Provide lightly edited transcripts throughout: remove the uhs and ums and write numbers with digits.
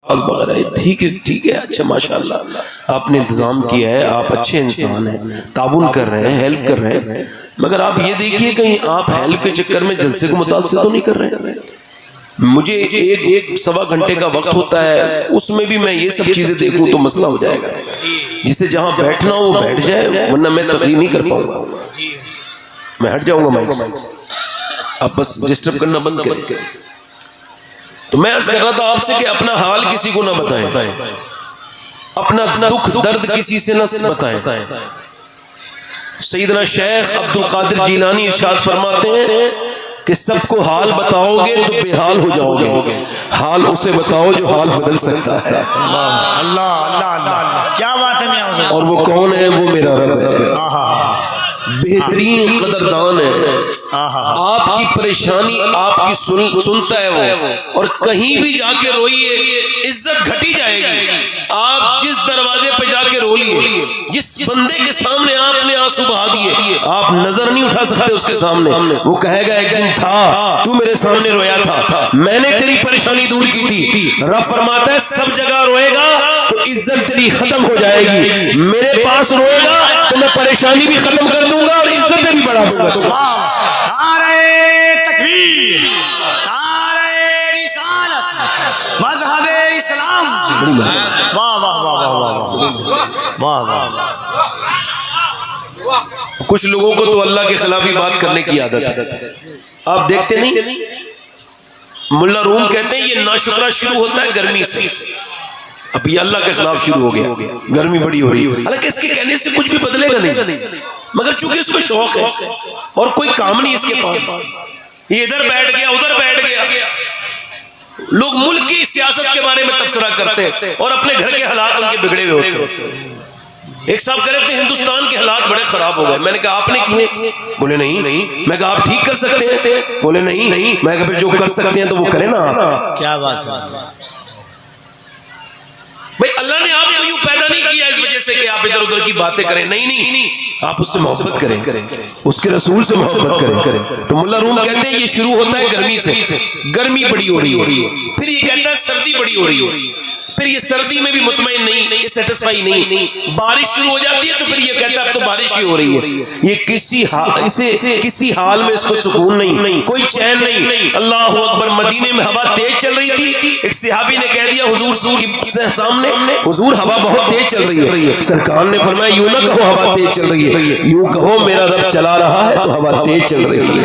وغیرہ. ٹھیک ہے اچھا ماشاءاللہ آپ نے انتظام کیا ہے, آپ اچھے انسان ہیں, تعاون کر رہے ہیں, ہیلپ کر رہے ہیں, مگر آپ یہ دیکھیے کہیں آپ ہیلپ کے چکر میں جلسے کو متاثر تو نہیں کر رہے ہیں. مجھے ایک سوا گھنٹے کا وقت ہوتا ہے, اس میں بھی میں یہ سب چیزیں دیکھوں تو مسئلہ ہو جائے گا. جسے جہاں بیٹھنا ہو وہ بیٹھ جائے, ورنہ میں تقریر نہیں کر پاؤں گا, میں ہٹ جاؤں گا مائک سے. آپ بس ڈسٹرب کرنا بند کریں. تو میں عرض کر رہا تھا آپ سے کہ اپنا حال کسی کو نہ بتائیں, اپنا دکھ درد کسی سے نہ بتائیں. سیدنا شیخ عبد القادر جیلانی ارشاد فرماتے ہیں کہ سب کو حال بتاؤ گے تو بے حال ہو جاؤ گے, حال اسے بتاؤ جو حال بدل سکتا ہے. اللہ اللہ اللہ کیا بات ہے. اور وہ کون ہے؟ وہ میرا رب ہے, بہترین قدردان ہے. آپ کی پریشانی آپ کی سنتا ہے وہ, اور کہیں بھی جا کے روئیے عزت گھٹی جائے گی. آپ جس دروازے پہ جا کے رو لیے, جس بندے کے سامنے آپ نے آنسو بہا دیے, آپ نظر نہیں اٹھا سکتے اس کے سامنے. وہ کہے گا ایک دن تھا تو میرے سامنے رویا تھا, میں نے تیری پریشانی دور کی تھی. رب فرماتا ہے سب جگہ روئے گا تو عزت تیری ختم ہو جائے گی, میرے پاس روئے گا تو میں پریشانی بھی ختم کر دوں گا اور عزت بھی بڑھا دوں گا. نعرہ تکبیر, نعرہ رسالت, مذہب اسلام. واہ واہ واہ واہ واہ واہ. کچھ لوگوں کو تو اللہ کے خلاف ہی بات کرنے کی عادت ہے. آپ دیکھتے نہیں, ملا روم کہتے ہیں یہ ناشکرہ شروع ہوتا ہے گرمی سے. اب یہ اللہ کے خلاف شروع ہو گیا, گرمی بڑی ہو رہی ہے. حالانکہ اس کے کہنے سے کچھ بھی بدلے گا نہیں, مگر چونکہ اس کو شوق ہے اور کوئی کام نہیں اس کے پاس, یہ ادھر بیٹھ گیا ادھر بیٹھ گیا. لوگ ملک کی سیاست کے بارے میں تبصرہ کرتے ہیں اور اپنے گھر کے حالات ان کے بگڑے ہوئے ہوتے ہیں. ایک صاحب کہہ رہے تھے ہندوستان کے حالات بڑے خراب ہو گئے. میں نے کہا آپ نے کیے؟ بولے نہیں. میں کہا آپ ٹھیک کر سکتے ہیں؟ بولے نہیں. میں کہا پھر جو کر سکتے ہیں تو وہ کریں نا آپ. کیا بات ہے بھئی اللہ نے آپ کو یوں پیدا نہیں کیا اس وجہ سے کہ آپ ادھر ادھر کی باتیں کریں. نہیں, آپ اس سے محبت کریں, اس کے رسول سے محبت کریں. تو ملا روم کہتے ہیں یہ شروع ہوتا ہے گرمی سے, گرمی بڑی ہو رہی ہے. پھر یہ کہتا ہے سردی بڑی ہو ری ہے, پھر یہ سردی میں بھی مطمئن نہیں, یہ سیٹسفائی نہیں. بارش شروع ہو جاتی ہے تو پھر یہ کہتا ہے اب تو بارش ہی ہو رہی ہے. یہ کسی حال میں اس کو سکون نہیں, کوئی چین نہیں. اللہ اکبر. مدینے میں ہوا تیز چل رہی تھی, ایک صحابی نے کہہ دیا حضور کے سامنے, حضور ہوا بہت تیز چل رہی ہے. سرکار نے فرمایا یوں نہ کہو ہوا تیز چل رہی ہے, یوں کہو میرا رب چلا رہا ہے تو ہوا تیز چل رہی ہے.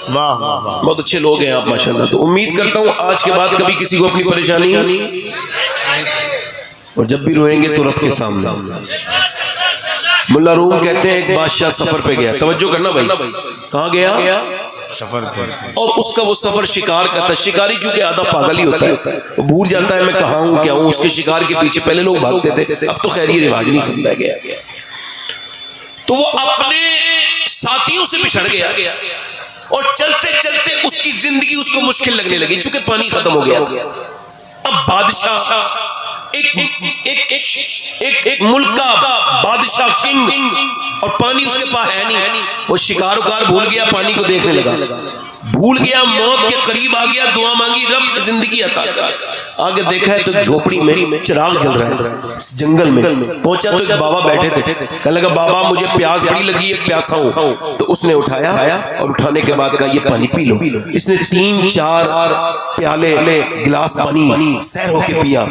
بہت اچھے لوگ ہیں آپ ماشاءاللہ. تو امید کرتا ہوں آج کے بعد کبھی کسی کو اپنی پریشانی, اور جب بھی روئیں گے تو رب کے سامنے. ملا روم کہتے ہیں ایک بادشاہ سفر پہ گیا. توجہ کرنا بھائی, کہاں گیا؟ سفر پر. اور اس کا وہ سفر شکار کا تھا. شکاری چونکہ آدھا پاگل ہی ہوتا ہے, وہ بھول جاتا ہے میں کہاں ہوں کیا ہوں. اس کے شکار کے پیچھے پہلے لوگ بھاگتے تھے, اب تو خیر یہ رواج نہیں ختم رہ گیا. تو وہ اپنے ساتھیوں سے بچھڑ گیا اور چلتے چلتے اس کی زندگی اس کو مشکل لگنے لگی چونکہ پانی ختم ہو گیا. اب بادشاہ ایک ملک کا بادشاہ کنگ, اور پانی اس کے پاس ہے نہیں. وہ شکار وکار بھول گیا, پانی کو دیکھنے لگا, بھول گیا, موت کے قریب آ گیا, دعا مانگی رب زندگی عطا کر. آگے دیکھا ہے تو جھوپڑی میں چراغ جل رہا ہے جنگل میں. پہنچا تو ایک بابا بیٹھے تھے, کہنے لگا بابا مجھے پیاس بڑی لگی ہے, پیاسا ہوں. تو اس نے اٹھایا اور اٹھانے کے بعد کہا یہ پانی پی لو. اس نے 3-4 پیالے گلاس پانی سیر ہو کے پیا.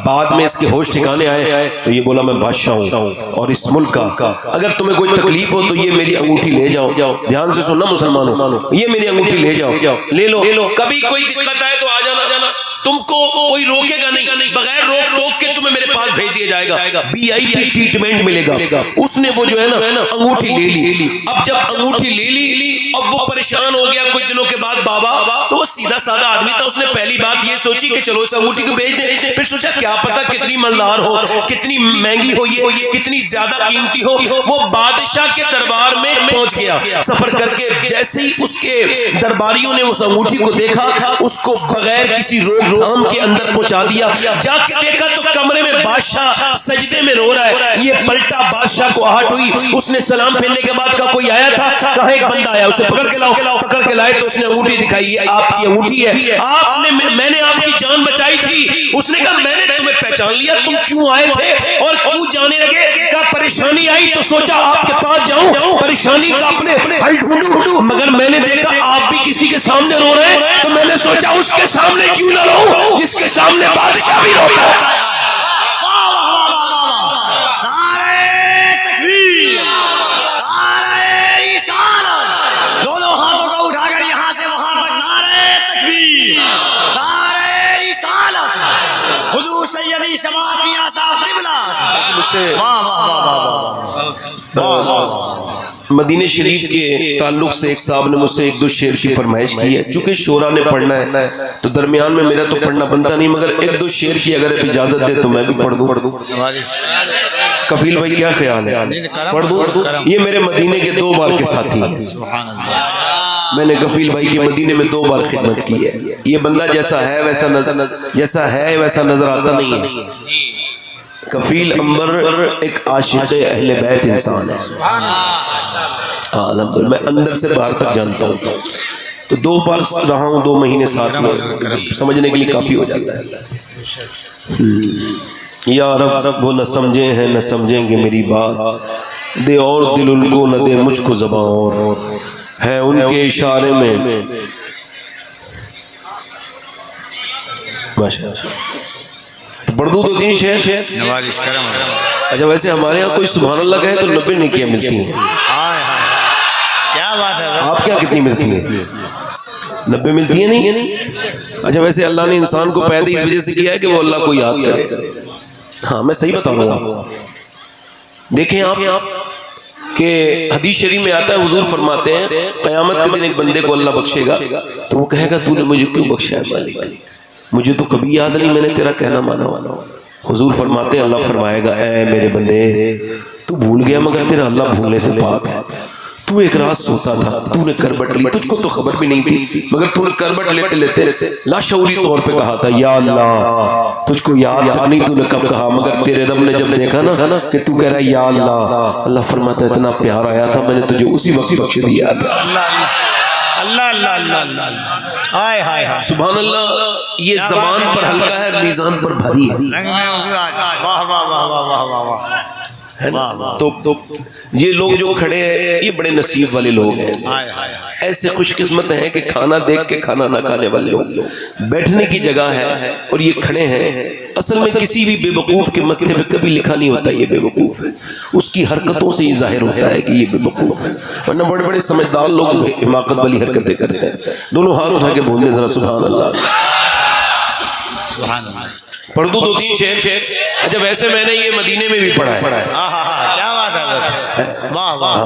بعد میں اس کے ہوش ٹھکانے آئے تو یہ بولا میں بادشاہ ہوں اور اس ملک کا, اگر تمہیں کوئی تکلیف ہو تو یہ میری انگوٹھی لے جاؤ. دھیان سے سننا مسلمانوں, یہ میری انگوٹھی لے جاؤ, لے لو. کبھی کوئی دقت آئے تو آ جانا, تم کو کوئی روکے گا نہیں, بغیر روک ٹوک کے تمہیں میرے پاس بھیج دیا جائے گا, VIP ٹریٹمنٹ ملے گا. اس نے وہ جو ہے نا انگوٹھی لے لی. اب جب انگوٹھی لے لی اب وہ پریشان ہو گیا. کچھ دنوں کے بعد بابا, تو وہ سیدھا سادہ آدمی تھا, اس نے پہلی بات یہ سوچی کہ چلو اس انگوٹھی کو بیچ دیں. پھر سوچا کیا پتا کتنی مالدار ہو, کتنی مہنگی ہو, یہ کتنی زیادہ قیمتی ہو. وہ بادشاہ کے دربار میں پہنچ گیا سفر کر کے. جیسے ہی اس کے درباریوں نے اس انگوٹھی کو دیکھا, اس کو بغیر کسی روک تھام کے اندر پہنچا دیا. جا کے دیکھا تو کمرے میں بادشاہ سجدے میں رو رہا ہے. یہ پلٹا, بادشاہ کو آہٹ ہوئی. اس نے سلام پھیرنے کے بعد کہا کوئی آیا تھا؟ کہا ایک بندہ آیا. اس اسے پکڑ کے لاؤ. پکڑ کے لائے تو اس نے انگوٹھی دکھائی, آپ کی انگوٹھی ہے, آپ نے, میں نے آپ کی جان بچائی تھی. اس نے کہا میں نے تمہیں پہچان لیا, تم کیوں آئے تھے اور کیوں جانے لگے؟ کہا پریشانی آئی تو سوچا آپ کے پاس جاؤں, پریشانی کا اپنے حل ڈھونڈوں, مگر میں نے دیکھا آپ بھی کسی کے سامنے رو رہے ہیں, تو میں نے سوچا اس کے سامنے کیوں نہ رو جس کے سامنے بادشاہ بھی روتا ہے. مدینہ شریف کے تعلق سے ایک صاحب نے مجھ سے ایک دو شعر کی فرمائش کی ہے. چونکہ شعرا نے پڑھنا ہے تو درمیان میں میرا تو پڑھنا بنتا نہیں, مگر ایک دو شعر کی اگر اجازت دے تو میں بھی پڑھ دوں. کفیل بھائی کیا خیال ہے, پڑھ دوں؟ یہ میرے مدینے کے 2 بار کے ساتھی ہیں. میں نے کفیل بھائی کے مدینے میں 2 بار خدمت کی ہے. یہ بندہ جیسا ہے ویسا نظر آتا نہیں ہے. کفیل انور ایک عاشق اہل بیت انسان ہے. الحمدللہ میں اندر سے باہر تک جانتا ہوں, تو 2 بار رہا ہوں, 2 مہینے ساتھ میں, سمجھنے کے لیے کافی ہو جاتا ہے. یا رب وہ نہ سمجھے ہیں نہ سمجھیں گے میری بات, دے اور دل ان کو نہ دے مجھ کو زباں اور ہے ان کے اشارے میں. پڑھ دوں تو 3 شعر. اچھا ویسے ہمارے یہاں کوئی سبحان اللہ کہے تو 90 نیکیاں ملتی ہیں. کیا بات ہے, آپ کیا کتنی ملتی ہیں؟ 90 ملتی ہیں نہیں؟ اچھا ویسے اللہ نے انسان کو پیدا اس وجہ سے کیا ہے کہ وہ اللہ کو یاد کرے. ہاں میں صحیح بتاؤں گا. دیکھیں آپ کہ حدیث شریف میں آتا ہے, حضور فرماتے ہیں قیامت کے دن ایک بندے کو اللہ بخشے گا تو وہ کہے گا تو نے مجھے کیوں بخشا ہے مالک, مجھے تو کبھی یاد نہیں, میں نے تیرا کہنا مانا. حضور فرماتے ہیں اللہ فرمائے گا اے میرے بندے تو بھول گیا مگر تیرا اللہ بھولنے سے پاک ہے. تو ایک رات سوتا تھا, تو نے کربٹ لی, تجھ کو تو خبر بھی نہیں تھی, مگر تو نے کربٹ لیتے لیتے لاشعوری طور پہ کہا تھا یا اللہ, تجھ کو یاد تھا نہیں تو نے کب کہا, مگر تیرے رب نے جب دیکھا نا کہ تو کہہ رہا ہے یا اللہ, اللہ فرماتا ہے اتنا پیار آیا تھا میں نے تجھے اسی وقت بخش دیا تھا. اللہ اللہ اللہ اللہ ہائے ہائے ہائے سبحان اللہ. یہ زبان پر ہلکا ہے, میزان پر بھاری ہے. واہ واہ واہ واہ واہ واہ. تو یہ لوگ جو کھڑے ہیں یہ بڑے نصیب والے لوگ ہیں, ایسے خوش قسمت ہیں کہ کھانا دیکھ کے کھانا نہ کھانے والے لوگ. بیٹھنے کی جگہ ہے اور یہ کھڑے ہیں. اصل میں کسی بھی بے وقوف کے متھے پہ کبھی لکھا نہیں ہوتا یہ بے وقوف ہے, اس کی حرکتوں سے یہ ظاہر ہوتا ہے کہ یہ بے وقوف ہے. ورنہ بڑے بڑے سمجھدار لوگ حماقت والی حرکتیں کرتے ہیں. دونوں ہاتھ اٹھا کے بول دیں ذرا سبحان اللہ. سبحان اللہ. پڑھ دوں 2-3 شعر. اچھا ویسے میں نے یہ مدینے میں بھی پڑھا ہے. کیا بات ہے, واہ واہ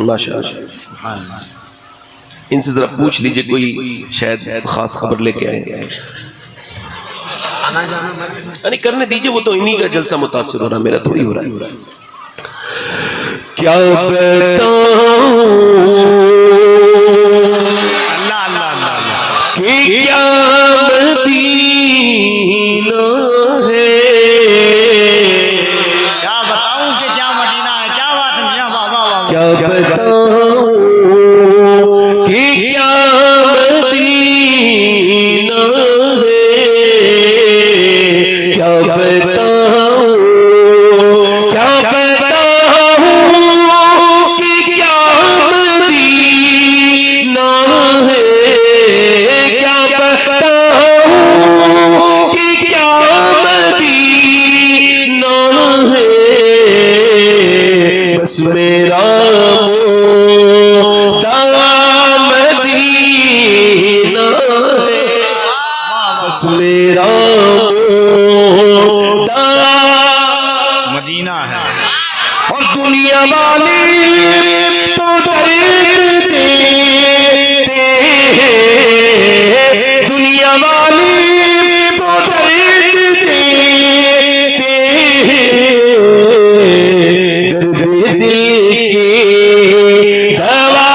ماشاءاللہ. ان سے ذرا پوچھ لیجئے کوئی شاید خاص خبر لے کے آئے. یعنی کرنے دیجئے, وہ تو انہی کا جلسہ متاثر ہو رہا, میرا تھوڑی ہو رہا ہے. کیا بتاؤں اللہ اللہ اللہ کہ کیا مدینہ ہے, کیا بتاؤں کہ کیا مدینہ ہے. کیا بات ہے, واہ واہ واہ. کیا بتاؤں کہ کیا مدینہ ہے, کیا بتاؤں کیا بتاؤں کہ کیا مدینہ ہے, کیا بتاؤں کہ کیا مدینہ ہے. بس میرا مدینہ ہے, بس میرا مدینہ ہے. اور دنیا والی تو دیتے ہیں, دنیا والی تو دیتے ہیں, درد دل کی دوا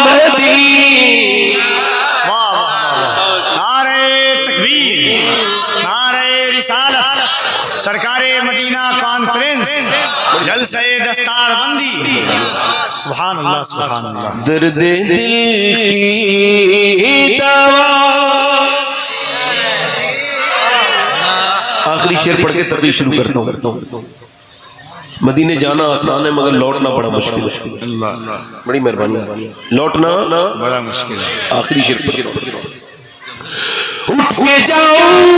مدینہ. واہ واہ واہ. نعرہ تکبیر, نعرہ رسالت. سرکار مدینہ کانفرنس جلسہ دستار بندی سبحان اللہ سبحان اللہ. درد دل کی دوا. آخری شعر پڑھ کے تقریر شروع کرتا ہوں. مدینے جانا آسان ہے مگر لوٹنا بڑا مشکل ہے. اللہ بڑی مہربانی. لوٹنا بڑا مشکل ہے. آخری شعر پڑھ کے اٹھ کے جاؤں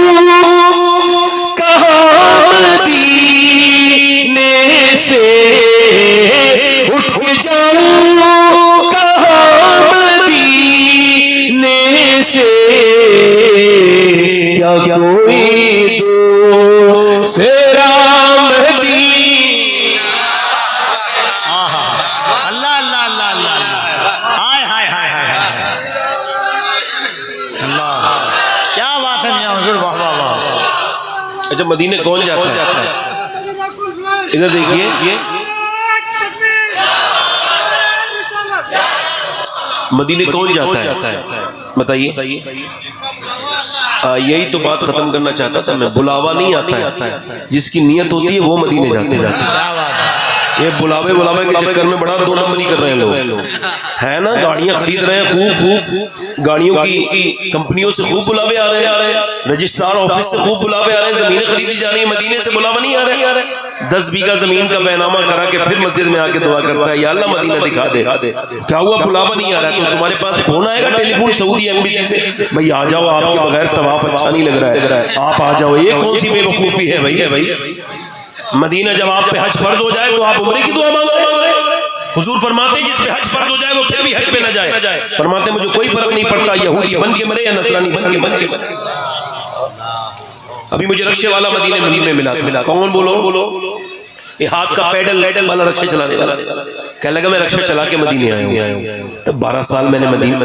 کہاں مدینے سے, اٹھ کے جاؤں کہاں مدینے سے, کیا کوئی دوسرا مدینہ. اللہ اللہ اللہ اللہ. ہائے ہائے ہائے ہائے. اللہ کیا بات ہے میاں حضور. واہ واہ واہ. اچھا مدینے کون جاتا ہے؟ ادھر دیکھیے, مدینے کون جاتا ہے بتائیے. یہی تو بات ختم کرنا چاہتا تھا میں. بلاوا نہیں آتا ہے, جس کی نیت ہوتی ہے وہ مدینے جاتے ہیں. کیا بات ہے. یہ بلاوے کے چکر میں بڑا دو نمبری کر رہے ہیں لوگ, ہے نا. گاڑیاں خرید رہے ہیں خوب, گاڑیوں کی کمپنیوں سے خوب بلاوے آ رہے ہیں, رجسٹرار آفس سے خوب بلاوے آ رہے ہیں, زمینیں خریدی جا رہی ہیں, مدینے سے بلاوا نہیں آ رہے. 10 بیگہ زمین کا بینامہ کرا کے پھر مسجد میں آ کے دعا کرتا ہے یا اللہ مدینہ دکھا دے. کیا ہوا بلاوا نہیں آ رہا تو تمہارے پاس فون آئے گا ٹیلی فون سعودی ایمبیسی سے, بھائی آ جاؤ, آپ کے بغیر طواف اچھا نہیں لگ رہا ہے, آپ آ جاؤ. یہ کون سی بے وقوفی ہے بھائی. مدینہ جب آپ پہ حج فرض ہو جائے تو آپ عمرے کی دعا مانگو. حضور فرماتے ہیں جس پہ حج فرض ہو جائے وہ پھر بھی حج پہ نہ جائے. فرماتے ہیں مجھے کوئی فرق نہیں پڑتا یہودی بن کے مرے یا نصرانی بن کے مرے. ابھی مجھے رکشے والا مدینے میں ملا. کون بولو؟ یہ ہاتھ کا پیڈل والا رکشے چلانے والا. کہنے لگا میں رکشہ چلا کے مدینے آیا ہوں. تب 12 سال میں نے مدینہ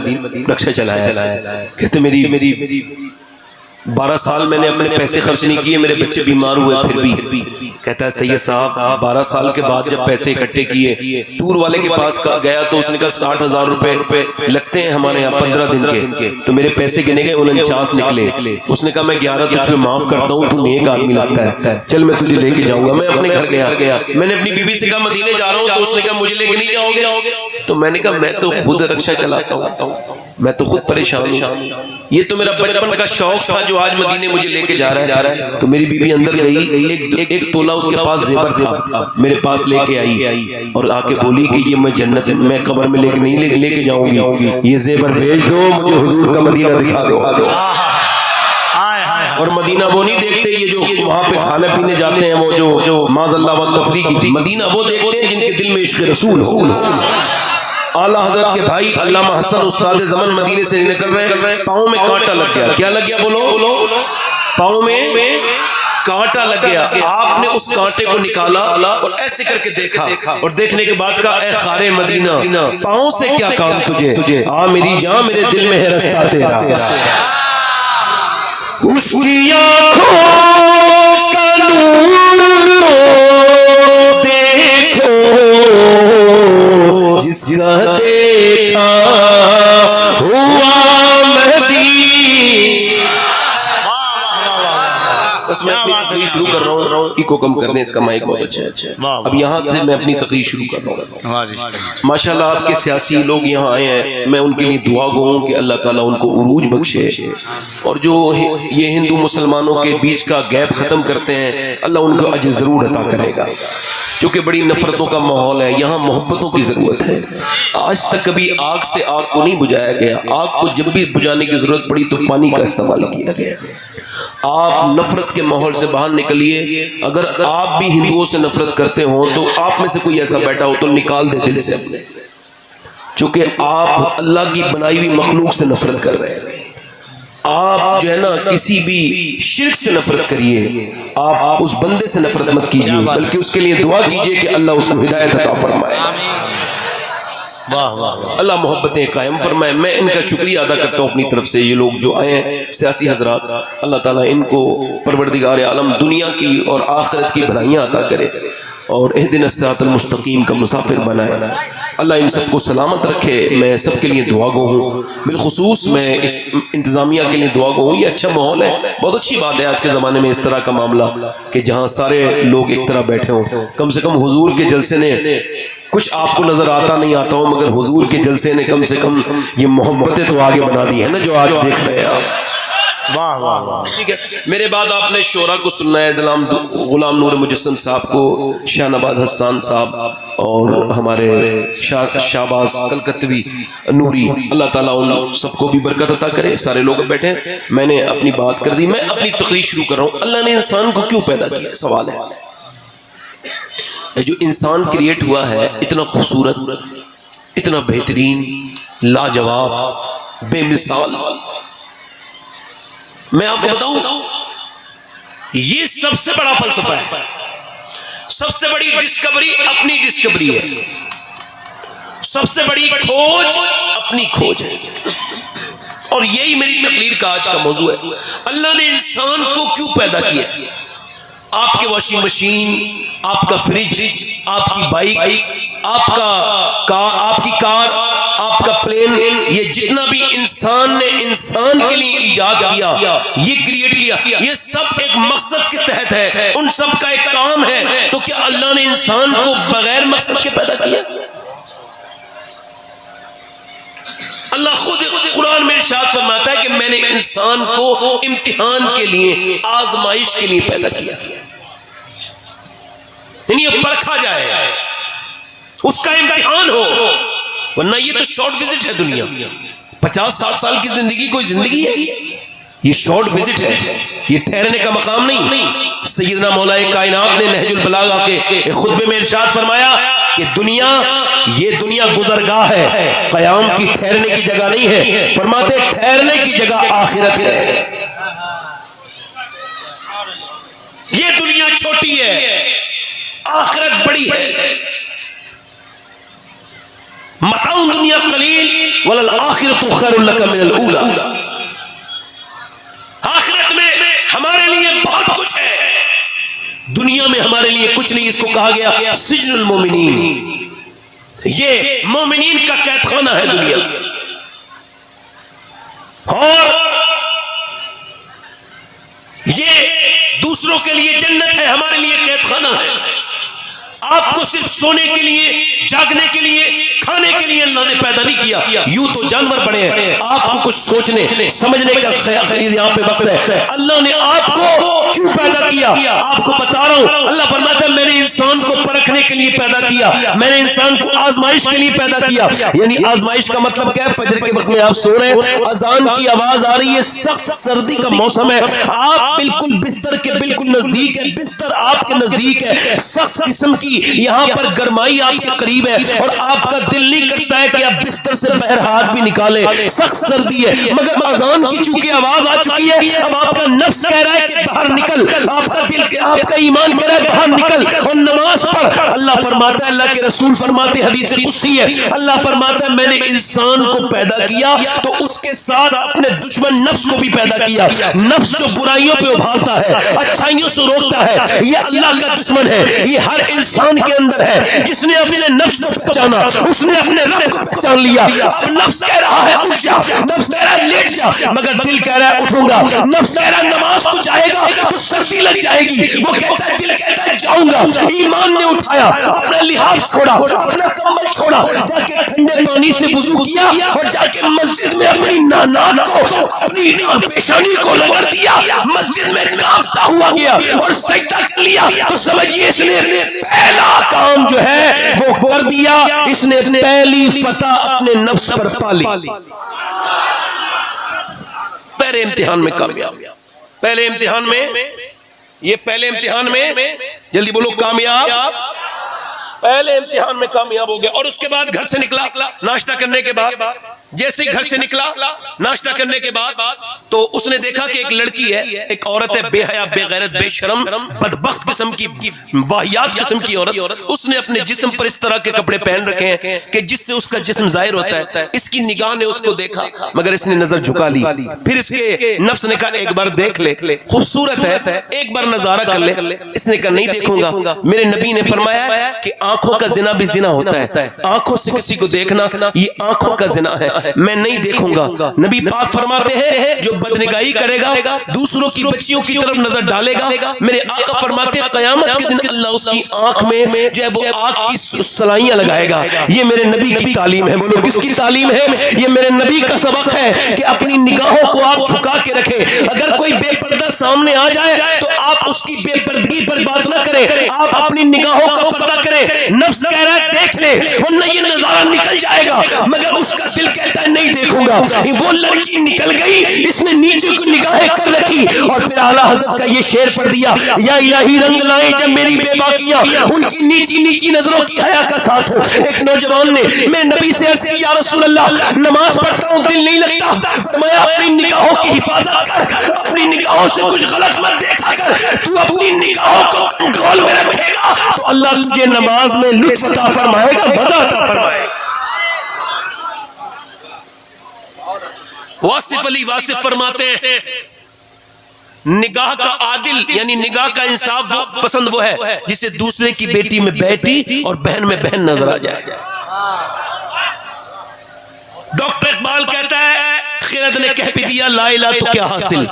رکشہ چلایا. کہتے میری 12 سال میں نے اپنے پیسے خرچ نہیں کیے, میرے بچے بیمار ہوئے پھر بھی. کہتا ہے سید صاحب 12 سال کے بعد جب پیسے اکٹھے کیے, ٹور والے کے پاس گیا تو اس نے کہا 60,000 روپے لگتے ہیں ہمارے یہاں 15 دن کے, تو میرے پیسے گنے گئے 49 نکلے. اس نے کہا میں 11 تجھے معاف کرتا ہوں, تو نیک آدمی لگتا ہے, چل میں تجھے لے کے جاؤں گا. میں اپنے گھر گیا, میں نے اپنی بیوی سے کہا مدینے جا رہا ہوں, تو اس نے کہا مجھے لے کے نہیں جاؤ گے. تو میں نے کہا میں تو خود رکشہ چلاتا ہوں, میں تو خود پریشان ہوں. یہ تو میرا بچپن کا شوق تھا جو آج مدینے مجھے لے کے جا رہا ہے. تو میری بیوی اندر گئی, ایک تولہ اس کے پاس زیور تھا, میرے پاس لے کے آئی اور آ کے بولی کہ یہ میں جنت میں قبر میں لے کے جاؤں گی, یہ زیور بھیج دو, مجھے حضور کا مدینہ دکھا دو. اور مدینہ وہ نہیں دیکھتے یہ جو وہاں پہ کھانے پینے جاتے ہیں, وہ جو معاذ اللہ و تفریح کی تھی. مدینہ وہ دیکھتے ہیں جن کے دل میں عشق رسول ہو. اعلیٰ حضرت کے بھائی علامہ حسن استاد زمن مدینے سے نکل رہے, پاؤں میں کانٹا لگ گیا. کیا لگ گیا بولو؟ پاؤں میں کانٹا لگ گیا. آپ نے اس کانٹے کو نکالا اور ایسے کر کے دیکھا, اور دیکھنے کے بعد کہا اے خارے مدینہ پاؤں سے کیا کام تجھے, آ میری جان میرے دل میں ہے رستہ تیرا. اس کی آنکھوں کا نور دیکھو جس کا دیکھا ہوا مدینہ. بس میں اپنی تقریر شروع کر رہا ہوں, ایکو کم کر دیں, اس کا مائک بہت اچھا ہے. اب یہاں سے میں اپنی تقریر شروع کر رہا ہوں. ماشاءاللہ آپ کے سیاسی لوگ یہاں آئے ہیں, میں ان کے لیے دعا گو ہوں کہ اللہ تعالیٰ ان کو عروج بخشے, اور جو یہ ہندو مسلمانوں کے بیچ کا گیپ ختم کرتے ہیں اللہ ان کو اجر ضرور عطا کرے گا. کیونکہ بڑی نفرتوں کا ماحول ہے, یہاں محبتوں کی ضرورت ہے. آج تک کبھی آگ سے آگ کو نہیں بجھایا گیا, آگ کو جب بھی بجھانے کی ضرورت پڑی تو پانی کا استعمال کیا گیا. آپ نفرت کے ماحول سے باہر نکلیے. اگر آپ بھی ہندوؤں سے نفرت کرتے ہوں تو آپ میں سے کوئی ایسا بیٹھا ہو تو نکال دے دل سے, چونکہ آپ اللہ کی بنائی ہوئی مخلوق سے نفرت کر رہے ہیں. آپ جو ہے نا کسی بھی شرک سے نفرت کریے, آپ اس بندے سے نفرت مت کیجیے, بلکہ اس کے لیے دعا کیجیے کہ اللہ اس کو ہدایت عطا فرمائے. اللہ محبتیں قائم فرمائے. میں ان کا شکریہ ادا کرتا ہوں اپنی طرف سے. یہ لوگ جو آئے ہیں سیاسی حضرات, اللہ تعالیٰ ان کو پروردگار عالم دنیا کی اور آخرت کی بھلائیاں عطا کرے, اور اہدنا الصراط المستقیم کا مسافر بنائے. اللہ ان سب کو سلامت رکھے. میں سب کے لیے دعا گو ہوں, بالخصوص میں اس انتظامیہ کے لیے دعا گو ہوں. یہ اچھا ماحول ہے, بہت اچھی بات ہے آج کے زمانے میں اس طرح کا معاملہ کہ جہاں سارے لوگ ایک طرح بیٹھے ہوں. کم سے کم حضور کے جلسے نے کچھ آپ کو نظر آتا نہیں آتا ہو، مگر حضور کے جلسے نے کم سے کم یہ محبتیں تو آگے بنا دی ہے نا جو آج دیکھ رہے ہیں آپ۔ واہ واہ واہ، ٹھیک ہے، میرے بعد آپ نے شعرا کو سننا ہے، غلام نور مجسم صاحب کو، شاہ نواز حسان صاحب اور ہمارے شہباز کلکتوی نوری، اللہ تعالیٰ ان سب کو بھی برکت عطا کرے۔ سارے لوگ بیٹھے ہیں، میں نے اپنی بات کر دی، میں اپنی تقریر شروع کر رہا ہوں۔ اللہ نے انسان کو کیوں پیدا کیا؟ سوال ہے۔ جو انسان کریٹ ہوا ہے اتنا خوبصورت، اتنا بہترین، لاجواب، بے مثال، میں آپ کو بتاؤں یہ سب سے بڑا فلسفہ ہے، سب سے بڑی ڈسکوری اپنی ڈسکوری ہے، سب سے بڑی کھوج اپنی کھوج ہے، اور یہی میری تقریر کا آج کا موضوع ہے۔ اللہ نے انسان کو کیوں پیدا کیا؟ آپ کے واشنگ مشین، آپ کا فریج، آپ کی بائک، آپ کی کار، آپ کا پلین، یہ جتنا بھی انسان نے انسان کے لیے ایجاد کیا، یہ کریٹ کیا، یہ سب ایک مقصد کے تحت ہے، ان سب کا ایک کام ہے۔ تو کیا اللہ نے انسان کو بغیر مقصد کے پیدا کیا؟ اللہ خود قرآن میں ارشاد فرماتا ہے کہ میں نے انسان کو امتحان کے لیے، آزمائش کے لیے پیدا کیا، یعنی یہ پرکھا جائے، اس کا امتحان ہو، ورنہ یہ تو شارٹ وزٹ ہے۔ دنیا 50-60 سال کی زندگی کوئی زندگی ہے؟ یہ شارٹ وزٹ ہے، یہ ٹھہرنے کا مقام نہیں۔ سیدنا مولا کائنات نے نہج البلاغہ کے خطبے میں ارشاد فرمایا کہ یہ دنیا گزرگاہ ہے، قیام کی ٹھہرنے کی جگہ نہیں ہے، فرماتے ٹھہرنے کی جگہ آخرت ہے۔ یہ دنیا چھوٹی ہے، آخرت بڑی ہے۔ متاع دنیا قلیل وللآخرۃ خیر لک من الاولی، آخرت میں ہمارے لیے بہت کچھ ہے، دنیا میں ہمارے لیے کچھ نہیں۔ اس کو کہا گیا سجن المومنین، یہ مومنین کا قید خانہ ہے دنیا، اور یہ دوسروں کے لیے جنت ہے، ہمارے لیے قید خانہ ہے۔ آپ کو صرف سونے کے لیے، جاگنے کے لیے، کھانے کے لیے اللہ نے پیدا نہیں کیا، یوں تو جانور بڑے ہیں، آپ کو کچھ سوچنے سمجھنے کا یہاں پہ وقت ہے۔ اللہ نے آپ کو کیوں پیدا کیا؟ آپ کو بتا رہا ہوں، اللہ فرماتا ہے میں نے انسان کو پرکھنے کے لیے پیدا کیا، میں نے انسان کو آزمائش کے لیے پیدا کیا۔ یعنی آزمائش کا مطلب کیا ہے؟ فجر کے وقت میں آپ سو رہے ہیں، اذان کی آواز آ رہی ہے، سخت سردی کا موسم ہے، آپ بالکل بستر کے بالکل نزدیک ہے، بستر آپ کے نزدیک ہے، سخت قسم کی یہاں پر گرمائی آپ کے قریب ہے، اور آپ کا دل نہیں کرتا ہے کہ آپ بستر سے باہر ہاتھ بھی نکالیں، سخت سردی ہے، مگر اذان کی چونکہ آواز آ چکی ہے، اب آپ کا نفس کہہ رہا ہے کہ باہر نکل، آپ کا دل، آپ کا ایمان کہہ رہا ہے باہر نکل اور نماز پڑھ۔ اللہ فرماتا ہے، اللہ کے رسول فرماتے، حدیث قدسی ہے، اللہ فرماتا ہے میں نے انسان کو پیدا کیا تو اس کے ساتھ اپنے دشمن نفس کو بھی پیدا کیا۔ نفس جو برائیوں پہ ابھارتا ہے، اچھائیوں سے روکتا ہے، یہ اللہ کا دشمن ہے، یہ ہر انسان کے اندر ہے۔ جس نے اپنے نفس کو پہچانا، اس نے اپنے رب کو پہچان لیا۔ اب نفس کہہ رہا ہے اٹھ جا، نفس کہہ رہا ہے لیٹ جا، مگر دل کہہ رہا ہے اٹھوں گا۔ نفس کہہ رہا ہے نماز کو جائے گا تو سردی لگ جائے گی، وہ کہتا ہے، دل کہتا ہے جاؤں گا۔ ایمان نے اٹھایا، اپنا لحاظ چھوڑا، اپنا کمبل چھوڑا، جا کے ٹھنڈے پانی سے وضو کیا اور جا کے مسجد میں اپنی ناک کو، اپنی پیشانی کو رگڑ دیا، مسجد میں کانپتا ہوا گیا اور سجدہ کر لیا۔ تو سمجھیے اس نے پہلا کام جو ہے وہ کر دیا، اس نے پہلی فتح اپنے نفس پر پالی، پہلے امتحان میں کامیاب، پہلے امتحان میں، یہ پہلے امتحان میں، جلدی بولو کامیاب، پہلے امتحان میں کامیاب ہو گیا۔ اور اس کے بعد گھر سے نکلا، ناشتہ کرنے کے بعد، جیسے ہی گھر سے نکلا ناشتہ کرنے کے بعد، تو اس نے دیکھا کہ ایک لڑکی ہے، ایک عورت ہے، بے حیا، بے غیرت، بے شرم، بدبخت قسم کی، واہیات قسم کی عورت۔ اس نے اپنے جسم پر اس طرح کے کپڑے پہن رکھے ہیں کہ جس سے اس کا جسم ظاہر ہوتا ہے۔ اس کی نگاہ نے اس کو دیکھا، مگر اس نے نظر جھکا لی۔ پھر اس کے نفس نے کہا ایک بار دیکھ لے، خوبصورت ہے، ایک بار نظارہ کر لے۔ اس نے کہا نہیں دیکھوں گا۔ میرے نبی نے فرمایا کہ آنکھوں کا زنا بھی زنا ہوتا ہے، آنکھوں سے کسی کو دیکھنا یہ آنکھوں کا زنا ہے۔ میں نہیں دیکھوں گا. نبی پاک فرماتے ہیں جو بدنگاہی کرے گا, دوسروں کی بچیوں کی طرف نظر ڈالے گا, میرے آقا فرماتے ہیں قیامت کے دن اللہ اس کی آنکھ میں جو ہے وہ آگ کی سلائیاں لگائے گا. یہ میرے نبی کی تعلیم ہے. بولو کس کی تعلیم ہے؟ یہ میرے نبی کا سبق ہے کہ اپنی نگاہوں کو آپ جھکا کے رکھیں. اگر کوئی بے پردہ سامنے آ جائے تو آپ اس کی بے پردگی پر بات نہ کریں, آپ اپنی نگاہوں کا پردہ کریں. نفس کہہ رہا ہے دیکھ لے ورنہ یہ نظارہ نکل جائے گا, مگر اس کا دل کہتا ہے نہیں دیکھوں گا. وہ لڑکی نکل گئی, اس نے نیچے کو نگاہیں کر رکھی اور پھر اعلیٰ حضرت کا یہ شعر پڑھ دیا, یا الہی رنگ لائے جب میری بے باکیاں, ان کی نیچی نیچی نظروں کی حیا کا ساتھ ہو. ایک نوجوان نے میں نبی سے عرض کی یا رسول اللہ نماز پڑھتا ہوں دل نہیں لگتا. فرمایا اپنی نگاہوں کی حفاظت کر, اپنی نگاہوں سے کچھ غلط مت دیکھا کر. تو اپنی نگاہوں کو کنٹرول میں رکھے گا تو اللہ تجھے نماز میں لطف عطا فرمائے گا, مزہ عطا فرمائے گا. واصف علی واصف فرماتے ہیں نگاہ کا عادل یعنی نگاہ کا انصاف پسند وہ ہے جسے دوسرے کی بیٹی میں بیٹی اور بہن میں بہن نظر آ جائے. ڈاکٹر اقبال کہتا ہے خرد نے کہہ بھی دیا لا الہ تو کیا حاصل,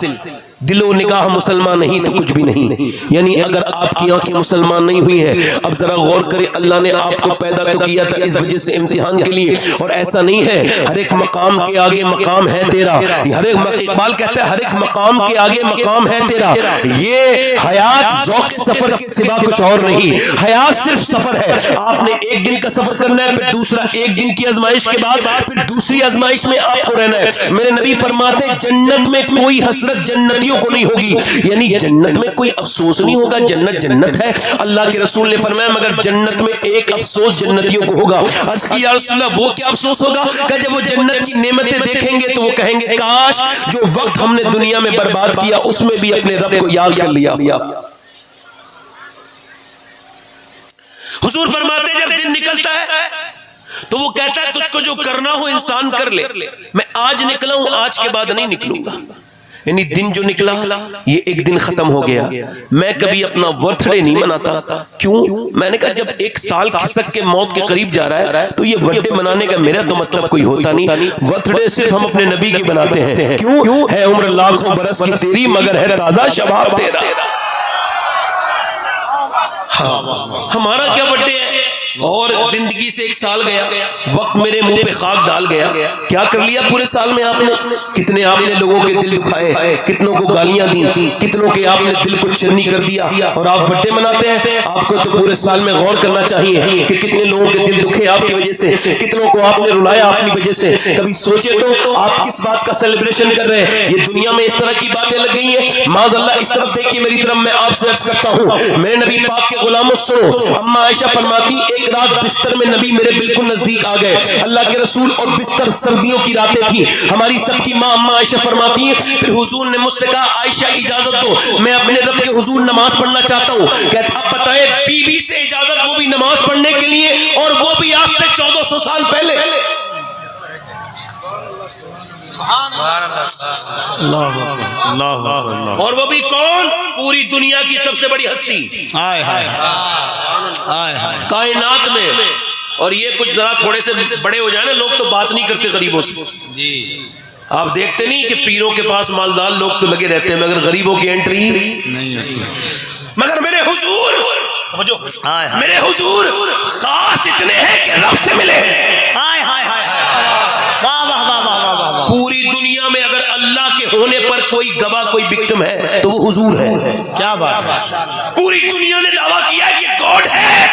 دل و نگاہ مسلمان نہیں تو کچھ بھی نہیں. یعنی اگر آپ کی آنکھیں مسلمان نہیں ہوئی ہیں, اب ذرا غور کریں, اللہ نے آپ کو پیدا تو کیا تھا اس وجہ سے امتحان کے لیے, اور ایسا نہیں ہے ہر ایک مقام کے آگے مقام ہے تیرا. ہر ایک اقبال کہتا ہے ہر ایک مقام کے آگے مقام ہے تیرا. یہ حیات ذوق سفر کے سوا کچھ اور نہیں, حیات صرف سفر ہے. آپ نے ایک دن کا سفر کرنا ہے, پھر دوسرا ایک دن کی آزمائش کے بعد پھر دوسری آزمائش میں آپ کو رہنا ہے. میرے نبی فرماتے ہیں جنت میں کوئی حسرت جنتیوں کو نہیں ہوگی, یعنی جنت میں کوئی افسوس نہیں ہوگا. جنت جنت ہے. اللہ کے رسول نے فرمایا مگر جنت میں ایک افسوس جنتیوں کو ہوگا. عرض کی یا رسول اللہ وہ کیا افسوس ہوگا؟ کہ جب وہ جنت کی نعمتیں دیکھیں گے تو وہ کہیں گے کاش جو وقت ہم نے دنیا میں برباد کیا اس میں بھی اپنے رب کو یاد کر لیا. حضور فرماتے ہیں جب دن نکلتا ہے تو وہ کہتا ہے تجھ کو جو کرنا ہو انسان کر لے, میں آج نکلا ہوں آج کے بعد نہیں نکلوں گا. یعنی دن جو نکلا یہ ایک دن ختم ہو گیا. میں کبھی اپنا برتھ ڈے نہیں مناتا. کیوں؟ میں نے کہا جب ایک سال کھسک کے موت کے قریب جا رہا ہے تو یہ برتھ ڈے منانے کا میرا تو مطلب کوئی ہوتا نہیں. برتھ ڈے صرف ہم اپنے نبی کی بناتے ہیں. کیوں؟ ہے عمر لاکھوں برس کی تیری مگر ہے تازہ شباب تیرا. ہمارا کیا برتھ ڈے ہے اور زندگی سے ایک سال گیا, وقت میرے منہ پہ خاک ڈال گیا. کیا کر لیا پورے سال میں آپ نے؟ کتنے آپ نے لوگوں کے دل دکھائے, کتنوں کو گالیاں دی, کتنوں کے آپ نے دل کو چرنی کر دیا, اور آپ برتھ ڈے مناتے ہیں. آپ کو تو پورے سال میں غور کرنا چاہیے کہ کتنے لوگوں کے دل دکھے آپ کی وجہ سے, کتنوں کو آپ نے رلایا اپنی وجہ سے. کبھی سوچے تو آپ کس بات کا سیلیبریشن کر رہے ہیں؟ یہ دنیا میں اس طرح کی باتیں لگ گئی ہیں. معاذ اللہ اس طرف دیکھیے میری طرف, میں آپ سے عرض کرتا ہوں میرے نبی پاک کے غلاموں سنو. اما عائشہ فرماتی ایک رات بستر میں نبی میرے بالکل نزدیک آ گئے. اللہ کے رسول اور بستر سردیوں کی راتیں تھیں. ہماری سب کی ماں اما عائشہ فرماتی ہیں پھر حضور نے مجھ سے کہا عائشہ اجازت دو, میں اپنے رب کے حضور نماز پڑھنا چاہتا ہوں. کہتا اب بتائے بی بی سے اجازت, وہ بھی نماز پڑھنے کے لیے, اور وہ بھی آج سے 1400 سال پہلے. اور وہ بھی کون؟ پوری دنیا کی سب سے بڑی ہستی کائنات میں. اور یہ کچھ ذرا تھوڑے سے بڑے ہو جائیں نا لوگ تو بات نہیں کرتے غریبوں سے. آپ دیکھتے نہیں کہ پیروں کے پاس مالدار لوگ تو لگے رہتے ہیں مگر غریبوں کی انٹری نہیں ہوتی. مگر میرے حضور خاص اتنے ہیں کہ رب سے ملے. پوری دنیا میں اگر اللہ کے ہونے پر کوئی گواہ کوئی وکٹم ہے تو وہ حضور ہے. کیا بات ہے؟ پوری دنیا نے دعویٰ کیا ہے کہ گاڈ ہے,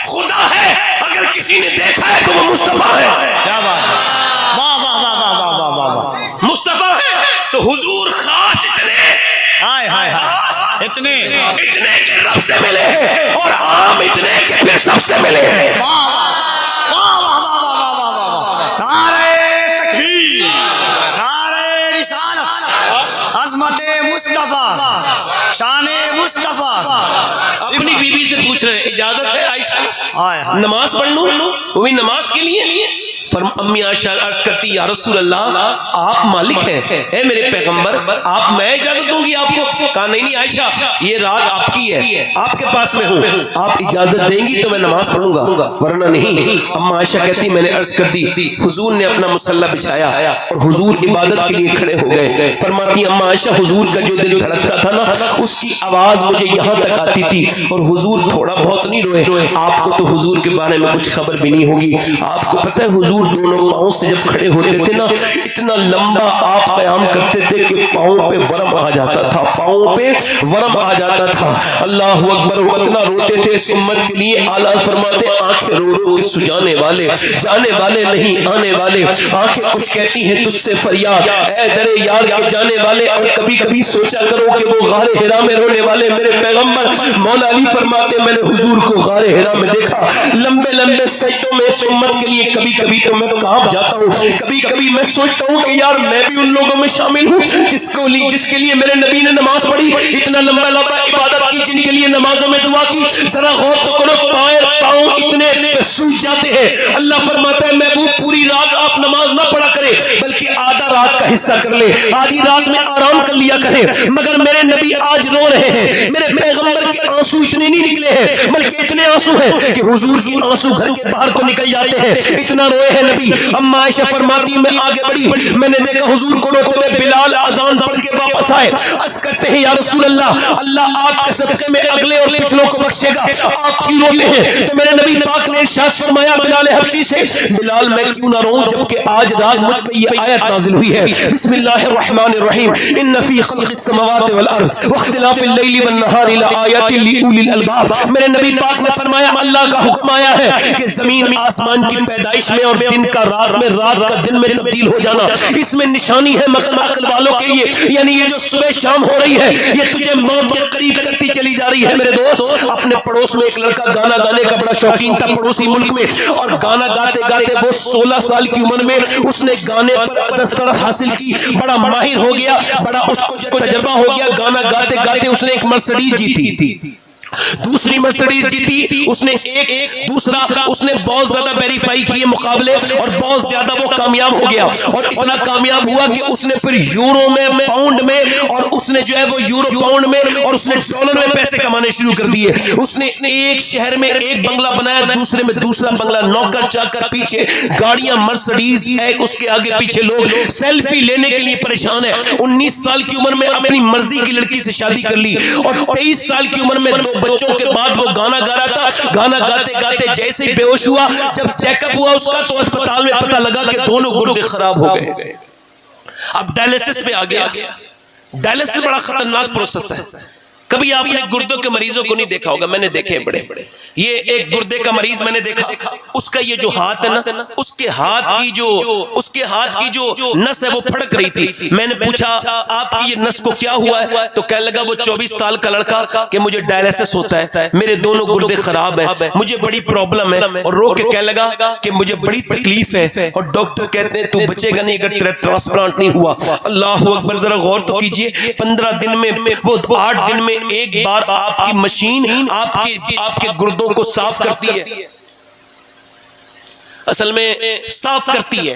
خدا ہے, اگر کسی نے دیکھا ہے تو وہ مصطفیٰ ہے. کیا بات ہے؟ واہ واہ واہ واہ واہ واہ واہ, مصطفیٰ ہے. تو حضور خاص اتنے کہ رب سے ملے, اور عام اتنے کہ پھر سب سے ملے. شان مصطفیٰ. اپنی بیوی سے پوچھ رہے ہیں اجازت ہے عائشہ نماز پڑھ لوں؟ وہ بھی نماز کے لیے. امی عائشہ عرض کرتی یا رسول اللہ آپ مالک ہیں، اے میرے پیغمبر آپ میں اجازت دوں گی آپ کو؟ کہا نہیں عائشہ یہ رات آپ کی ہے، آپ کے پاس میں ہوں، آپ اجازت دیں گی تو میں نماز پڑھوں گا ورنہ نہیں۔ اما عائشہ کہتی میں نے عرض کر دی، حضور نے اپنا مصلی بچھایا اور حضور عبادت کے لیے کھڑے ہو گئے۔ فرماتی اما عائشہ حضور کا جو دل دھڑکتا تھا نا اس کی آواز مجھے یہاں تک آتی تھی، اور حضور تھوڑا بہت نہیں روئے۔ آپ کو تو حضور کے بارے میں کچھ خبر بھی نہیں ہوگی، آپ کو پتہ ہے حضور دونوں پاؤں سے جب کھڑے ہوتے تھے نا اتنا لمبا آپ قیام کرتے تھے کہ پاؤں پہ ورم آ جاتا تھا، پاؤں پہ ورم آ جاتا تھا۔ اللہ اکبر، وہ اتنا روتے تھے اس امت کے لیے۔ اعلیٰ فرماتے آنکھیں رو رو کے سجانے والے، جانے والے نہیں آنے والے، آنکھیں کچھ کہتی ہیں تجھ سے فریاد اے در یار کے جانے والے۔ اور کبھی کبھی سوچا کرو کہ وہ غار حرا میں رونے والے میرے پیغمبر مولا علی فرماتے میں نے حضور کو غار حرا میں دیکھا لمبے لمبے سجدوں میں اس امت کے لیے۔ کبھی کبھی تو میں کانپ جاتا ہوں، کبھی کبھی میں سوچتا ہوں کہ یار میں بھی ان لوگوں میں شامل ہوں جس کے لیے میرے نبی نے نماز پڑھی، اتنا لمبا لمبا عبادت کی، جن کے لیے نمازوں میں دعا کی۔ ذرا غور تو کرو پاؤں اتنے سوج جاتے ہیں۔ اللہ فرماتا ہے محبوب پوری رات آپ نماز نہ پڑھا کرے بلکہ آدھا رات کا حصہ کر لے، آدھی رات میں آرام کر لیا کرے۔ مگر میرے نبی آج رو رہے ہیں، میرے پیغمبر کے آنسو اتنے نہیں نکلے ہیں بلکہ اتنے آنسو ہیں کہ حضور کی آنسو گھر کے باہر کو نکل جاتے ہیں، اتنا روئے ہیں نبی۔ اما عائشہ فرماتی میں آگے بڑھی، میں نے دیکھا حضور کو روتے ہوئے، بلال اذان پڑھ کے واپس آئے، عرض کرتے ہیں یا رسول اللہ اللہ آپ کے صدقے میں اگلے اور پچھلوں کو بخشے گا، آپ کیوں روتے ہیں؟ تو میرے نبی پاک نے ارشاد فرمایا بلال حبشی سے، بلال میں کیوں نہ روؤں جبکہ آج رات مجھ پہ یہ آیت نازل ہوئی ہے، بسم اللہ الرحمن الرحیم، ان فی خلق السماوات والارض واختلاف اللیل والنہار لآیات لأولی الالباب۔ میرے نبی پاک نے فرمایا اللہ کا حکم آیا ہے کہ زمین آسمان کی پیدائش میں اور دن کا رات میں، رات کا دن میں تبدیل ہو جانا اس میں نشانی ہے مگر عقل والوں کے لیے، یعنی یہ جو صبح شام ہو رہی ہے یہ تجھے موت کے قریب کرتی چلی جا رہی ہے۔ میرے دوست اپنے پڑوس میں ایک لڑکا گانا گانے کا بڑا شوقین تھا پڑوسی ملک میں، اور گانا گاتے گاتے وہ 16 سال کی عمر میں اس نے گانے پر دسترس حاصل کی، بڑا ماہر ہو گیا، بڑا اس کو تجربہ ہو گیا۔ گانا گاتے گاتے اس نے ایک مرسڈیز جیتی تھی، دوسری مرسڈیز جیتی، اس نے دوسرا اس نے بہت زیادہ ویریفائی کیے مقابلے اور بہت زیادہ وہ کامیاب ہو گیا، اور اتنا کامیاب ہوا کہ اس نے پھر یورو میں، پاؤنڈ میں، اور اس نے جو ہے وہ یورو پاؤنڈ میں اور اس نے ڈالر میں پیسے کمانے شروع کر دیے۔ اس نے ایک شہر میں ایک بنگلہ بنایا، دوسرے میں دوسرا بنگلہ، نوکر چاکر پیچھے گاڑیاں مرسڈیز، اس کے آگے پیچھے لوگ سیلفی لینے کے لیے پریشان ہے۔ 19 سال کی عمر میں اپنی مرضی کی لڑکی سے شادی کر لی، اور 23 سال کی عمر میں 2 بچوں کے بعد وہ گانا گا رہا تھا۔ گانا گاتے گاتے جیسے ہی بے ہوش ہوا، جب چیک اپ ہوا اس کا تو اسپتال میں پتہ لگا کہ دونوں گردے خراب ہو گئے۔ اب ڈائلسس پہ آ گیا۔ ڈائلسس بڑا خطرناک پروسیس ہے، کبھی آپ نے گردوں کے مریضوں کو نہیں دیکھا ہوگا، میں نے دیکھے بڑے بڑے۔ یہ ایک گردے کا مریض میں نے دیکھا، اس کا یہ جو ہاتھ ہے نا، اس کے ہاتھ کی جو نس ہے وہ پھڑک رہی تھی۔ میں نے پوچھا آپ کی یہ نس کو کیا ہوا ہے؟ تو کہنے لگا وہ 24 سال کا لڑکا کہ مجھے ڈائلسس ہوتا ہے، میرے دونوں گردے خراب ہیں، مجھے بڑی پرابلم ہے، اور رو کے کہنے لگا کہ مجھے بڑی تکلیف ہے، اور ڈاکٹر کہتے ہیں تو بچے گا نہیں اگر تیرا ٹرانسپلانٹ نہیں ہوا۔ اللہ اکبر، ذرا غور تو کیجئے، 15 دن میں، وہ 8 دن میں ایک بار آپ کی مشین آپ کے گردوں کو صاف کرتی ہے، اصل میں صاف کرتی ہے۔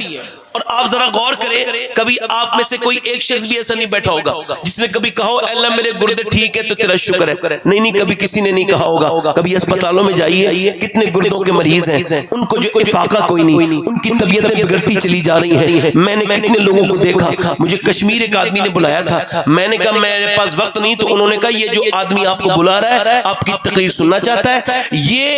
اور آپ ذرا غور کریں، کبھی آپ میں سے کوئی ایک شخص بھی ایسا نہیں بیٹھا ہوگا جس نے کبھی کہا اے اللہ میرے گردے ٹھیک ہے تو تیرا شکر ہے، نہیں کبھی کسی نے نہیں کہا ہوگا۔ کبھی اسپتالوں میں جائیے، کتنے گردوں کے مریض ہیں، ان کو جو افاقہ کوئی نہیں، ان کی طبیعتیں بگڑتی چلی جا رہی ہیں۔ میں نے کتنے لوگوں کو دیکھا، مجھے کشمیر ایک آدمی نے بلایا تھا، میں نے کہا میرے پاس وقت نہیں، تو انہوں نے کہا یہ جو آدمی آپ کو بلا رہا ہے آپ کی تقریر سننا چاہتا ہے، یہ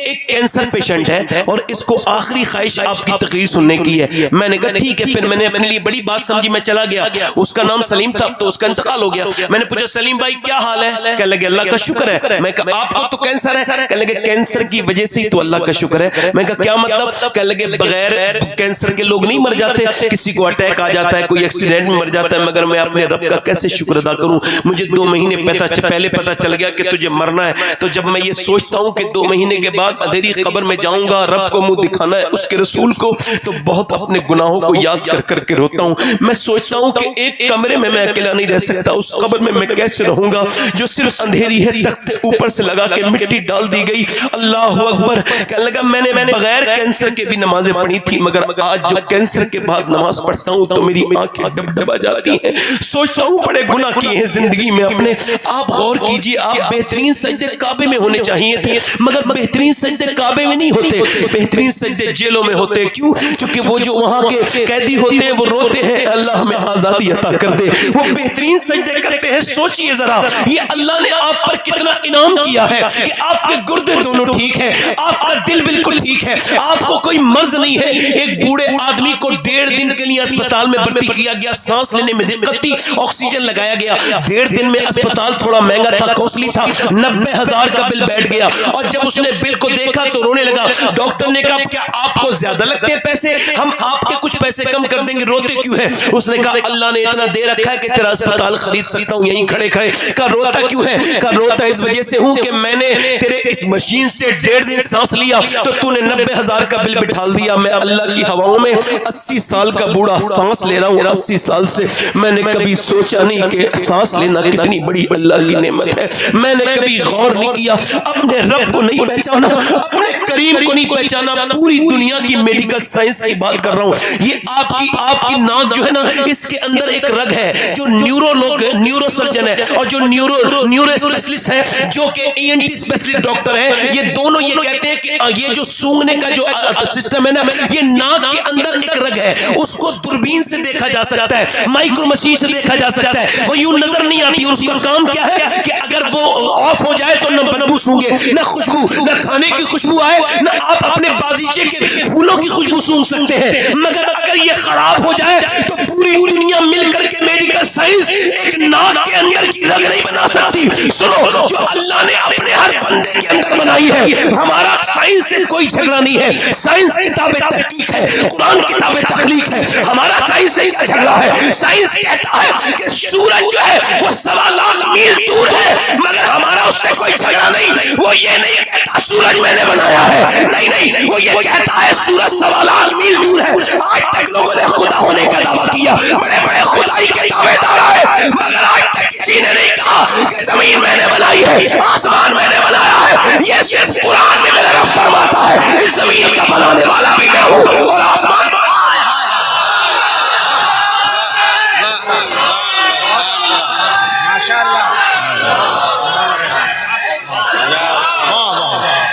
ایک کینسر پیشنٹ ہے اور اس کو آخری خواہش آپ کی تقریر سننے کی ہے۔ میں نے کہا ٹھیک ہے، پھر میں نے اپنے لیے بڑی بات سمجھی، میں چلا گیا۔ اس کا نام سلیم تھا، تو اس کا انتقال ہو گیا۔ میں نے پوچھا سلیم بھائی کیا حال ہے؟ کہنے لگے اللہ کا شکر ہے۔ میں کہا آپ کو تو کینسر ہے؟ کہنے لگے کینسر کی وجہ سے تو اللہ کا شکر ہے۔ میں کہا کیا مطلب؟ کہنے لگے بغیر کینسر کے لوگ نہیں مر جاتے، کسی کو اٹیک آ جاتا ہے، کوئی ایکسیڈنٹ میں مر جاتا ہے، مگر میں اپنے رب کا کیسے شکر ادا کروں؟ مجھے 2 مہینے پہلے پتہ چل گیا کہ تجھے مرنا ہے، تو جب میں یہ سوچتا ہوں کہ 2 مہینے کے بعد اندھیری قبر میں جاؤں گا، رب کو منہ دکھانا ہے اس کے رسول کو، تو بہت اپنے گناہوں گناہوں کو یاد کر کر کے روتا ہوں. میں سوچتا ہوں کہ ایک کمرے میں اکیلا نہیں رہ سکتا, اس قبر میں کیسے رہوں گا جو صرف اندھیری ہے, تختے اوپر سے لگا کے مٹی ڈال دی گئی. اللہ اکبر. کہنے لگا میں نے بغیر کینسر کے بھی نمازیں پڑھی تھی, مگر آج جو کینسر کے بعد نماز پڑھتا ہوں تو میری آنکھیں ڈبڈبا جاتی ہیں. سوچتا ہوں بڑے گناہ کیے ہیں زندگی میں اپنے. آپ غور کیجئے, آپ بہترین سجدے کعبے میں ہونے چاہیے تھے, مگر بہترین سجدے کعبے میں نہیں ہوتے, بہترین سجدے جیلوں میں ہوتے. کیوں؟ کیونکہ وہ جو وہاں کے قیدی ہوتے ہیں وہ روتے ہیں اللہ ہمیں آزادی عطا کر دے, وہ بہترین سجدے کرتے ہیں. سوچئے ذرا یہ اللہ نے آپ پر کتنا انعام کیا ہے کہ آپ کے گردے دونوں ٹھیک ہیں, آپ کا دل بالکل ٹھیک ہے, آپ کو کوئی مرض نہیں ہے. ایک بوڑھے آدمی کو 1.5 دن کے لیے اسپتال میں بھرتی کیا گیا, سانس لینے میں دقت تھی, آکسیجن لگایا گیا. 1.5 دن میں اسپتال تھوڑا مہنگا تھا, کوسٹلی تھا, 90,000 کا بل بیٹھ گیا. اور جب اس نے بل کو دیکھا تو رونے لگا. ڈاکٹر نے کہا کیا آپ کو زیادہ لگتے ہیں پیسے, ہم آپ کے کچھ پیسے کم کر دیں گے, روتے کیوں ہے؟ اس نے کہا اللہ نے اتنا دے رکھا ہے کہ تیرا اسپتال خرید سکتا ہوں یہیں کھڑے کھڑے. کہا روتا کیوں ہے؟ کہا روتا اس وجہ سے ہوں کہ میں نے تیرے اس مشین سے 1.5 دن سانس لیا تو تو نے 90,000 کا بل بٹھال دیا. میں اللہ کی ہواؤں میں 80 سال کا بوڑھا سانس لے رہا ہوں, 80 سال سے میں نے کبھی سوچا نہیں کہ سانس لینا کتنی بڑی اللہ کی نعمت ہے. میں نے کبھی غور نہیں کیا, اپنے رب کو نہیں پہچانا, اپنے کریم کو نہیں پہچانا. پوری دنیا کی میڈیکل سائنس کی بات کر رہا ہوں. یہ آپ کی ناک جو ہے نا, اس کے اندر ایک رگ ہے جو نیورو سرجن ہے اور جو نیورو اسپیشلسٹ ہے جو کہ ENT اسپیشلسٹ ڈاکٹر ہے, یہ دونوں یہ کہتے ہیں کہ یہ جو سونگنے کا جو سسٹم ہے نا, یہ ناک کے اندر ایک رگ ہے, اس کو دوربین سے دیکھا جا سکتا ہے, مائکرو مشین سے دیکھا جا سکتا ہے, وہ یوں نظر نہیں آتی. اور اس کا کام کیا ہے کہ اگر وہ آف ہو جائے تو نہ بدبو سونگے, نہ خوشبو, نہ کھانے کی خوشبو آئے, نہ آپ اپنے بازیچے کے پھولوں کی خوشبو سونگ سکتے ہیں. مگر اگر یہ خراب ہو جائے تو پوری دنیا مل کر کے میڈیکل سائنس ایک ناک کے اندر کی رگ نہیں بنا سکتی. سنو, جو اللہ نے اپنے ہر بندے کے اندر بنائی ہے, ہمارا سائنس سے کوئی جھگڑا نہیں ہے. سائنس کتاب تحقیق ہے, قرآن کتاب تخلیق ہے, ہمارا سائنس سے کیا جھگڑا ہے؟ سائنس کہتا ہے کہ سورج جو ہے وہ 1.25 لاکھ میل دور ہے, مگر ہمارا اس سے کوئی جھگڑا نہیں. وہ یہ نہیں کہتا سورج میں نے بنایا ہے, نہیں, وہ یہ کہتا ہے سورج 1.25 لاکھ میل دور ہے. آج تک لوگوں نے خدا ہونے کا دعویٰ کیا, بڑے بڑے خدائی کے دعوے دار آئے, مگر آج تک کسی نے نہیں کہا کہ زمین میں نے بنائی ہے, آسمان میں نے بنایا ہے. یہ صرف قرآن میں میرا رب فرماتا ہے اس زمین کا بنانے والا بھی میں ہوں اور آسمان کا.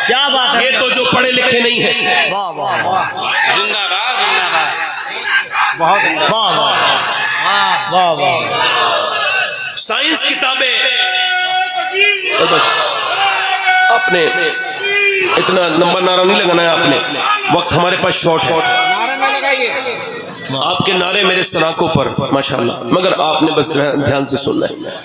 کیا بات ہے, یہ تو جو پڑھے لکھے نہیں ہیں. واہ واہ واہ, زندہ باد, زندہ باد, بہت واہ واہ واہ واہ. سائنس کتابیں آپ نے اتنا لمبا نعرہ نہیں لگانا ہے, آپ نے وقت ہمارے پاس شارٹ, آپ کے نعرے میرے سناکوں پر ماشاءاللہ, مگر آپ نے بس دھیان سے سننا ہے.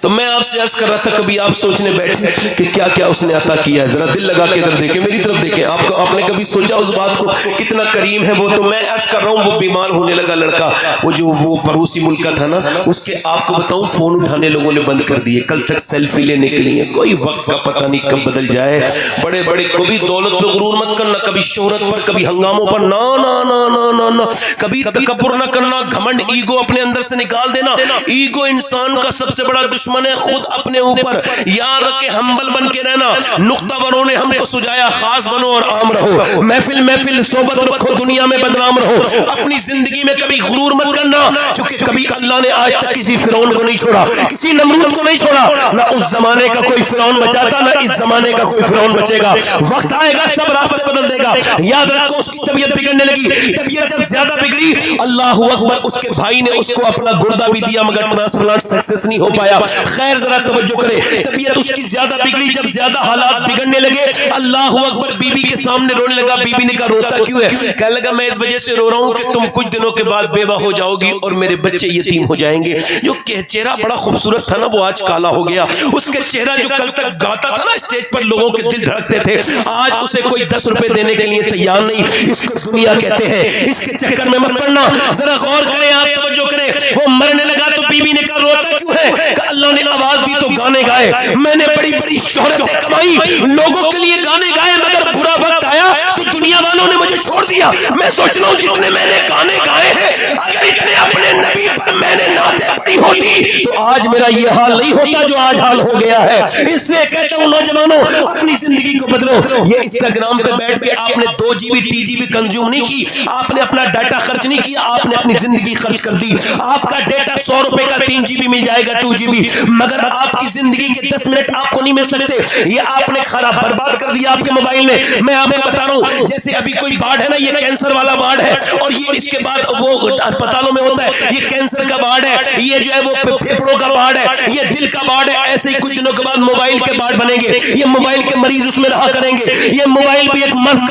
تو میں آپ سے عرض کر رہا تھا کبھی آپ سوچنے بیٹھے کہ کیا کیا اس نے عطا کیا ہے, ذرا دل لگا کے ادھر دیکھیں, میری طرف دیکھیں. آپ نے کبھی سوچا اس بات کو کتنا کریم ہے وہ؟ تو میں عرض کر رہا ہوں, وہ بیمار ہونے لگا لڑکا, وہ پڑوسی ملک کا تھا نا, اس کے آپ کو بتاؤں فون اٹھانے لوگوں نے بند کر دیے. کل تک سیلفی لینے کے لیے, کوئی وقت کا پتہ نہیں کب بدل جائے. بڑے بڑے کبھی دولت پہ غرور مت کرنا, کبھی شہرت پر, کبھی ہنگاموں پر, نہ کبھی تکبر نہ کرنا, گھمنڈ ایگو اپنے اندر سے نکال دینا. ایگو انسان کا سب سے بڑا دشمن ہے. خود اپنے اوپر یار کے ہمبل بن کے رہنا. نقطہ بروں نے ہم کو سجایا, خاص بنو اور عام رہو, محفل صحبت رکھو, دنیا میں بدنام رہو. اپنی زندگی میں کبھی غرور مت کرنا, کیونکہ کبھی اللہ نے آج تک کسی فرعون کو نہیں چھوڑا, کسی نمرود کو نہیں چھوڑا. نہ اس زمانے کا کوئی فرعون بچا تھا, نہ اس زمانے کا کوئی فرعون بچے گا. وقت آئے گا سب راستے بدل دے گا. یاد رکھو اس کی طبیعت بگڑنے لگی. طبیعت جب زیادہ بگڑی, اللہ اکبر, اس کے بھائی نے اس کو اپنا گردہ بھی دیا مگر ٹرانسپلانٹ سکسیس نہیں ہو پایا. خیر ذرا توجہ کرے, طبیعت اس کی زیادہ بگڑی. جب زیادہ حالات بگڑنے لگے, اللہ اکبر, بی بی کے سامنے رونے لگا. بی بی نے کہا روتا کیوں ہے؟ کہنے لگا میں اس وجہ سے رو رہا ہوں کہ تم کچھ دنوں کے بعد بیوہ ہو جاؤ گی اور میرے بچے یتیم ہو جائیں گے. جو چہرہ بڑا خوبصورت تھا نا, وہ آج کالا ہو گیا. اس کے چہرہ جو کل تک گاتا تھا نا اسٹیج پر, لوگوں کے دل دھڑکتے تھے, آج اسے کوئی 10 روپے دینے کے لیے تیار نہیں. اس کو دنیا کہتے ہیں, اس کے چکر میں مت پڑنا. ذرا غور کریں, آپ توجہ کریں. وہ مرنے لگا تو بی بی نے کہا روتا کیوں ہے؟ کہ اللہ نے آواز دی تو گانے گائے, میں نے بڑی بڑی شہرتیں کمائی, لوگوں کے لیے گانے گائے, مگر برا وقت آیا تو دنیا والوں نے مجھے چھوڑ دیا. میں سوچ رہا ہوں جتنے میں نے گانے گائے ہیں اگر اتنے اپنے نبی پر میں نے نعتیں پڑھی ہوتی تو آج میرا یہ حال نہیں ہوتا جو آج حال ہو گیا ہے. اس سے کہتا ہوں نوجوانوں اپنی زندگی کو بدلو. یہ انسٹاگرام پہ بیٹھ کے آپ نے 2 GB 3 GB کنزیوم نہیں کی, آپ نے اپنا ڈاٹا خرچ نہیں کیا, آپ نے اپنی زندگی خرچ کر دی. آپ کا ڈیٹا 100 روپے کا 3 GB مل جائے گا 2 GB, مگر آپ کی زندگی کے 10 منٹ آپ کو نہیں مل سکتے. یہ آپ نے خراب برباد کر دیا آپ کے موبائل نے. میں آپ کو بتا رہا ہوں جیسے ابھی کوئی بارڈ ہے نا, یہ کینسر والا بارڈ ہے اور یہ اس کے بعد وہ اسپتالوں میں ہوتا ہے, یہ کینسر کا بارڈ ہے, یہ جو ہے وہ پھیپھڑوں کا بارڈ ہے, یہ دل کا بارڈ ہے. ایسے ہی کچھ دنوں کے بعد موبائل کے بارڈ بنیں گے, یہ موبائل کے مریض اس میں رہا کریں گے. یہ موبائل بھی ایک مرض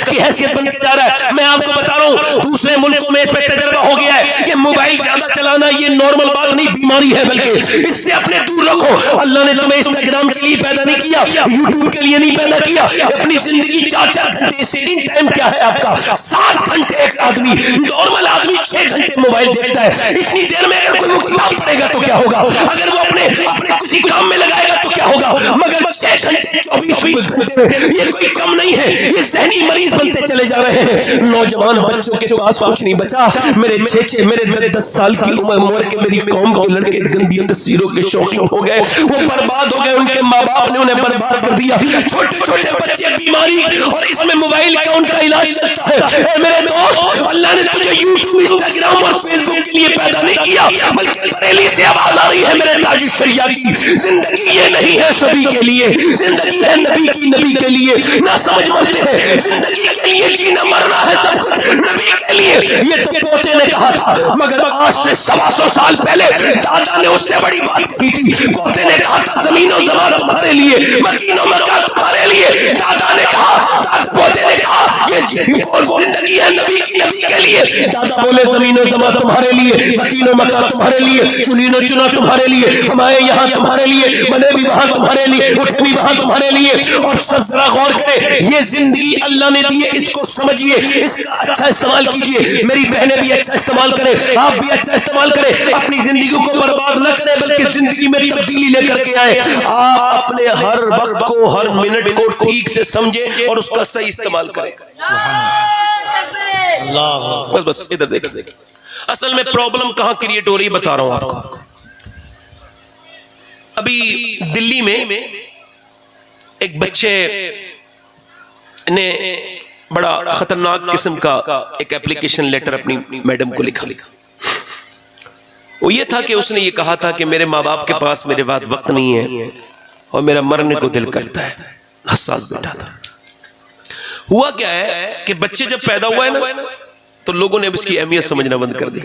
کی حیثیت بن کے جا رہا ہے. میں آپ کو بتا رہا ہوں دوسرے ملکوں میں اس پہ تجربہ ہو گیا ہے کہ موبائل زیادہ چلانا یہ نارمل بات نہیں, بیماری ہے, بلکہ اس سے اپنے دور رکھو. اللہ نے تمہیں انسٹاگرام کے لیے پیدا نہیں کیا, یوٹیوب کے لیے نہیں پیدا کیا. اپنی زندگی 4 گھنٹے اسکرین ٹائم کیا ہے آپ کا 7 گھنٹے. ایک آدمی نارمل آدمی 6 گھنٹے موبائل دیکھتا ہے. اتنی دیر میں اگر کوئی وہ کتاب پڑھے گا تو کیا ہوگا, اگر وہ اپنے کسی کام میں لگائے گا تو کیا ہوگا, مگر 6 گھنٹے 24 گھنٹے میں یہ کوئی کم نہیں ہے. یہ ذہنی مریض بنتے چلے جا رہے ہیں. نوجوان بچوں کے پاس کچھ نہیں بچا. میرے 6 میرے 10 سال کی عمر کے میری قوم کے لڑکے گندی تصویروں کے شوقین ہو گئے, وہ برباد ہو گئے. ان کے ماں باپ نے انہیں برباد کر دیا. چھوٹے چھوٹے بچے بیماری اور اس میں موبائل کا ان کا علاج چلتا ہے. اے میرے دوست, اللہ نے تجھے یوٹیوب, انسٹاگرام اور فیس بک کے لیے پیدا نہیں کیا, بلکہ بریلی سے آواز آ رہی ہے میرے تاج الشریعہ کی. زندگی یہ نہیں ہے سبھی کے لیے, زندگی ہے نبی کے لیے. نہ سمجھ مرتے ہیں زندگی کے لیے, جینا مرنا ہے سب کچھ نبی کے لیے. یہ تو پوتے نے کہا تھا, مگر آج سے 125 سال پہلے دادا نے اس سے بڑی بات کہی تھی. پوتے نے کہا تھا زمین و زمان تمہارے لیے, مکین و مکان تمہارے لیے. دادا نے کہا, پوتے نے کہا یہ زندگی ہے نبی کے لیے. دادا بولے زمین و زمان تمہارے لیے, مکین و مکان تمہارے لیے, چنین و چنا تمہارے لیے, ہمارے یہاں تمہارے لیے, بنے بھی وہاں تمہارے لیے, اٹھے بھی وہاں تمہارے لیے. اور ذرا غور کرے, یہ زندگی اللہ نے دی ہے, اس کو سمجھیے, اس کا اچھا استعمال کیجیے. میری بہنیں بھی اچھا استعمال کریں, آپ بھی اچھا استعمال کریں. اپنی زندگی کو برباد نہ کریں بلکہ زندگی میں تبدیلی لے کر کے آئے. آپ اپنے ہر وقت کو, ہر منٹ کو ٹھیک سے سمجھیں اور اس کا صحیح استعمال کریں. بس ادھر دیکھیں. اصل میں پرابلم کہاں کریٹ ہو رہی بتا رہا ہوں آپ کو. ابھی دلی میں ایک بچے نے بڑا خطرناک قسم کا ایک ایپلیکیشن لیٹر اپنی میڈم کو لکھا. وہ یہ تھا کہ اس نے یہ کہا تھا کہ میرے ماں باپ کے پاس میرے بعد وقت نہیں ہے اور میرا مرنے کو دل کرتا ہے. حساس بیٹا تھا. ہوا کیا ہے کہ بچے جب پیدا ہوا ہے نا تو لوگوں نے اب اس کی اہمیت سمجھنا بند کر دی.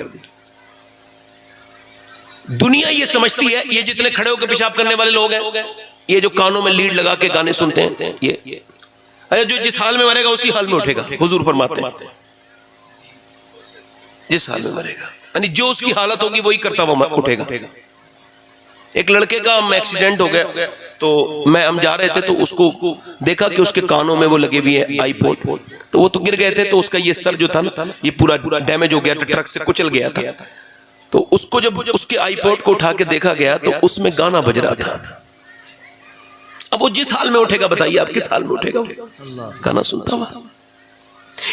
دنیا یہ سمجھتی ہے, یہ جتنے کھڑے ہو کے پیشاب کرنے والے لوگ ہیں, یہ جو کانوں میں لیڈ لگا کے گانے سنتے ہیں, یہ جو جس حال میں مرے گا اسی حال میں اٹھے گا. حضور فرماتے ہیں جس حال میں مرے گا, یعنی جو اس کی حالت ہوگی وہی کرتا وہ اٹھے گا. ایک لڑکے کا ایکسیڈنٹ ہو گیا تو ہم جا رہے تھے تو اس کو دیکھا کہ اس کے کانوں میں وہ لگے ہوئے ہیں آئی پوڈ, تو وہ تو گر گئے تھے, تو اس کا یہ سر جو تھا نا یہ پورا ڈیمیج ہو گیا تھا, ٹرک سے کچل گیا تھا. تو اس کو جب اس کے آئی پوڈ کو اٹھا کے دیکھا گیا تو اس میں گانا بج رہا تھا. اب وہ جس حال میں اٹھے گا بتائیے آپ کس حال میں اٹھے گا, گانا سنتا ہوا.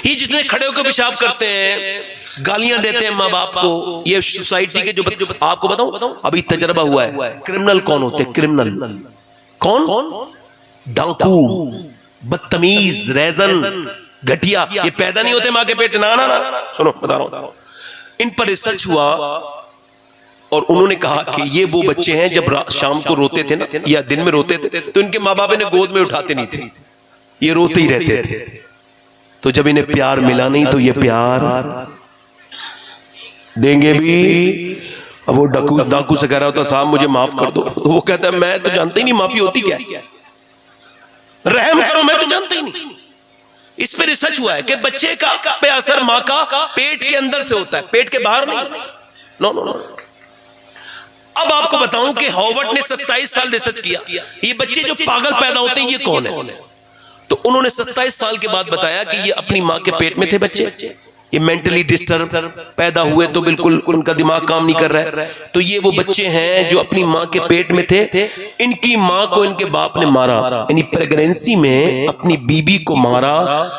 یہ جتنے کھڑے ہو کے پیشاب کرتے ہیں, گالیاں دیتے ہیں ماں باپ کو, یہ سوسائٹی کے جو آپ کو بتاؤں ابھی تجربہ ہوا ہے. کرمنل کون ہوتے ہیں, کرمنل کون, ڈاکو, بدتمیز, ریزن, گھٹیا, یہ پیدا نہیں ہوتے ماں کے پیٹ. نا سنو بتا رہا ہوں, ان پر ریسرچ ہوا اور انہوں نے کہا کہ یہ وہ بچے ہیں جب شام کو روتے تھے نا یا دن میں روتے تھے تو ان کے ماں باپ انہیں گود میں اٹھاتے نہیں تھے, یہ روتے ہی رہتے تھے. تو جب انہیں پیار ملا نہیں تو یہ پیار دیں گے بھی. اب وہ ڈاکو سے کہہ رہا ہوتا صاحب مجھے معاف کر دو, تو وہ کہتا ہے میں تو جانتا ہی نہیں معافی ہوتی کیا, رحم کرو, میں تو جانتا ہی نہیں. اس پہ ریسرچ ہوا ہے کہ بچے کا پہ اثر ماں کا پیٹ کے اندر سے ہوتا ہے, پیٹ کے باہر نہیں. نو. اب آپ کو بتاؤں کہ ہاروارڈ نے 27 سال ریسرچ کیا, یہ بچے جو پاگل پیدا ہوتے ہیں یہ کون ہے. تو انہوں نے 27 سال کے بعد بتایا کہ یہ اپنی ماں کے پیٹ میں تھے بچے, یہ مینٹلی ڈسٹرب پیدا ہوئے تو بالکل ان کا دماغ کام نہیں کر رہا ہے. تو یہ وہ بچے ہیں جو اپنی ماں کے پیٹ میں تھے, ان کی ماں کو ان کے باپ نے مارا, یعنی پریگنینسی میں اپنی بیوی کو مارا,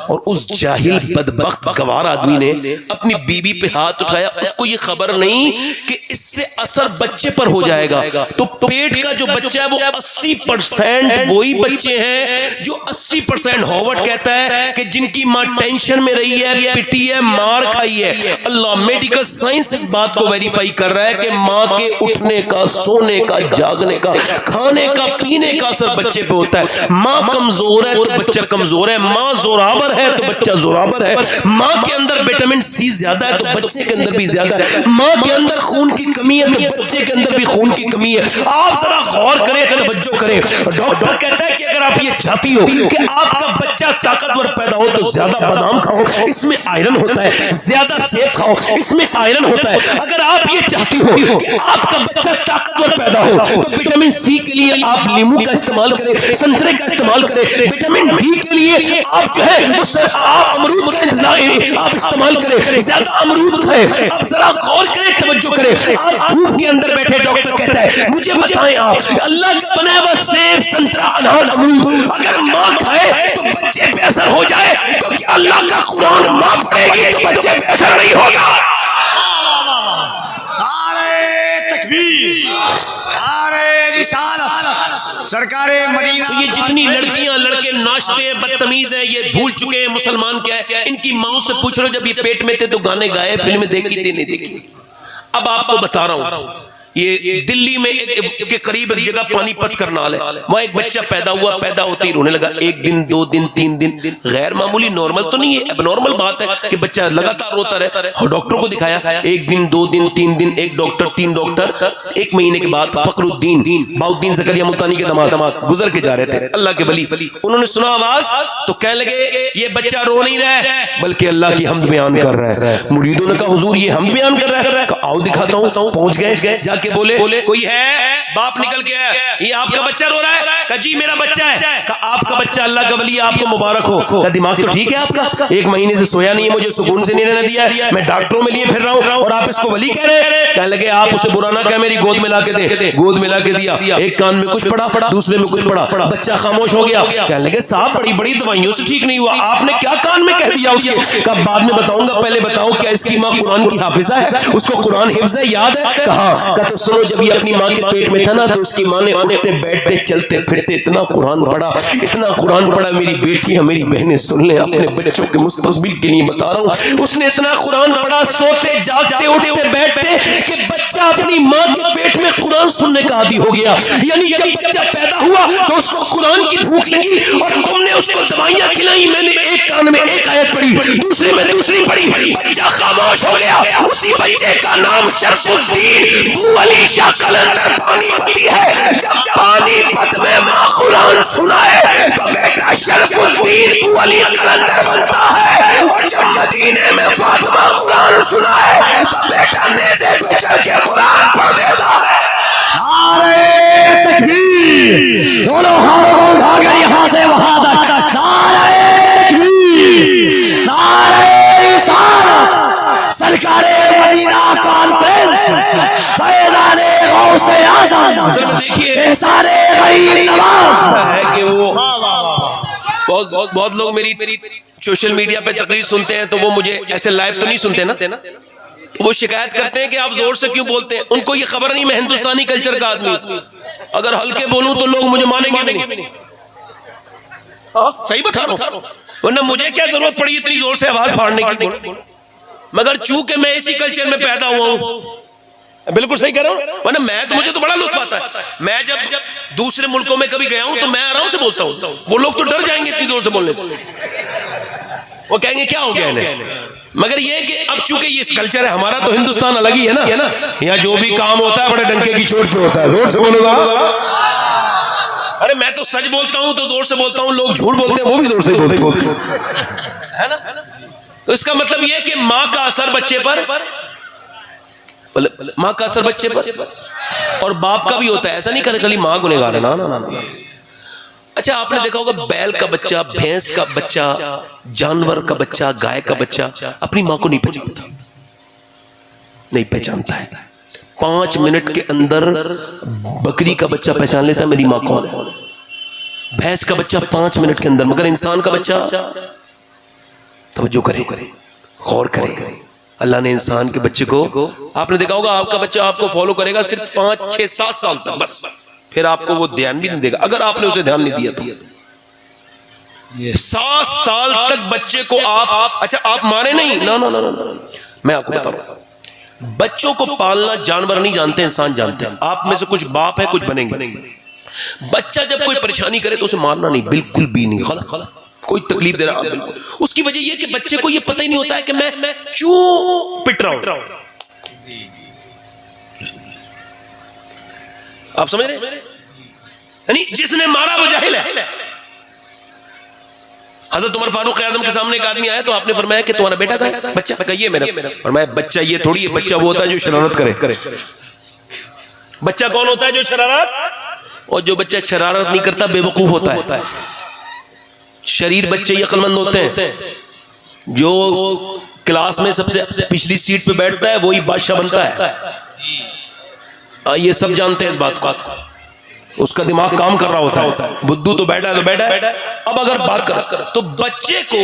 اور اس جاہل بدبخت گوار آدمی نے اپنی بیوی پہ ہاتھ اٹھایا. اس کو یہ خبر نہیں کہ اس سے اثر بچے پر ہو جائے گا. تو پیٹ کا جو بچہ ہے وہ 80% وہی بچے ہیں جو 80% ہاورڈ کہتا ہے کہ جن کی ماں ٹینشن میں رہی ہے, پٹی ہے, مار کھائی ہے. اللہ میڈیکل سائنس اس بات کو ویریفائی کر رہا ہے کہ ماں کے اٹھنے کا, سونے کا, جاگنے کا, کھانے کا, پینے کا اثر بچے پہ ہوتا ہے. ماں کمزور ہے تو بچہ کمزور ہے, ماں زورآور ہے تو بچہ زورآور ہے, ماں کے اندر وٹامن سی زیادہ ہے تو بچے کے اندر بھی زیادہ ہے, ماں کے اندر خون کی کمی ہے تو بچے کے اندر بھی خون کی کمی ہے. آپ ذرا غور کریں, توجہ کریں. ڈاکٹر کہتا ہے کہ اگر آپ یہ چاہتی ہو کہ آپ کا بچہ طاقتور پیدا ہو تو زیادہ بادام کھاؤ, اس میں آئرن ہوتا ہے. زیادہ سیب کھاؤ, اس میں آئرن ہوتا ہے. اگر آپ یہ چاہتی ہو کہ آپ کا بچہ طاقتور پیدا ہو تو وٹامن سی کے لیے آپ لیمو کا استعمال کریں, سنترے کا استعمال کریں. وٹامن ڈی کے لیے آپ جو ہے آپ امرود کا آپ استعمال کریں, زیادہ امرود کھائیں. اب ذرا غور کریں, توجہ کریں. آپ دھوپ کے اندر بیٹھے, ڈاکٹر کہتا ہے مجھے بتائیں آپ اللہ کا بنایا ہوا سیب, سنترا, انار, امرود اگر ماں کھائے تو بچے پہ اثر ہو جائے تو کیا اللہ کا قرآن ماں پڑے گی تو بچے پہ اثر نہیں ہوگا؟ سرکار مدینہ. تو یہ جتنی لڑکیاں لڑکے ناشتے بدتمیز ہیں, یہ بھول چکے ہیں مسلمان کیا ہے. ان کی ماں سے پوچھ رہے جب یہ پیٹ میں تھے تو گانے گائے, فلمیں دیکھی تھی, نہیں دیکھی. اب آپ کو بتا رہا ہوں, یہ دلی میں کے قریب ایک جگہ پانی پت کرنال ہے, وہاں ایک بچہ پیدا ہوا, پیدا ہوتے ہی رونے لگا. ایک دن, 2 دن, 3 دن, غیر معمولی, نارمل تو نہیں ہے, اب نارمل بات ہے کہ بچہ لگاتار روتا رہے. اور ڈاکٹر کو دکھایا, 1 دن, 2 دن, 3 دن, 1 ڈاکٹر, 3 ڈاکٹر. 1 مہینے کے بعد فخر الدین بہاؤالدین زکریا ملتانی کے داماد گزر کے جا رہے تھے, اللہ کے ولی. انہوں نے سنا آواز تو کہنے لگے یہ بچہ رو نہیں رہا ہے بلکہ اللہ کی حمد بیان کر رہا ہے. مریدوں نے کہا حضور یہ حمد بیان کر رہا ہے, آؤ دکھاتا ہوں. پہنچ گئے, جا کے بولے کوئی ہے؟ باپ نکل کے آیا, یہ آپ کا بچہ رو رہا ہے؟ کہا جی میرا بچہ ہے. کہا آپ کا بچہ اللہ کا ولی, آپ کو مبارک ہو. کہا دماغ تو ٹھیک ہے آپ کا, 1 مہینے سے سویا نہیں ہے, مجھے سکون سے نہیں رہنے دیا ہے, میں ڈاکٹروں میں لیے پھر رہا ہوں اور آپ اس کو ولی کہہ رہے ہیں. کہنے لگے آپ اسے برا نہ کہہ, میری گود میں لا کے دے. گود میں لا کے دیا, ایک کان میں کچھ پڑا, دوسرے میں کچھ پڑا, بچہ خاموش ہو گیا. کہنے لگے صاحب بڑی بڑی دوائیوں سے ٹھیک نہیں ہوا, آپ نے کیا کان میں کہہ دیا اسے؟ کہا بعد میں بتاؤں گا, پہلے بتاؤ کیا اس کی ماں قرآن کی حافظہ ہے, اس کو قرآن حفظ ہے, یاد ہے؟ کہا. کہا تو سنو, جب یہ اپنی ماں کے پیٹ میں تھا نا تو اس کی ماں نے اٹھتے بیٹھتے چلتے پھرتے اتنا قرآن پڑھا, میری بیٹیاں میری بہنیں سن لیں, اپنے بچوں کے مستقبل کے لیے بتا رہا ہوں, اس نے اتنا قرآن پڑھا سوتے جاگتے اٹھتے بیٹھتے کہ بچہ اپنی ماں کے پیٹ میں قرآن سننے کا عادی ہو گیا. یعنی جب بچہ پیدا ہوا تو اس کو قرآن کی بھوک لگی اور تم نے اس کو دوائیاں کھلائیں. میں نے ایک کان میں ایک آیت پڑھی, دوسرے میں دوسری پڑھی, بچہ خاموش ہو گیا. اسی بچے کا نام شرف الدین ولی شاہ قلندر پانی پتی ہے. جب پانی پت میں ماں قرآن سنائے تو بیٹا شرف الدین ولی قلندر بنتا ہے, اور جب مدینے میں فاطمہ قرآن سنائے تو بیٹا نیزے پہ چڑھ کے قرآن پڑھ دیتا ہے. نعرہ تکبیر, دونوں ہاتھوں اٹھا کر یہاں سے وہاں تک. نعرہ تکبیر, نعرہ رسالت. سرکار مدینہ کانفرنس, فیضان غوث اعظم, احسان غریب نواز ہے کہ وہ بہت لوگ میری سوشل میڈیا پہ تقریر سنتے ہیں تو وہ مجھے ایسے لائیو تو نہیں سنتے نا, وہ شکایت کرتے ہیں کہ آپ زور سے کیوں بولتے ہیں. ان کو یہ خبر نہیں میں ہندوستانی کلچر کا آدمی, اگر ہلکے بولوں تو لوگ مجھے مانیں گے نہیں. صحیح بتا رہا ہوں, ورنہ مجھے کیا ضرورت پڑی اتنی زور سے آواز پھاڑنے کی, مگر چونکہ میں اسی کلچر میں پیدا ہوا ہوں. بالکل صحیح کہہ رہا ہوں, ورنہ مجھے تو بڑا لطف آتا ہے. میں جب دوسرے ملکوں میں کبھی گیا ہوں تو میں آرام سے بولتا ہوں, وہ لوگ تو ڈر جائیں گے اتنی زور سے بولنے سے, وہ کہیں گے کیا ہو گیا انہیں. مگر یہ کہ اب چونکہ یہ کلچر ہے ہمارا تو ہندوستان الگ ہی ہے نا, یہاں جو بھی کام ہوتا ہے بڑے ڈنکے کی چوٹ پہ ہوتا ہے. زور سے بولو گا. ارے میں تو سچ بولتا ہوں تو زور سے بولتا ہوں, لوگ جھوٹ بولتے ہیں وہ بھی زور سے بولتے ہیں نا. تو اس کا مطلب یہ کہ ماں کا اثر بچے پر, ماں کا اثر بچے پر اور باپ کا بھی ہوتا ہے. ایسا نہیں کہ خالی ماں گنہگار ہے, نا. اچھا آپ نے دیکھا ہوگا بیل کا بچہ، بھینس کا بچہ، جانور کا بچہ، گائے کا بچہ اپنی ماں کو نہیں پہچانتا، نہیں پہچانتا ہے. 5 منٹ کے اندر بکری کا بچہ پہچان لیتا ہے میری ماں کون ہے. بھینس کا بچہ 5 منٹ کے اندر، مگر انسان کا بچہ، توجہ کرے، غور کرے. اللہ نے انسان کے بچے کو، آپ نے دیکھا ہوگا آپ کا بچہ آپ کو فالو کرے گا صرف 5 6 7 سال تک، بس پھر آپ کو وہ دھیان بھی نہیں دے گا اگر آپ نے اسے دھیان نہیں دیا تو. 7 سال تک بچے کو آپ، اچھا آپ مانے نہیں، نا میں آپ کو بتا رہا ہوں، بچوں کو پالنا جانور نہیں جانتے، انسان جانتے ہیں. آپ میں سے کچھ باپ ہیں، کچھ بنیں گے. بچہ جب کوئی پریشانی کرے تو اسے مارنا نہیں، بالکل بھی نہیں، غلط، کوئی تکلیف دے رہا بالکل. اس کی وجہ یہ کہ بچے کو یہ پتہ ہی نہیں ہوتا ہے کہ میں کیوں پٹ رہا ہوں. آپ سمجھ رہے ہیں؟ یعنی جس نے مارا وہ جاہل ہے. حضرت عمر فاروق اعظم کے سامنے ایک آدمی آیا تو آپ نے فرمایا کہ تمہارا بیٹا کہا ہے؟ بچہ کہا یہ میرا. فرمایا بچہ یہ تھوڑی ہے، بچہ وہ ہوتا ہے جو شرارت کرے. بچہ کون ہوتا ہے؟ جو شرارت، اور جو بچہ شرارت نہیں کرتا بے وقوف ہوتا ہے. شریر بچے یہ عقل مند ہوتے ہیں. جو کلاس میں سب سے پچھلی سیٹ پہ بیٹھتا ہے وہی بادشاہ بنتا ہے. یہ سب جانتے ہیں اس بات کو. اس کا دماغ کام کر رہا ہوتا ہے. بدھو تو بیٹھا ہے تو بیٹھا ہے. اب اگر بات کر تو بچے کو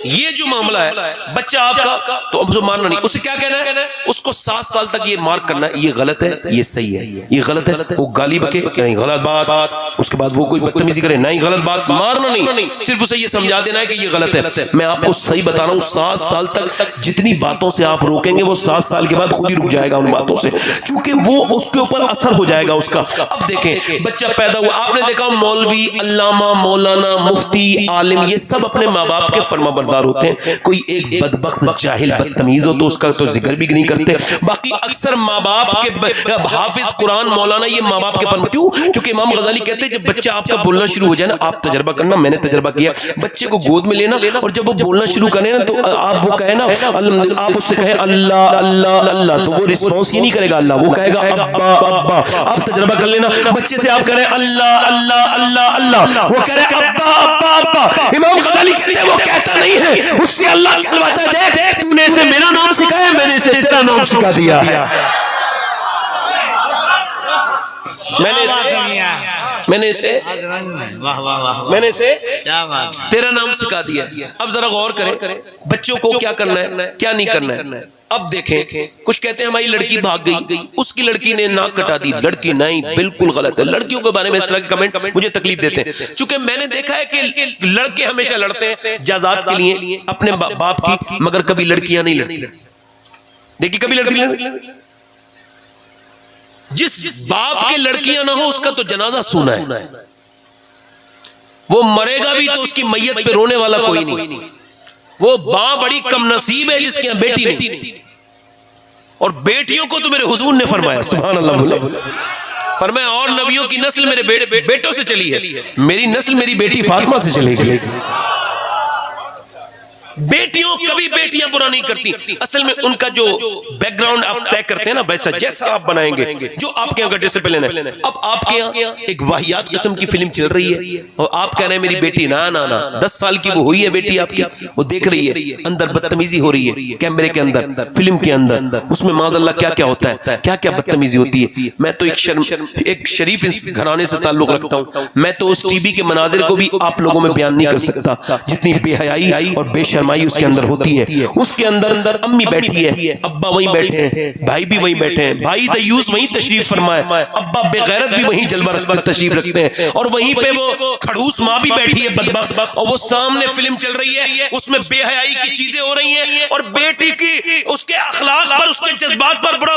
یہ جو معاملہ ہے، بچہ آپ کا، تو اب مارنا نہیں. اسے کیا کہنا ہے؟ اس کو 7 سال تک یہ مارک کرنا ہے، یہ غلط ہے، یہ صحیح ہے، یہ غلط ہے. وہ گالی بکے نہیں، غلط بات. اس کے بعد وہ کوئی بدتمیزی کرے نہیں، غلط بات. مارنا نہیں، صرف اسے یہ سمجھا دینا ہے کہ یہ غلط ہے. میں آپ کو صحیح بتا رہا ہوں، 7 سال تک جتنی باتوں سے آپ روکیں گے وہ 7 سال کے بعد خود ہی رک جائے گا ان باتوں سے، کیونکہ وہ اس کے اوپر اثر ہو جائے گا اس کا. اب دیکھیں بچہ پیدا ہوا، آپ نے دیکھا مولوی، علامہ، مولانا، مفتی، عالم، یہ سب اپنے ماں باپ کے فرما بردار ہوتے ہیں. کوئی ایک بدبخت جاہل بدتمیز ہو تو اس کا تو ذکر بھی نہیں کرتے. باقی اکثر ماں باپ کے حافظ قرآن، مولانا، یہ ماں باپ کے فرما. کیوں؟ کیونکہ امام غزالی کہتے ہیں جب بچہ آپ کا بولنا شروع ہو جائے نا، آپ تجربہ کرنا، میں نے تجربہ کیا، بچے کو گود میں لینا اور جب وہ بولنا شروع کرے نا تو آپ وہ کہیں نا، آپ اس سے کہیں اللہ اللہ اللہ، تو وہ رسپانس ہی نہیں کرے گا اللہ، وہ کہے گا ابا ابا. آپ تجربہ کر لینا، بچے سے آپ کریں اللہ اللہ اللہ اللہ، وہ کہہ رہے ابا ابا ابا. امام غزالی کہتے ہیں وہ کہتا نہیں ہے، اس سے اللہ کہلواتا ہے دیکھ تو نے اسے میرا نام سکھایا، میں نے اسے تیرا نام سکھا دیا. میں نے اسے تیرا نام سکھا دیا. اب ذرا غور کریں بچوں کو کیا کرنا ہے، کیا نہیں کرنا ہے. اب دیکھیں کچھ کہتے ہیں ہماری لڑکی بھاگ گئی، اس کی لڑکی نے ناک کٹا دی. لڑکی نہیں، بالکل غلط ہے. لڑکیوں کے بارے میں اس طرح کے کمنٹ مجھے تکلیف دیتے ہیں، چونکہ میں نے دیکھا ہے کہ لڑکے ہمیشہ لڑتے ہیں جائیداد کے لیے اپنے باپ کی، مگر کبھی لڑکیاں نہیں لڑتی. دیکھیے کبھی لڑکی نہیں. جس باپ کے لڑکیاں نہ ہو اس کا تو جنازہ سونا ہے، وہ مرے گا بھی تو اس کی میت پہ رونے والا کوئی نہیں. وہ باں بڑی کم نصیب ہے جس کے یہاں بیٹی نہیں. اور بیٹیوں کو تو میرے حضور نے فرمایا، سبحان اللہ، فرمایا اور نبیوں کی نسل میرے بیٹوں سے چلی ہے، میری نسل میری بیٹی فاطمہ سے چلے گی. بیٹیوں کبھی بیٹیاں برا نہیں کرتی. اصل میں ان کا جو بیک گراؤنڈ آپ طے کرتے ہیں نا، ویسا جیسا آپ بنائیں گے، جو آپ کے یہاں کا ڈسپلن ہے. اب آپ کے یہاں ایک واہیات قسم کی فلم چل رہی ہے اور آپ کہہ رہے ہیں میری بیٹی، نا نا نا، 10 سال کی وہ ہوئی ہے بیٹی آپ کی، وہ دیکھ رہی ہے اندر بدتمیزی ہو رہی ہے کیمرے کے اندر، فلم کے اندر، اس میں معاذ اللہ کیا کیا ہوتا ہے، کیا کیا بدتمیزی ہوتی ہے. میں تو ایک شریف گھرانے سے تعلق رکھتا ہوں، میں تو اس ٹی وی کے مناظر کو بھی آپ لوگوں میں بیان نہیں کر سکتا، جتنی بے حیائی اور بے شرمائی اس کے اندر ہوتی ہے. اس کے اندر امی بیٹھی ہے، ابا وہیں بیٹھے ہیں، بھائی بھی وہیں بیٹھے ہیں، بھائی دیوس وہیں تشریف فرمائے، ابا بے غیرت بھی وہیں جلوہ تشریف رکھتے ہیں، اور وہیں پہ وہ کھڑوس ماں بھی بیٹھی ہے بدبخت، اور وہ سامنے فلم چل رہی ہے، اس میں بے حیائی کی چیزیں ہو رہی ہیں، اور بیٹی کی اس کے اخلاق پر، اس کے جذبات پر بڑا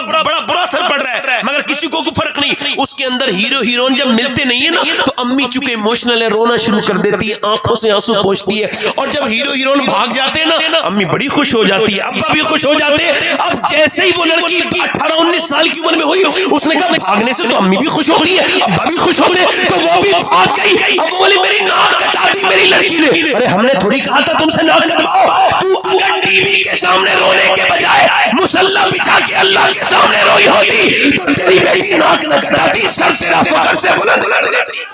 برا اثر پڑ رہا ہے، مگر کسی کو کوئی فرق نہیں. اس کے اندر ہیرو ہیروئن جب ملتے نہیں ہے نا تو امی چونکہ ایموشنل ہے، رونا شروع کر دیتی ہے، آنکھوں سے آنسو پوچھتی ہے، اور جب ہیرو ہیروئن بھاگ جاتے ہیں نا امی بڑی خوش ہو جاتی ہے، ابا بھی خوش ہو جاتے ہیں. اب جیسے ہی وہ لڑکی 18-19 سال کی عمر میں ہوئی، اس نے کہا بھاگنے سے تو امی بھی خوش ہوتی ہے، ابا بھی خوش ہوتے ہیں، تو وہ بھی بھاگ گئی. اب وہ بولی میری ناک کٹا دی میری لڑکی نے. ارے ہم نے تھوڑی کہا تھا تم سے ناک کٹواؤ، تو اگر ٹی وی کے سامنے رونے کے بجائے مصلی بچھا کے اللہ کے سامنے روئی ہوتی تو تیری بیٹی ناک نہ کٹاتی، سر تیرا فخر سے بلند کر دیتی.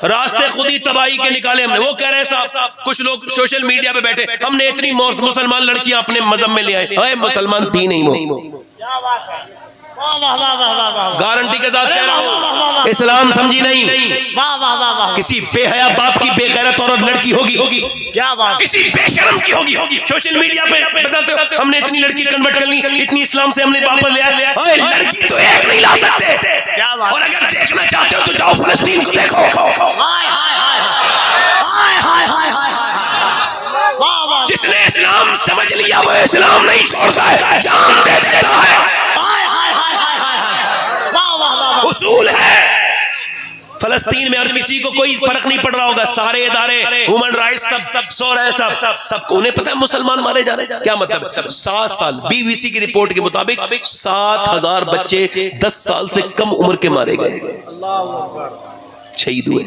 راستے خود ہی تباہی کے نکالے ہم نے. وہ کہہ رہے صاحب کچھ لوگ سوشل میڈیا پہ بیٹھے ہم نے اتنی مسلمان لڑکیاں اپنے مذہب میں لے آئے. اے مسلمان تھی نہیں وہ, گارنٹی کے ساتھ کہہ رہا ہوں اسلام سمجھی نہیں. کسی بے حیا باپ کی بے غیرت عورت لڑکی ہوگی, کیا بات, کسی بے شرم کی ہوگی. سوشل میڈیا پہ بتاتے ہو ہم نے اتنی لڑکی کنورٹ کر لی, اتنی اسلام سے ہم نے واپس لے آیا. لڑکی تو ایک نہیں لا سکتے, کیا بات, اور اگر دیکھنا چاہتے ہو تو جاؤ فلسطین کو دیکھو. جس نے اسلام سمجھ لیا وہ اسلام نہیں چھوڑتا ہے, جان دے دیتا ہے. اصول ہے فلسطین میں, اور کسی کو کوئی فرق نہیں پڑ رہا ہوگا. سارے ادارے ہیومن رائٹس سب سو رہے ہیں, سب کو انہیں پتہ ہے مسلمان مارے جا رہے ہیں. کیا مطلب ہے 7 سال BBC کی رپورٹ کے مطابق 7,000 بچے 10 سال سے کم عمر کے مارے گئے, شہید ہوئے.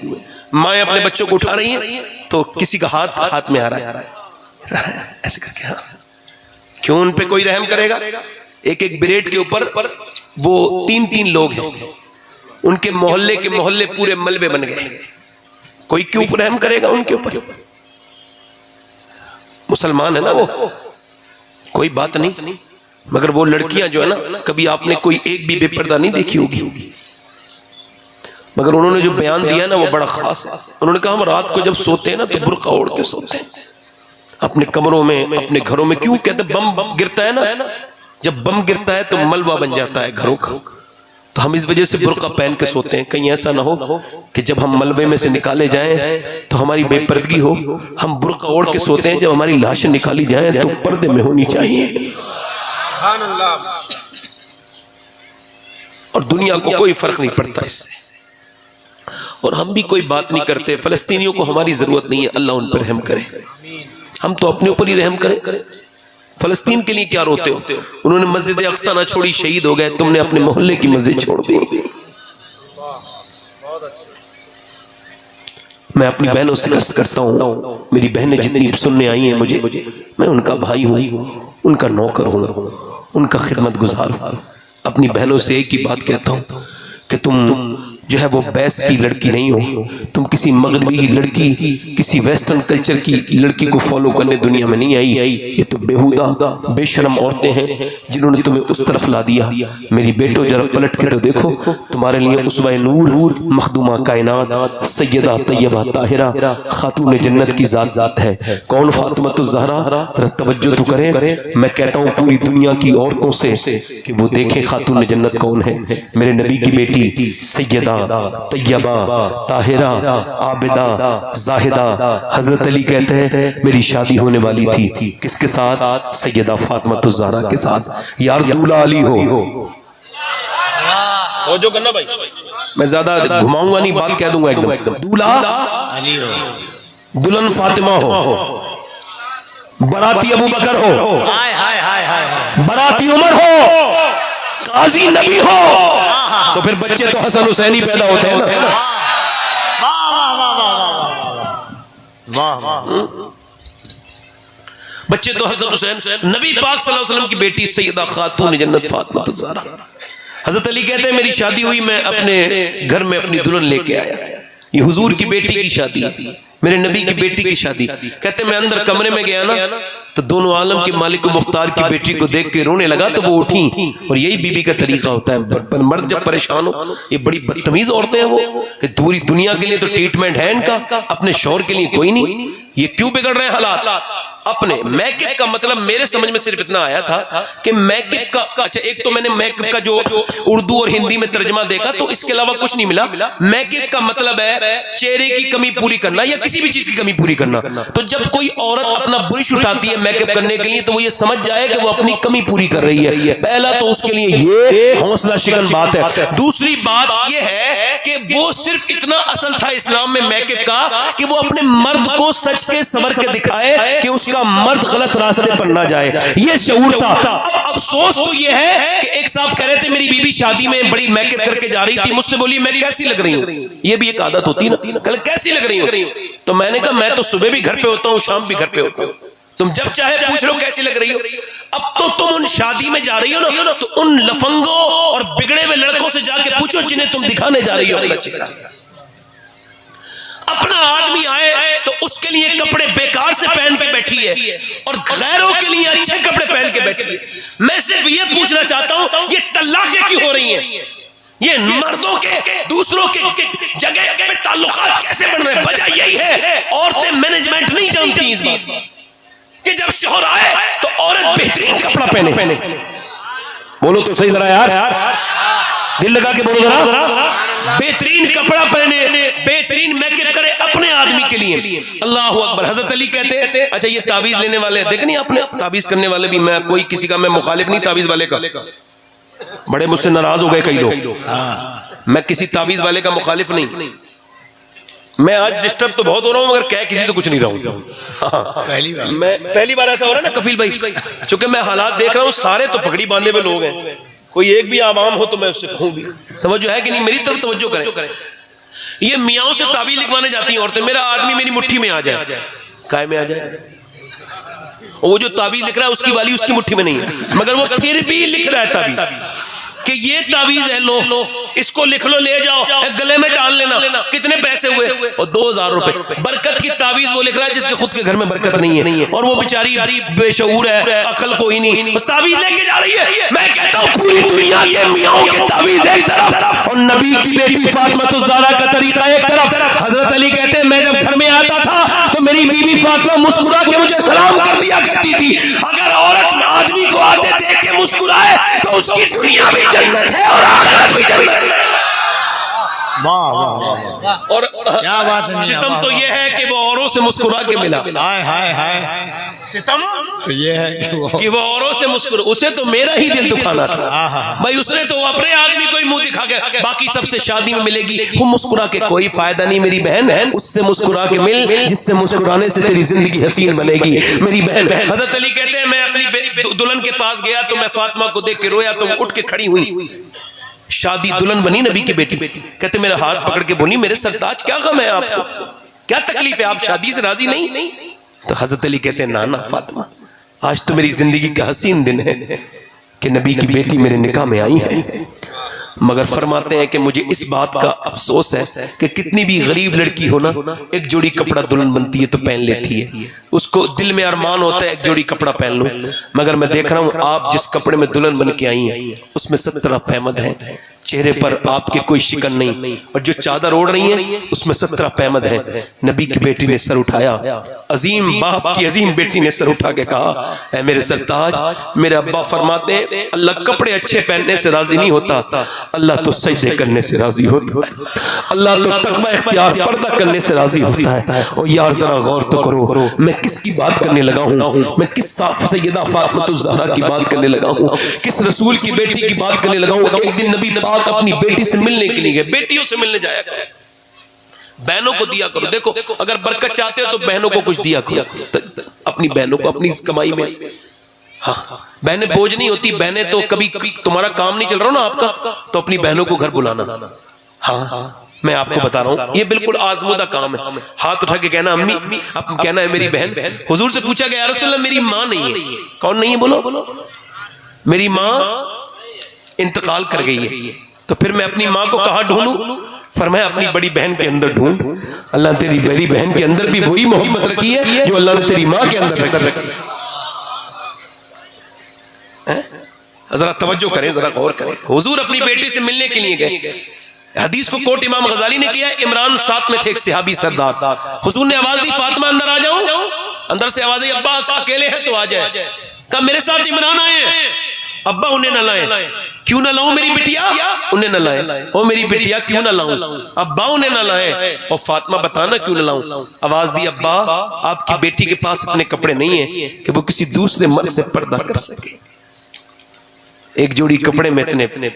مائیں اپنے بچوں کو اٹھا رہی ہیں تو کسی کا ہاتھ میں آ رہا ہے ایسے کر کے. ہاں کیوں ان پہ کوئی رحم کرے گا؟ ایک بریڈ کے اوپر وہ 3 لوگ ہیں, ان کے محلے کے محلے پورے ملبے بن گئے. کوئی کیوں رحم کرے گا ان کے اوپر؟ مسلمان ہے نا وہ, کوئی بات نہیں. مگر وہ لڑکیاں جو ہے نا, کبھی آپ نے کوئی ایک بھی بے پردہ نہیں دیکھی ہوگی, مگر انہوں نے جو بیان دیا نا وہ بڑا خاص ہے. انہوں نے کہا ہم رات کو جب سوتے ہیں نا تو برقع اوڑھ کے سوتے ہیں اپنے کمروں میں, اپنے گھروں میں. کیوں کہتے بم گرتا ہے نا, جب بم گرتا ہے تو ملبہ بن جاتا ہے گھروں کا, تو ہم اس وجہ سے برقع پہن کے سوتے ہیں. کہیں ایسا نہ ہو کہ جب ہم ملبے میں سے نکالے جائیں تو ہماری بے پردگی ہو. ہم برقع اوڑھ کے سوتے ہیں, جب ہماری لاشیں نکالی جائیں تو پردے میں ہونی چاہیے. اور دنیا کو کوئی فرق نہیں پڑتا اس سے, اور ہم بھی کوئی بات نہیں کرتے. فلسطینیوں کو ہماری ضرورت نہیں ہے, اللہ ان پر رحم کرے. ہم تو اپنے اوپر ہی رحم کریں. فلسطین کے لیے کیا روتے ہو؟ انہوں نے مسجد اقصیٰ نہ چھوڑی, شہید ہو گئے. تم نے اپنے محلے کی مسجد چھوڑ دی. میں اپنی بہنوں سے عرض کرتا ہوں, میری بہنیں جتنی سننے آئی ہیں مجھے, میں ان کا بھائی ہوں, ان کا نوکر ہوں, ان کا خدمت گزار ہوں. اپنی بہنوں سے ایک ہی بات کہتا ہوں کہ تم جو ہے وہ بیس کی لڑکی نہیں ہو, تم کسی مغربی لڑکی, کسی ویسٹرن کلچر کی لڑکی کو فالو کرنے دنیا میں نہیں آئی. یہ تو بیہودہ بے شرم عورتیں ہیں جنہوں نے تمہیں اس طرف لا دیا. میری بیٹو ذرا پلٹ کے تو دیکھو, تمہارے لیے اسوہ نور, مخدومہ کائنات, سیدہ طیبہ طاہرہ, خاتون جنت کی ذات ہے. کون فاطمہ الزہرا؟ ذرا توجہ تو کریں. میں کہتا ہوں پوری دنیا کی عورتوں سے کہ وہ دیکھیں خاتون جنت کون ہے. میرے نبی کی بیٹی سیدہ طیبہ طاہرہ عابدہ زاہدہ. حضرت علی کہتے ہیں میری شادی ہونے والی تھی کس کے ساتھ؟ سیدہ فاطمہ الزہرا کے ساتھ. یار دولہا علی ہو جو کرنا بھائی, میں زیادہ گھماؤں گا نہیں, بات کہہ دوں گا ایک دم. دولہا علی ہو, دلہن فاطمہ ہو, براتی ابو بکر ہو, براتی عمر ہو, قاضی نبی ہو, تو پھر بچے تو حسن حسین ہی پیدا ہوتے ہیں نا. بچے تو حسن حسین. نبی پاک صلی اللہ علیہ وسلم کی بیٹی سیدہ خاتون جنت فاطمہ الزہرا. حضرت علی کہتے ہیں میری شادی ہوئی, میں اپنے گھر میں اپنی دلہن لے کے آیا. یہ حضور کی بیٹی کی شادی, میرے نبی کی بیٹی کی شادی. کہتے ہیں میں اندر کمرے میں گیا نا تو دونوں عالم کے مالک و مختار کی بیٹی کو دیکھ کے رونے لگا تو وہ اٹھی. اور یہی بی بی کا طریقہ ہوتا ہے, مرد جب پریشان ہو, یہ بڑی بدتمیز عورتیں ہیں وہ کہ پوری دنیا کے لیے تو ٹریٹمنٹ ہے ان کا, اپنے شوہر کے لیے کوئی نہیں. یہ کیوں بگڑ رہے ہیں حالات؟ اپنے میک اپ کا مطلب میرے سمجھ میں صرف اتنا آیا تھا کہ میک اپ کا, اچھا ایک تو میں نے میک اپ کا جو اردو اور ہندی میں ترجمہ دیکھا تو اس کے علاوہ کچھ نہیں ملا. میک اپ کا مطلب ہے چہرے کی کمی پوری کرنا یا کسی بھی چیز کی کمی پوری کرنا. تو جب کوئی عورت اپنا برش اٹھاتی ہے میک اپ کرنے کے لیے تو وہ یہ سمجھ جائے کہ وہ اپنی کمی پوری کر رہی ہے. پہلا تو اس کے لیے یہ حوصلہ شکن بات ہے. دوسری بات یہ ہے کہ وہ صرف اتنا اصل تھا اسلام میں میک اپ کا کہ وہ اپنے مرد کو سچ کے سنور کے دکھائے کہ اس کا مرد غلط راستے پر نہ جائے. یہ شعور تھا. اب افسوس تو یہ ہے کہ ایک صاحب کہہ رہے تھے میری بیوی شادی میں بڑی میک اپ کر کے جا رہی تھی, مجھ سے بولی میں کیسی لگ رہی ہوں. یہ بھی ایک عادت ہوتی نا, کل کیسی لگ رہی ہوں. تو میں نے کہا میں تو صبح بھی گھر پہ ہوتا ہوں, شام بھی گھر پہ ہوتا ہوں, تم جب چاہے پوچھ لو کیسی لگ رہی ہو. اب تو تم ان شادی میں جا رہی ہو نا, تو ان لفنگوں اور بگڑے ہوئے لڑکوں سے جا کے پوچھو جنہیں تم دکھانے جا رہی ہو اپنا چہرہ. اپنا آدمی آئے تو اس کے لیے کپڑے بیکار سے پہن کے بیٹھی ہے اور غیروں کے لیے اچھے کپڑے پہن کے بیٹھی ہے. میں صرف یہ پوچھنا چاہتا ہوں یہ طلاقیں کیوں ہو رہی ہیں؟ یہ مردوں کے دوسروں کے جگہ پہ تعلقات کیسے بن رہے ہیں؟ وجہ یہی ہے عورتیں مینجمنٹ نہیں جانتی اس بات کہ جب شوہر آئے تو عورت بہترین کپڑا پہنے. بولو تو صحیح ذرا یار, دل لگا کے بولو ذرا. بہترین کپڑا پہنے, بہترین میک اپ کرے اپنے آدمی کے لیے. اللہ اکبر. حضرت علی کہتے ہیں اچھا یہ تعویذ لینے والے دیکھ نہیں آپ نے, تعویذ کرنے والے بھی, میں کوئی کسی کا میں مخالف نہیں تعویذ والے کا, بڑے مجھ سے ناراض ہو گئے کئی لوگ, میں کسی تعویذ والے کا مخالف نہیں. میں آج ڈسٹرب تو بہت ہو رہا ہوں مگر کہہ کسی سے کچھ نہیں رہا ہوں. میں پہلی بار ایسا ہو رہا ہے نا کفیل بھائی, چونکہ میں حالات دیکھ رہا ہوں سارے تو پگڑی باندھے ہوئے لوگ ہیں, کوئی ایک بھی عوام ہو تو میں اس سے کہوں بھی. توجہ ہے کہ نہیں؟ میری طرف توجہ کریں. یہ میاں سے تعویذ لکھوانے جاتی ہیں عورتیں, میرا آدمی میری مٹھی میں آ جائے, کائے میں آ جائے, وہ جو تعویذ لکھ رہا ہے اس کی والی اس کی مٹھی میں نہیں ہے مگر وہ پھر بھی لکھ رہا ہے تعویذ کہ یہ تعویذ ہے, لو اس کو لکھ لو, لے جاؤ گلے میں ڈال لینا. کتنے پیسے ہوئے؟ اور 2000 روپے. برکت کی تعویذ وہ لکھ رہا ہے جس کے خود کے گھر میں برکت نہیں ہے, اور وہ بیچاری بے شعور ہے, عقل کوئی نہیں, تعویذ لے کے جا رہی ہے. میں کہتا ہوں پوری دنیا کے میاں کے تعویذ ایک طرف اور نبی کی بیٹی فاطمہ الزہرا کا طریقہ ایک طرف. حضرت علی کہتے ہیں میں جب گھر میں آتا تھا تو میری بیوی فاطمہ مسکرا کے مجھے سلام کر دیا کرتی تھی. اگر عورت آدمی کو آتے دیکھ کے مسکرائے تو اس کی دنیا بھی جنت ہے اور آخرت بھی جنت ہے. واہ واہ واہ, اور کیا بات ہے. ستم تو یہ ہے کہ وہ اوروں سے مسکرا کے ملا, ہائے ہائے ہائے, ستم تو یہ ہے کہ وہ اوروں سے مسکرا. اسے تو میرا ہی دل دکھانا تھا بھائی, اس نے تو اپنے آدمی کو ہی منہ دکھا کے باقی سب سے شادی میں ملے گی, وہ مسکرا کے کوئی فائدہ نہیں میری بہن, اس سے مسکرا کے مل جس سے مسکرانے سے تیری زندگی حسین بنے گی میری بہن. حضرت علی کہتے ہیں میں اپنی دلہن کے پاس گیا تو میں فاطمہ کو دیکھ کے رویا تو وہ اٹھ کے کھڑی ہوئی. شادی دلہن بنی نبی کی بیٹی, کہتے میرا ہاتھ پکڑ کے بولی میرے سرتاج کیا غم ہے آپ کو, کیا تکلیف ہے, آپ شادی سے راضی نہیں؟ تو حضرت علی کہتے ہیں نانا فاطمہ آج تو میری زندگی کا حسین دن ہے کہ نبی کی بیٹی میرے نکاح میں آئی ہے, مگر فرماتے ہیں کہ مجھے اس بات کا افسوس ہے کہ کتنی بھی غریب لڑکی ہو نا, ایک جوڑی کپڑا دلہن بنتی ہے تو پہن لیتی ہے, اس کو دل میں ارمان ہوتا ہے ایک جوڑی کپڑا پہن لوں, مگر میں دیکھ رہا ہوں آپ جس کپڑے میں دلہن بن کے آئی ہیں اس میں 17 پیمد ہیں, چہرے پر آپ کے کوئی شکن نہیں, اور جو چادر اوڑھ رہی ہیں اس میں 17 پیمد ہیں. نبی کی بیٹی نے سر اٹھایا, عظیم باپ کی عظیم بیٹی نے سر اٹھا کے کہا اے میرے سرتاج. میرے ابا فرماتے ہیں اللہ کپڑے اچھے پہننے سے راضی نہیں ہوتا, اللہ تو سجدے کرنے سے راضی ہوتا ہے, اللہ تو تقوی اختیار پردہ کرنے سے راضی ہوتا ہے. اور یار ذرا غور تو کرو میں کس کی بات کرنے لگا ہوں, میں کس سیدہ فاطمہ الزہرا کی بات کرنے لگا ہوں, کس رسول کی بیٹی کی بات کرنے لگا ہوں. ایک دن نبی پاک اپنی بیٹی سے ملنے کے لیے گئے, بیٹیوں سے ملنے جایا کرو, بہنوں کو دیا کرو. دیکھو اگر برکت چاہتے ہو تو بہنوں کو کچھ دیا کرو, اپنی بہنوں کو اپنی کمائی میں سے. ہاں بہنیں بوجھ نہیں ہوتی, بہنیں تو کبھی تمہارا کام نہیں چل رہا نا آپ کا تو اپنی بہنوں کو گھر بلانا. ہاں میں آپ کو بتا رہا ہوں یہ بالکل آزمودہ کام ہے. ہاتھ اٹھا کے کہنا امی, اب کہنا ہے میری بہن. حضور سے پوچھا گیا یا رسول اللہ میری ماں نہیں ہے, کون نہیں ہے بولو, میری ماں انتقال کر گئی ہے, تو پھر میں اپنی ماں کو کہاں ڈھونڈوں؟ فرمایا اپنی بڑی بہن کے اندر ڈھونڈ. اللہ تیری بڑی بہن کے اندر بھی وہی محبت رکھی ہے جو اللہ نے تیری ماں کے اندر رکھی ہے. ذرا توجہ کریں, ذرا غور کریں. حضور اپنی بیٹی سے ملنے کے لیے گئے. حدیث کو کوٹ امام غزالی نے کیا, عمران ساتھ میں تھے ایک صحابی سردار. حضور نے آواز دی فاطمہ اندر آ جاؤ, اندر سے آواز آئی ابا اکیلے ہیں تو آ جائے. کہا میرے ساتھ عمران آئے ہیں. ابا انہیں نہ لائیں. کیوں نہ لاؤں میری بٹیا؟ انہیں نہ لائیں. او میری بٹیا کیوں نہ لاؤں؟ ابا انہیں نہ لائیں. اور فاطمہ بتانا کیوں نہ لاؤں؟ آواز دی ابا آپ کی بیٹی کے پاس اتنے کپڑے نہیں ہیں کہ وہ کسی دوسرے مرد سے پردہ کر سکے. ایک جوڑی کپڑے میں اتنے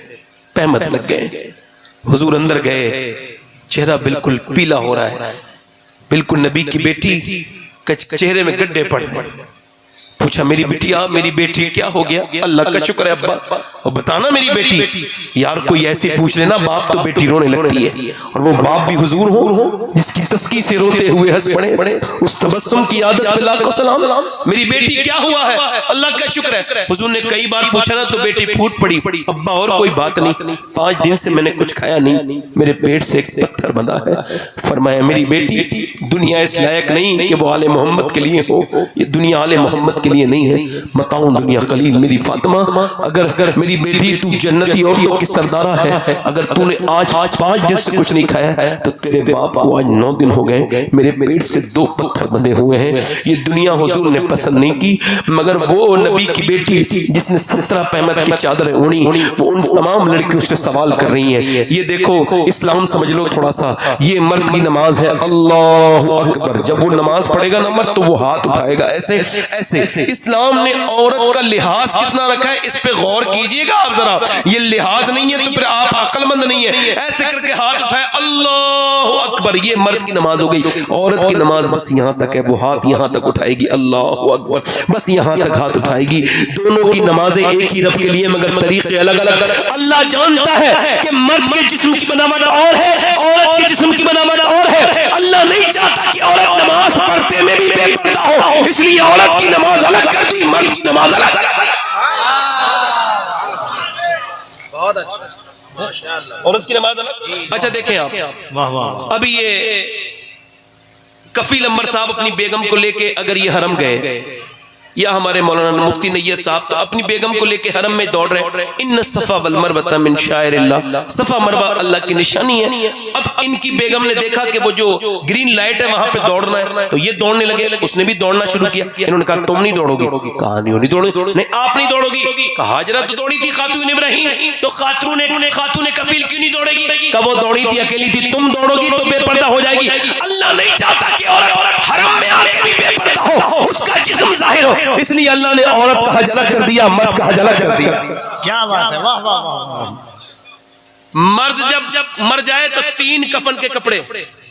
پہمت لگ گئے. حضور اندر گئے, چہرہ بالکل پیلا ہو رہا ہے, بالکل نبی کی بیٹی چہرے میں گڈھے پڑ گئے, پوچھا میری بیٹیا میری بیٹی کیا ہو گیا؟ اللہ کا شکر ہے ابا، اور بتانا میری بیٹی. یار کوئی ایسے پوچھ لینا باپ تو بیٹی رونے لگتی ہے، اور وہ باپ بھی حضور ہو جس کی تسکی سے روتے ہوئے ہنس پڑے، اس تبسم کی عادت پہ لاکھوں سلام. میری بیٹی کیا ہوا ہے؟ اللہ کا شکر ہے. حضور نے کئی بار پوچھا نا تو بیٹی پھوٹ پڑی، ابا اور کوئی بات نہیں، 5 دن سے میں نے کچھ کھایا نہیں، میرے پیٹ سے ایک پتھر بندھا ہے. فرمایا میری بیٹی دنیا اس لائق نہیں کہ وہ آل محمد کے لیے ہو، یہ دنیا آل محمد کے لیے نہیں ہے. متاع دنیا قلیل. میری فاطمہ اگر میری بیٹی تو جنتی عورتوں کی سردارہ ہے، اگر تو نے آج 5 دن سے کچھ نہیں کھایا ہے تو تیرے باپ کو آج 9 دن ہو گئے، میرے پیٹ سے 2 پتھر بندھے ہوئے ہیں. یہ دنیا حضور نے پسند نہیں کی، مگر وہ نبی کی بیٹی جس نے 17 پیمت کی چادریں اوڑھی، وہ ان تمام لڑکیوں سے سوال کر رہی ہیں. یہ دیکھو اسلام سمجھ لو تھوڑا سا، یہ مرد کی نماز ہے. اللہ اکبر. جب وہ نماز پڑھے گا نا مرد تو وہ ہاتھ اٹھائے گا ایسے ایسے. اسلام نے عورت کا لحاظ کتنا رکھا ہے اس پہ غور کیجئے گا آپ ذرا. یہ لحاظ نہیں ہے تو پھر آپ عقل مند نہیں ہے. ایسے کر کے ہاتھ اٹھائے اللہ اکبر. یہ مرد کی نماز ہو گئی. عورت کی نماز بس یہاں تک ہے، وہ ہاتھ یہاں تک اٹھائے گی اللہ اکبر، بس یہاں تک ہاتھ اٹھائے گی. دونوں کی نمازیں ایک ہی رب کے لیے مگر طریقے الگ الگ. اللہ جانتا ہے کہ مرد کے جسم کی بناوٹ اور ہے، عورت کے جسم کی بناوٹ اور ہے. اللہ نہیں چاہتا کہ عورت نماز پڑھتے میں بھی بے پردہ ہو، اس لیے عورت کی نماز الگ کر دی، مرد کی نماز الگ. بہت اچھا ماشاءاللہ. عورت کی نماز الگ. اچھا دیکھیں آپ، واہ واہ. ابھی یہ کفیل عمر صاحب اپنی بیگم کو لے کے اگر یہ حرم گئے، یا ہمارے مولانا مفتی نیت صاحب تو اپنی بیگم کو لے کے حرم میں دوڑ رہے. ان الصفا والمروہ من شعائر اللہ. صفا مروہ اللہ کی نشانی ہے. اب ان کی بیگم نے دیکھا کہ وہ جو گرین لائٹ ہے وہاں پہ دوڑنا ہے تو یہ دوڑنے لگے. اس نے بھی دوڑنا شروع کیا. انہوں نے کہا تم نہیں دوڑو گی. کہا نہیں دوڑو گی. نہیں آپ نہیں دوڑو گی. کہا حاجرہ تو دوڑی تھی خاتون ابراہیم، تو خاتون کفیل کیوں نہیں دوڑے گی؟ کہا وہ دوڑی تھی اکیلی تھی، تم دوڑو گی تو بے پردہ ہو جائے گی. اللہ نہیں چاہتا کہ عورت حرم میں آ کے بھی بے پردہ ہو، اس کا جسم ظاہر ہو، اس لیے اللہ نے عورت کا حج الگ کر دیا، مرد کا حج الگ کر دیا. کیا بات ہے. واہ واہ واہ. مرد جب مر جائے تو 3 کفن کے کپڑے،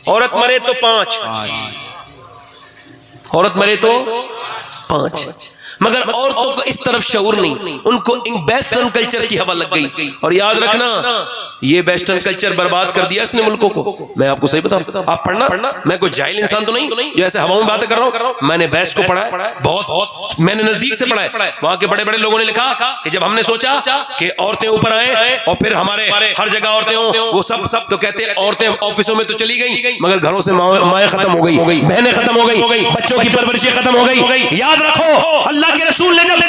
عورت مرے تو 5، عورت مرے تو 5. مگر عورتوں کو اس طرف شعور نہیں، ان کو ویسٹرن کلچر کی ہوا لگ گئی. اور یاد رکھنا یہ ویسٹرن کلچر برباد کر دیا اس نے ملکوں کو. میں آپ کو صحیح بتاؤں، آپ پڑھنا، میں کوئی جاہل انسان تو نہیں جو ایسے ہواؤں میں باتیں کر رہا ہوں. میں نے ویسٹ کو پڑھا ہے، بہت میں نے نزدیک سے پڑھا ہے. وہاں کے بڑے بڑے لوگوں نے لکھا کہ جب ہم نے سوچا کہ عورتیں اوپر آئیں اور پھر ہمارے ہر جگہ عورتیں ہوں، وہ سب تو کہتے عورتیں آفسوں میں تو چلی گئی مگر گھروں سے مائیں ختم ہو گئی، بہنیں ختم ہو گئی، بچوں کی پرورشیں ختم ہو گئی. یاد رکھو اللہ کے رسول نے جب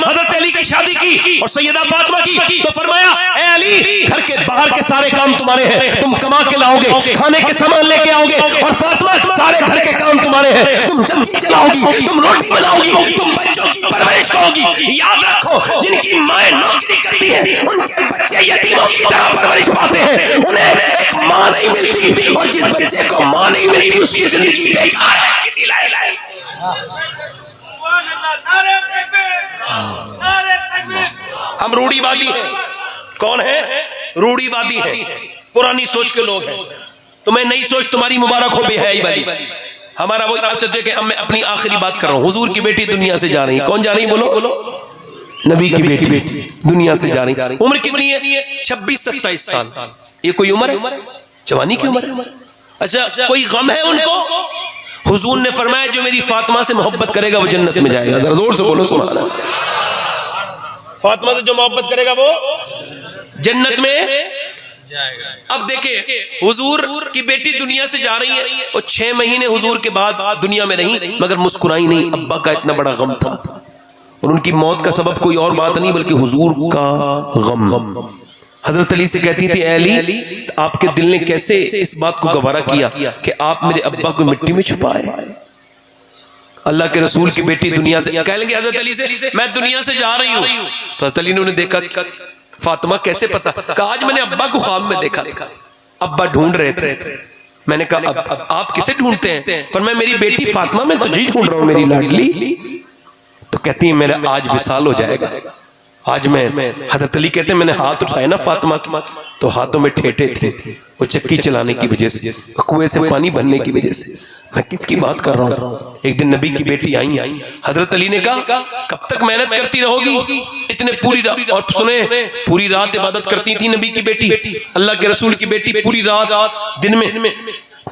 حضرت علی کی شادی کی اور سیدہ فاطمہ کی تو فرمایا اے علی گھر کے باہر کے سارے کام تمہارے ہیں، تم کما کے لاؤ گے، کھانے کے سامان لے کے آؤ گے، اور فاطمہ سارے گھر کے کام تمہارے ہیں، تم چکی چلاؤ گی، تم روٹی بناؤ گی، تم بچوں کی پرورش کرو گی. یاد رکھو جن کی مائیں نوکری کرتی ہیں ان کے بچے یتیموں کی طرح پرورش پاتے ہیں، انہیں ایک ماں نہیں ملتی، اور جس بچے کو ماں نہیں ملتی اس کی زندگی بیکار ہے، کسی لائق نہیں. ہم روڑی وادی ہیں. کون ہے؟ روڑی وادی ہیں، پرانی سوچ کے لوگ ہیں. تمہیں نئی سوچ تمہاری مبارک ہو بے حیائی والی. ہمارا وہ اب تک دیکھیں، میں اپنی آخری بات کر رہا ہوں. حضور کی بیٹی دنیا سے جا رہی ہے. کون جا رہی ہے؟ بولو. نبی کی بیٹی دنیا سے جا رہی. عمر کتنی ہے؟ 26-27 سال. یہ کوئی عمر ہے؟ جوانی کی عمر ہے. اچھا کوئی غم ہے ان کو؟ حضور نے فرمایا جو میری فاطمہ سے محبت کرے گا وہ جنت میں جائے گا. ذرا زور سے بولو سبحان اللہ. فاطمہ سے جو محبت کرے گا وہ جنت میں جائے گا. اب دیکھیں حضور کی بیٹی دنیا سے جا رہی ہے اور 6 مہینے حضور کے بعد دنیا میں رہی مگر مسکرائی نہیں. ابا کا اتنا بڑا غم تھا اور ان کی موت کا سبب کوئی اور بات نہیں بلکہ حضور کا غم. حضرت علی سے کہتی تھی اے علی آپ کے دل نے کیسے اس بات کو گوارا کیا کہ آپ میرے ابا کو مٹی میں چھپائے. اللہ کے رسول کی بیٹی دنیا سے کہہ لیں گے حضرت علی سے میں دنیا سے جا رہی ہوں. تو حضرت علی نے دیکھا فاطمہ کیسے پتا؟ کہا آج میں نے ابا کو خواب میں دیکھا، ابا ڈھونڈ رہے تھے. میں نے کہا اب آپ کسے ڈھونڈتے ہیں؟ فرمایا میری بیٹی فاطمہ میں تجھے ڈھونڈ رہا ہوں میری لاڈلی. تو کہتی ہیں میرا آج وصال ہو جائے گا. آج میں حضرت علی کہتے ہیں میں نے ہاتھ اٹھائے نا فاطمہ کی تو ہاتھوں میں ٹھیٹے تھے وہ چکی چلانے کی وجہ سے، کنویں سے پانی بھرنے کی وجہ سے۔ میں کس کی بات کر رہا ہوں؟ ایک دن نبی کی بیٹی آئی، حضرت علی نے کہا کب تک محنت کرتی رہو گی؟ اتنے پوری رات، اور سنیں پوری رات عبادت کرتی تھی نبی کی بیٹی، اللہ کے رسول کی بیٹی پوری رات دن میں۔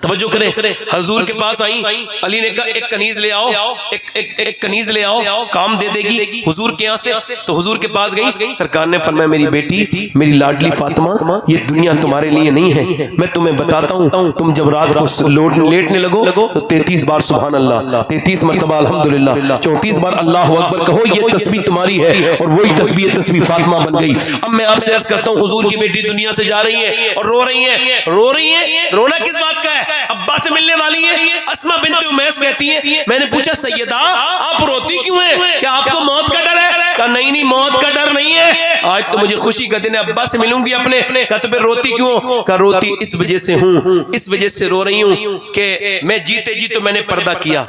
توجہ کریں، حضور کے پاس آئیں، علی نے کہا ایک کنیز لے آؤ، ایک کنیز لے آؤ، کام دے دے گی حضور کے یہاں سے۔ تو حضور کے پاس گئی، سرکار نے فرمایا میری بیٹی، میری لاڈلی فاطمہ، یہ دنیا تمہارے لیے نہیں ہے، میں تمہیں بتاتا ہوں، تم جب رات کو لیٹنے لگو تو 33 بار سبحان اللہ، 33 مرتبہ الحمدللہ، 34 بار اللہ اکبر کہو، یہ تسبیح تمہاری ہے۔ اور وہی تسبیح فاطمہ بن گئی۔ اب میں آپ سے عرض کرتا ہوں، حضور کی بیٹی دنیا سے جا رہی ہے اور رو رہی ہے، رونا کس بات کا ہے؟ ابا سے ملنے والی ہیں۔ اسما بنت امیس کہتی ہیں میں نے پوچھا سیدہ آپ روتی کیوں ہیں؟ کیا آپ کو موت کا ڈر ہے؟ کہا نہیں موت کا ڈر نہیں ہے، آج تو مجھے خوشی کا دن ہے، ابا سے ملوں گی اپنے۔ کہا تو پھر روتی کیوں؟ کہا روتی اس وجہ سے ہوں، اس وجہ سے رو رہی ہوں کہ میں جیتے جی تو میں نے پردہ کیا۔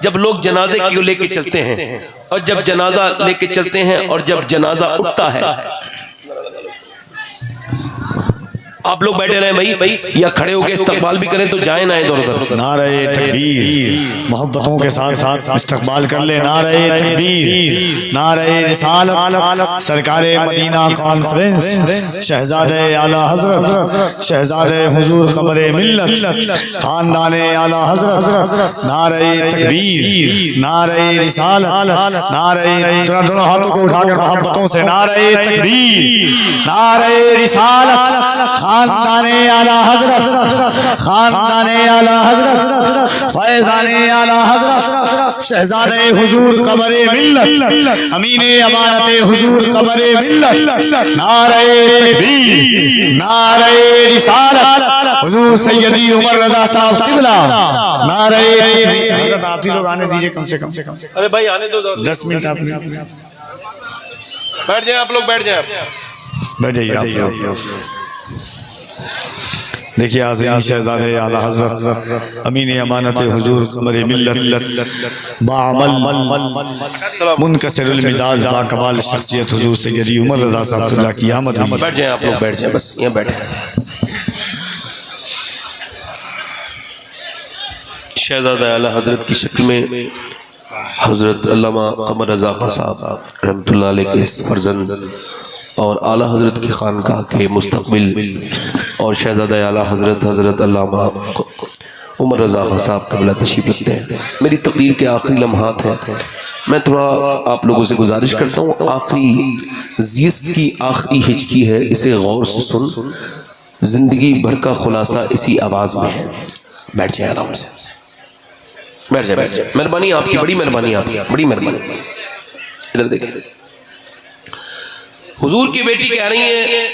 جب لوگ جنازے کو لے کے چلتے ہیں اور جب جنازہ لے کے چلتے ہیں اور جب جنازہ اٹھتا ہے، آپ لوگ بیٹھے رہیں بھائی یا کھڑے ہو کے استقبال بھی کریں تو جائیں نہ ادھر ادھر۔ نعرہ تکبیر، محبتوں کے ساتھ ساتھ استقبال کر لیں۔ نعرہ تکبیر، نعرہ رسالت، سرکار مدینہ کانفرنس، شہزادہ اعلیٰ حضرت، شہزادہ حضور قمر ملت، خاندان اعلیٰ حضرت، نعرہ تکبیر، نعرہ رسالت، نعرہ، دونوں ہاتھوں کو اٹھا کر محبتوں سے نعرہ تکبیر، نعرہ رسالت، خاندان اعلیٰ حضرت، خاندان اعلیٰ حضرت، فیضان اعلیٰ حضرت، شہزادہ حضور قمر ملت، امین امانت حضور قمر ملت، نعرہ تکبیر، نعرہ رسالت، حضور سیدی عمر رضا صاحب قبلہ، نعرہ تکبیر۔ حضرت آپ ہی لوگ آنے دیجئے کم سے کم، ارے بھائی آنے دو، 10 منٹ آپ بیٹھ جائیں، آپ لوگ بیٹھ جائیں، بیٹھ جائیے آپ۔ دیکھیے عظیم شہزادہ اعلیٰ حضرت، امین امانت حضور قمر ملت، باعمل منکسر المزاج، باکمال شخصیت، حضور سیدی عمر رضا صاحب اللہ کی آمد۔ بیٹھ جائیں آپ لوگ، بیٹھ جائیں، بس یہاں بیٹھیں۔ شہزادہ اعلیٰ حضرت کی شکل میں حضرت علامہ قمر رضا خان صاحب رحمۃ اللہ علیہ کے فرزند اور اعلیٰ حضرت کی خانقاہ کے مستقبل اور شہزادہ اعلیٰ حضرت حضرت علامہ عمر رضا خان صاحب قبلہ تشریف رکھتے ہیں۔ میری تقریر کے آخری لمحات ہیں، میں تھوڑا آپ لوگوں سے گزارش کرتا ہوں، آخری زیست کی آخری ہچکی ہے، اسے غور سے سن، زندگی بھر کا خلاصہ اسی آواز میں ہے۔ بیٹھ جائیں آرام سے، بیٹھ جائیں، مہربانی آپ کی، بڑی مہربانی آپ کی، بڑی مہربانی۔ ادھر دیکھیں، حضور کی بیٹی کہہ رہی ہیں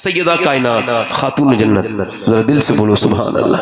سیدہ کائنات خاتون جنت، ذرا دل سے بولو سبحان اللہ۔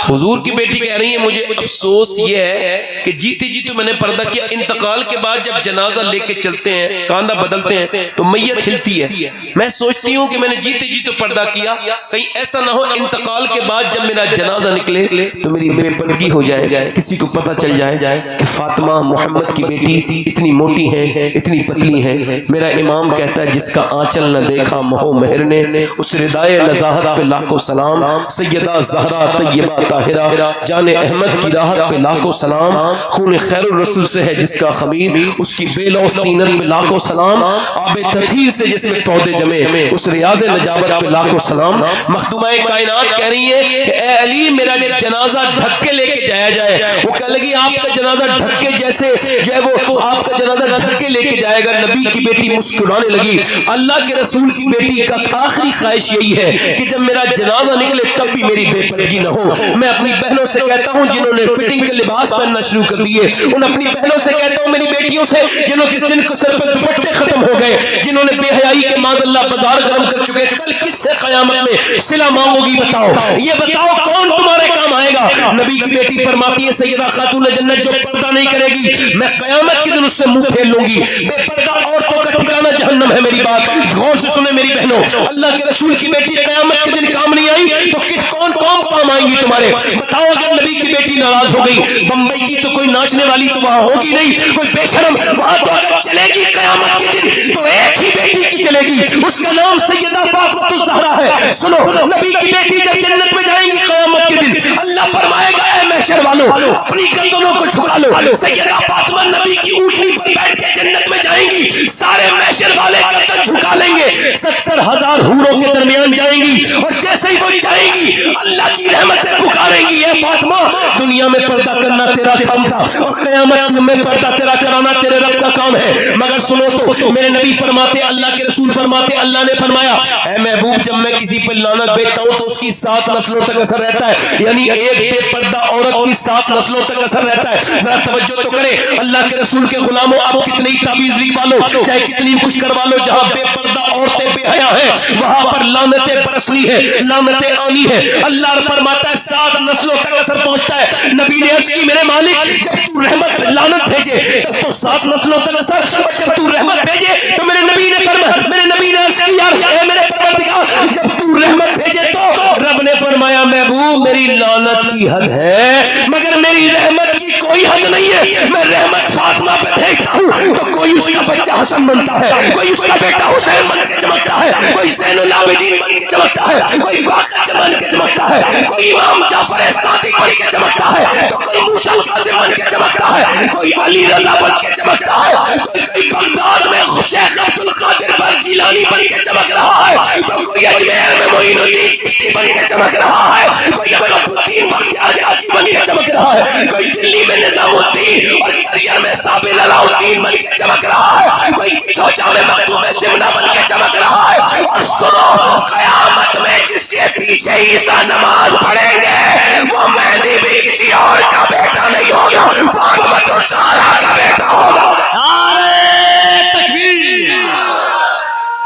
حضور کی بیٹی کہہ رہی ہے مجھے افسوس یہ ہے کہ جیتے جی تو میں نے پردہ کیا، انتقال کے بعد جب جنازہ لے کے چلتے ہیں، کاندھا بدلتے ہیں تو میت ہلتی ہے، میں سوچتی ہوں کہ میں نے جیتے جی تو پردہ کیا، کہیں ایسا نہ ہو انتقال کے بعد جب میرا جنازہ نکلے تو میری بے پردگی ہو جائے، کسی کو پتہ چل جائے کہ فاطمہ محمد کی بیٹی اتنی موٹی ہیں، اتنی پتلی ہیں۔ میرا امام کہتا ہے جس کا آنچل نہ دیکھا مہو مہر نے، اس ردائے نزاہت پہ لاکھوں سلام، سیدہ زہرا طیبہ طاہرہ جان احمد کی راحت پہ لاکھوں سلام، خون خیر الرسول سے ہے جس کا خمیر، اس کی بے لوث طینت پہ لاکھوں سلام، آب تطہیر سے جس میں پودے جمے، اس ریاض نجابت پہ لاکھوں سلام۔ مخدومہ کائنات کہہ رہی ہے کہ اے علی میرا جنازہ ڈھک کے لے کے جایا جائے۔ وہ کہہ لگی آپ کا جنازہ ڈھک کے جیسے جو ہے وہ آپ کا جنازہ ڈھک کے لے کے جائے گا۔ نبی کی بیٹی مسکرانے لگی۔ اللہ کے رسول کی بیٹی کا آخری خواہش یہی ہے کہ جب میرا جنازہ نکلے تب بھی میری بے پردگی نہ ہو۔ میں اپنی بہنوں سے کہتا ہوں جنہوں نے فٹنگ کے لباس پہننا شروع کر دیے، ان اپنی بہنوں سے کہتا ہوں میری بیٹیوں سے جن کو سر پر دوپٹے ختم ہو گئے، جنہوں نے بے حیائی کے معاذ اللہ بازار گرم کر چکے، کل کس سے قیامت میں صلہ مانگو گی؟ بتاؤ، یہ بتاؤ کون تمہارے کام آئے گا؟ نبی کی بیٹی فرماتی ہے سیدہ خاتون جنت جو پردہ نہیں کرے گی میں قیامت کے دن اس سے منہ پھیر لوں گی۔ بے پردہ عورتوں کا ٹھکانہ جہنم ہے۔ میری بات غور سے سنیں میری بہنوں، اللہ کے رسول کی بیٹی قیامت کے دن کام نہیں آئی تو کس کون کام آئیں گی تمہارے. بتاؤ اگر نبی کی بیٹی ناراض ہو گئی بمبئی کی تو کوئی ناچنے والی تو وہاں ہوگی نہیں, کوئی بے شرم وہاں تو اگر چلے گی قیامت کے دن تو ایک ہی بیٹی کی چلے گی, اس کا نام سیدہ فاطمہ الزہرا ہے. سنو نبی کی بیٹی جب جنت میں جائیں گی قیامت کے دن اللہ فرمائے گا اے محشر والو اپنی گردنوں کو جھکا لو. سیدہ فاطمہ نبی کی اونٹنی پر بیٹھ کے جنت میں جائیں گی, سارے محشر والے گردن جھکا لیں گے, 70,000 حوروں کے درمیان جائیں گی اور جیسے ہی وہ جائیں گی اللہ کی رحمتیں پکاریں گی, اے فاطمہ دنیا میں پردہ کرنا تیرا کام تھا اور قیامت میں پردہ تیرا کرانا تیرے رب کا کام ہے. مگر سنو تو میرے نبی فرماتے, اللہ کے رسول فرماتے, اللہ نے فرمایا اے محبوب جب میں کسی پر لعنت بھیجتا ہوں تو اس کی 7 نسلوں تک اثر رہتا ہے, یعنی ایک بے پردہ عورت کی 7 نسلوں تک اثر رہتا ہے. ذرا توجہ تو کرے اللہ کے رسول کے غلاموں, آپ کتنی تعویذ لکھوا لو چاہے کتنی کچھ کروا لو, جہاں بے پردہ عورتیں بے حیا ہیں وہاں پر لعنتیں برسنی ہے, لعنتیں آنی ہے. اللہ فرماتا ہے 7 نسلوں تک اثر پہنچتا ہے. نبی نے عرض کی میرے مالک جب تو رحمت لعنت بھیجے تب تو 7 نسلوں تک اثر, اور جب تو رحمت بھیجے تو میرے نبی نے فرمایا, میرے نبی نے عرض کی یار اے میرے پروردگار جب تو رحمت بھیجے تو رب نے فرمایا محبوب میری لعنت کی حد ہے مگر میری رحمت کی کوئی حد نہیں ہے. میں رحمت فاطمہ پہ بھیجتا ہوں تو کوئی اس کا بچہ حسن بنتا ہے, کوئی اس کا بیٹا حسین بن کے چمکتا ہے, کوئی زین العابدین بن کے چمکتا ہے, کوئی باقر بن کے چمکتا ہے, کوئی امام جعفر صادق بن کے چمکتا ہے, تو کوئی موسیٰ کاظم بن کے چمکتا ہے, کوئی علی رضا بن کے چمکتا ہے, کوئی بغداد میں شیخ عبد القادر جیلانی بن کے چمک رہا ہے, تو کوئی اجمیر میں معین الدین چشتی بن کے چمک رہا ہے, کوئی غلط الدین بختیار کاکی بن کے چمک رہا ہے, کوئی دلی میں نظام الدین اور دریا میں صابر علاء الدین بن کے چمک رہا ہے, کوئی سوچا میں مخدوم شملہ بن کے چمک رہا ہے. اور سنو قیامت میں جس کے پیچھے عیسیٰ نماز پڑھیں گے وہ مہدی بھی کسی اور کا بیٹا نہیں ہوگا, فاطمہ الزہرا کا بیٹا ہوگا. نعرہ تکبیر,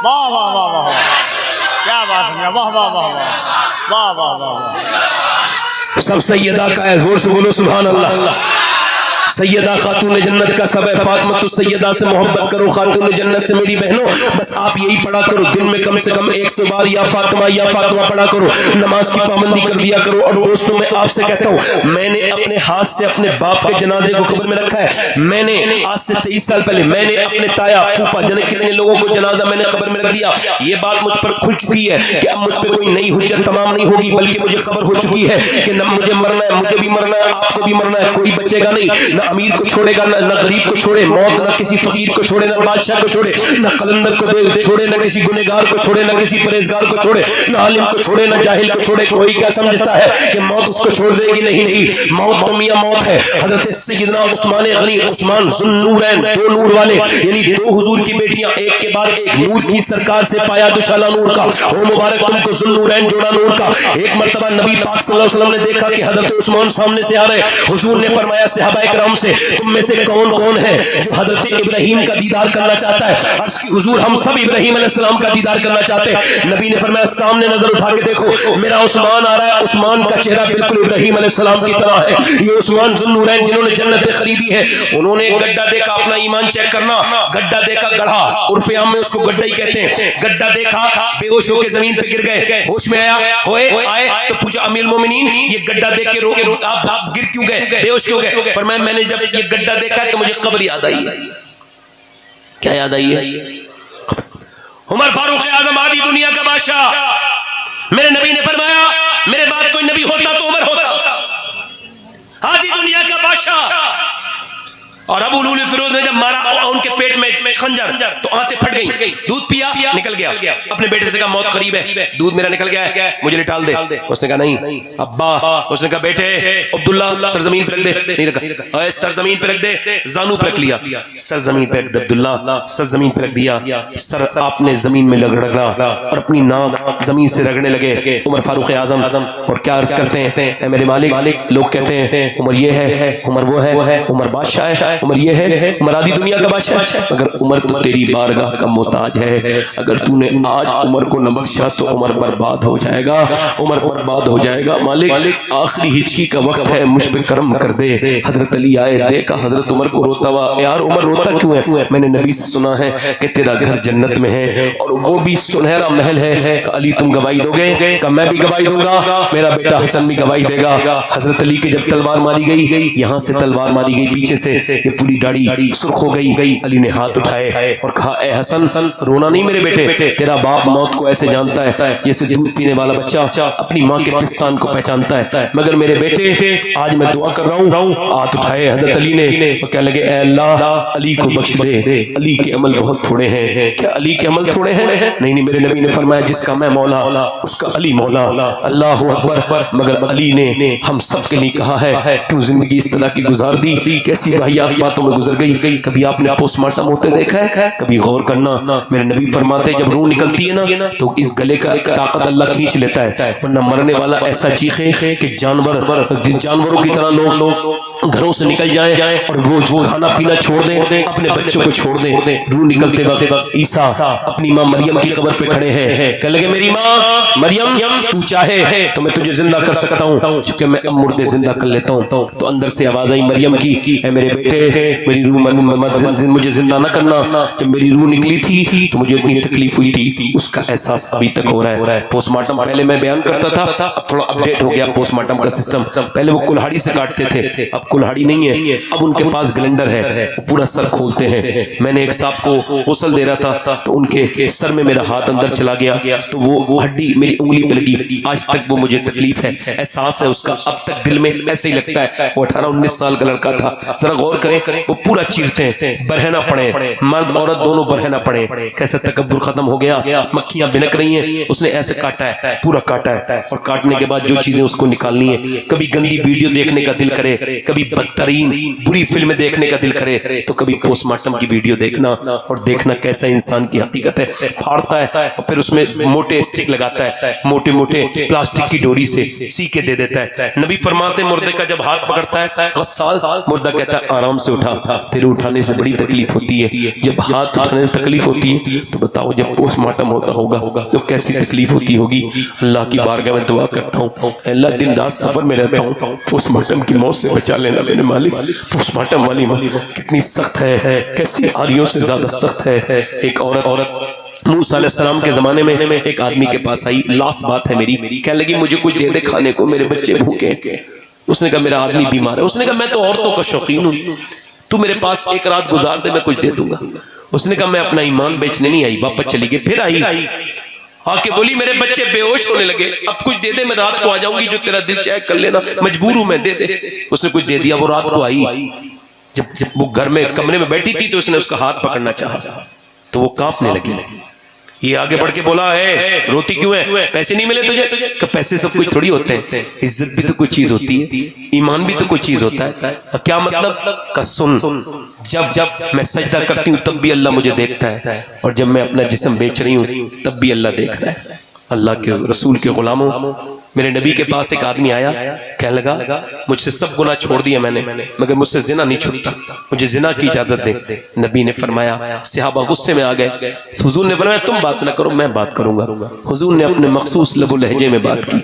واہ واہ واہ واہ, کیا بات ہے, واہ واہ واہ واہ واہ واہ واہ. سب سیدہ کا ہے, زور سے بولو سبحان اللہ. سیدہ خاتون جنت کا سب ہے, فاطمہ السیدہ سے محبت کرو, خاتون جنت سے میری بہنوں بس آپ یہی پڑھا کرو, دن میں کم سے کم 100 بار یا فاطمہ پڑھا کرو, نماز کی پابندی کر دیا کرو. اور دوستوں میں آپ سے کہتا ہوں میں نے اپنے ہاتھ سے اپنے باپ کے جنازے کو قبر میں رکھا ہے. میں نے آج سے 23 سال پہلے میں نے اپنے تایا پھوپا کتنے لوگوں کو جنازہ میں نے قبر میں رکھ دیا. یہ بات مجھ پر کھل چکی ہے کہ اب مجھ پہ کوئی نئی حجت تمام نہیں ہوگی, بلکہ مجھے خبر ہو چکی ہے کہ نہ مجھے مرنا ہے, مجھے بھی مرنا ہے, آپ کو بھی مرنا ہے, کوئی بچے گا نہیں, نہ امیر کو چھوڑے گا, نہ غریب کو چھوڑے, موت نہ کسی فقیر کو چھوڑے, نہ بادشاہ کو چھوڑے, نہ قلندر کو چھوڑے, نہ کسی گنہگار کو چھوڑے, نہ کسی پرہیزگار کو چھوڑے, نہ عالم کو چھوڑے, نہ جاہل کو چھوڑے. کوئی کیا سمجھتا ہے کہ موت اس کو چھوڑ دے گی؟ نہیں نہیں, موت تو میاں موت ہے. حضرت سیدنا عثمان غنی, عثمان ذو النورین, 2 نور والے, یعنی 2 حضور کی بیٹیاں ایک کے بعد ایک, نور کی سرکار سے پایا دشالہ نور کا, او مبارک تم کو ذو النورین جوڑا نور کا. ایک مرتبہ نبی پاک صلی اللہ علیہ وسلم نے دیکھا کہ حضرت عثمان سامنے سے آ رہے. حضور نے فرمایا صحابہ کرام سے تم میں سے کون ہے جو حضرت ابراہیم کا دیدار کرنا چاہتا ہے؟ عرض کی حضور ہم سب ابراہیم علیہ السلام کا دیدار کرنا چاہتے ہیں. نبی نے فرمایا سامنے نظر اٹھا کے دیکھو میرا عثمان آ رہا ہے. عثمان کا چہرہ بالکل ابراہیم علیہ السلام کی طرح ہے. یہ عثمان ذو النورین جنہوں نے جنتیں خریدی ہے, انہوں نے گڈھا دیکھا, اپنا ایمان چیک کرنا, گڈھا دیکھا گڑھا, عرف عام میں اس کو گڈھا ہی کہتے ہیں. گڈھا دیکھا, بے ہوش ہو کے زمین پہ گر گئے, ہوش میں آئے تو پوچھا امیر المومنین یہ گڈھا دیکھ کے آپ گر کیوں گئے, بے ہوش کیوں گئے؟ فرمایا میں نے جب یہ گڈھا دیکھا تو مجھے قبر یاد آئی ہے. کیا یاد آئی ہے؟ عمر فاروق اعظم آدھی دنیا کا بادشاہ. میرے نبی نے فرمایا میرے بعد کوئی نبی ہوتا تو عمر ہوتا, آدھی دنیا کا بادشاہ. اور ابو لولو فیروز نے جب مارا ان کے پیٹ میں خنجر تو آنتیں پھٹ گئی, دودھ پیا نکل گیا. اپنے بیٹے سے کہا موت قریب ہے, دودھ میرا نکل گیا ہے, مجھے نٹال دے. اس نے کہا نہیں ابا. اس نے کہا بیٹے عبداللہ سرزمین پہ رکھ دے. نہیں رکھا. سرزمین پہ رکھ دے, زانو پہ رکھ لیا, سرزمین پہ رکھ دے. عبداللہ سرزمین پہ رکھ دیا. سر آپ نے زمین میں رگڑا اور اپنی ناک زمین سے رگڑنے لگے. عمر فاروق اعظم اور کیا عرض کرتے ہیں اے میرے مالک, لوگ کہتے ہیں عمر یہ ہے, عمر وہ ہے, عمر بادشاہ ہے, عمر یہ ہے، عمر آدھی دنیا کا بادشاہ ہے، مگر عمر تو تیری بارگاہ کا محتاج ہے، اگر تو نے آج عمر کو نہ بخشا تو عمر برباد ہو جائے گا، عمر برباد ہو جائے گا۔ مالک آخری ہچکی کا وقت ہے، مجھ پہ کرم کر دے۔ حضرت علی آئے، دیکھا حضرت عمر کو روتا ہوا، یار عمر روتا کیوں ہے؟ میں نے نبی سے سنا ہے کہ تیرا گھر جنت میں ہے اور وہ بھی سنہرا محل ہے، کہ علی تم گواہی دو گے؟ کہ میں بھی گواہی دوں گا، میرا بیٹا حسن بھی گواہی دے گا۔ حضرت علی کے جب تلوار ماری گئی، یہاں سے تلوار ماری گئی پیچھے سے، یہ پوری داڑھی سرخ ہو گئی۔ علی نے ہاتھ اٹھائے اور کہا اے حسن رونا نہیں میرے بیٹے، تیرا باپ موت کو ایسے جانتا ہے جیسے دودھ پینے والا بچہ اپنی ماں کے پستان کو پہچانتا ہے، مگر میرے بیٹے آج میں دعا کر رہا ہوں۔ ہاتھ اٹھائے حضرت علی نے اور کہنے لگے اے اللہ علی کو بخش دے، علی کے عمل بہت تھوڑے ہیں۔ کیا علی کے عمل تھوڑے ہیں؟ نہیں، میرے نبی نے فرمایا جس کا میں مولا اس کا علی مولا۔ اللہ اکبر۔ مگر علی نے ہم سب کے لیے کہا ہے کیوں زندگی اس طرح کی گزار دی، کیسی واہیات باتوں میں گزر گئی۔ کبھی آپ نے پوسٹ مارٹم ہوتے دیکھا ہے؟ کبھی غور کرنا، میرے نبی فرماتے جب روح نکلتی ہے نا تو اس گلے کا طاقت اللہ کھینچ لیتا ہے، ورنہ مرنے والا ایسا چیخے کہ جانوروں کی طرح لوگ گھروں سے نکل جائیں اور وہ کھانا پینا چھوڑ دیں، اپنے بچوں کو چھوڑ دیں۔ روح نکلتے وقت عیسیٰ اپنی ماں مریم کی قبر پہ کھڑے ہیں، کہنے لگے میری ماں مریم تو چاہے تو میں تجھے زندہ کر سکتا ہوں، چونکہ میں اب مردے زندہ کر لیتا ہوں۔ تو اندر سے آواز آئی مریم کی، اے میرے بیٹے میری روح مجھے زندہ نہ کرنا، جب میری روح نکلی تھی تو مجھے اتنی تکلیف ہوئی تھی، اس کا احساس ابھی تک ہو رہا ہے۔ پوسٹ مارٹم پہلے میں بیان کرتا تھا، اب تھوڑا اپڈیٹ ہو گیا پوسٹ مارٹم کا سسٹم، پہلے وہ کلہاڑی سے کاٹتے تھے، اب کلہاڑی نہیں ہے، اب ان کے پاس گلنڈر ہے، وہ پورا سر کھولتے ہیں۔ میں نے ایک صاحب کو غسل دے رہا تھا تو ان کے سر میں میرا ہاتھ اندر چلا گیا تو وہ ہڈی میری انگلی پہ لگی، آج تک وہ مجھے تکلیف ہے، احساس ہے اس کا، اب تک دل میں ایسے ہی لگتا ہے۔ وہ 18-19 سال کا لڑکا تھا، ذرا غور کریں، وہ پورا چیرتے ہیں، برہنہ پڑے، مرد عورت دونوں برہنہ پڑے، کیسے تکبر ختم ہو گیا، مکھیاں بنک رہی ہیں، اس نے ایسے کاٹا ہے، پورا کاٹا ہے، اور کاٹنے کے بعد جو چیزیں اس کو نکالنی ہیں، کبھی گندی ویڈیو دیکھنے کا دل کرے، کبھی بدترین بری فلم دیکھنے کا دل کرے، تو کبھی پوسٹ مارٹم کی ویڈیو دیکھنا اور دیکھنا کیسا انسان کی حقیقت ہے، پھاڑتا ہے اور پھر اس میں موٹے اسٹک لگاتا ہے، موٹے موٹے پلاسٹک کی ڈوری سے سی کے دے دیتا ہے۔ نبی فرماتے مردے کا جب ہاتھ پکڑتا ہے غسال، مردہ کہتا ہے آرام سے اٹھا، پھر اٹھانے سے بڑی تکلیف ہوتی ہے، جب ہاتھ اٹھانے سے تکلیف ہوتی ہے تو بتاؤ جب پوسٹ مارٹم ہوتا ہوگا تو کیسی تکلیف ہوتی ہوگی۔ اللہ کی بارگاہ میں دعا کرتا ہوں اللہ دن رات سفر میں رہتا ہوں، پوسٹ مارٹم کی موت سے بچا لینا میرے مالک۔ پوسٹ مارٹم والی کتنی سخت ہے، کیسی آریوں سے زیادہ سخت ہے۔ ایک عورت موسیٰ علیہ السلام کے زمانے میں ایک آدمی کے پاس آئی، لاس بات ہے میری، کہنے لگی مجھے کچھ دے دے کھانے کو، میرے بچے بھوکے ہیں۔ اس نے کہا میرا آدمی بیمار ہے، اس نے کہا میں تو عورتوں کا شوقین ہوں، تو میرے پاس ایک رات گزار دے میں کچھ دے دوں گا۔ اس نے کہا میں اپنا ایمان بیچنے نہیں آئی، واپس چلی گئی، پھر آئی آ کے بولی میرے بچے بے ہوش ہونے لگے، اب کچھ دے دے میں رات کو آ جاؤں گی، جو تیرا دل چاہے کر لینا، مجبور ہوں میں، دے دے۔ اس نے کچھ دے دیا، وہ رات کو آئی، جب وہ گھر میں کمرے میں بیٹھی تھی تو اس نے اس کا ہاتھ پکڑنا چاہا تو وہ کانپنے لگی۔ یہ آگے بڑھ کے بولا ہے روتی کیوں ہے، پیسے نہیں ملے تجھے؟ کہ پیسے سب کچھ تھوڑی ہوتے ہیں، عزت بھی تو کوئی چیز ہوتی ہے، ایمان بھی تو کوئی چیز ہوتا ہے۔ کیا مطلب؟ کہ سن، جب میں سجدہ کرتی ہوں تب بھی اللہ مجھے دیکھتا ہے، اور جب میں اپنا جسم بیچ رہی ہوں تب بھی اللہ دیکھ رہا ہے۔ اللہ کے رسول کے غلاموں، میرے نبی کے پاس ایک آدمی آیا، کہنے لگا مجھ سے سب گناہ چھوڑ دیا میں نے، مگر مجھ سے زنا نہیں چھوٹتا، مجھے زنا کی اجازت دے۔ نبی نے فرمایا، صحابہ غصے میں آ گئے، حضور نے فرمایا تم بات نہ کرو میں بات کروں گا۔ حضور نے اپنے مخصوص لب و لہجے میں بات کی،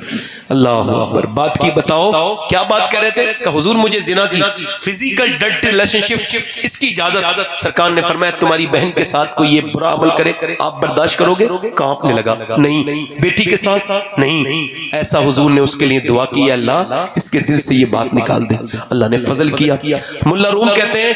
اللہ اکبر، بات کی، بتاؤ کیا بات کر رہے تھے؟ کہ حضور مجھے زنا کی فزیکل ڈرٹی ریلیشن شپ اس کی اجازت۔ سرکار نے فرمایا تمہاری بہن کے ساتھ کوئی یہ برا عمل کرے آپ برداشت کرو گے؟ کانپنے لگا، نہیں۔ بیٹی کے ساتھ نہیں، ایسا حضور نے اس کے لیے دعا کی، اللہ اس کے دل سے یہ بات نکال دے۔ اللہ نے فضل کیا۔ ملا روم کہتے ہیں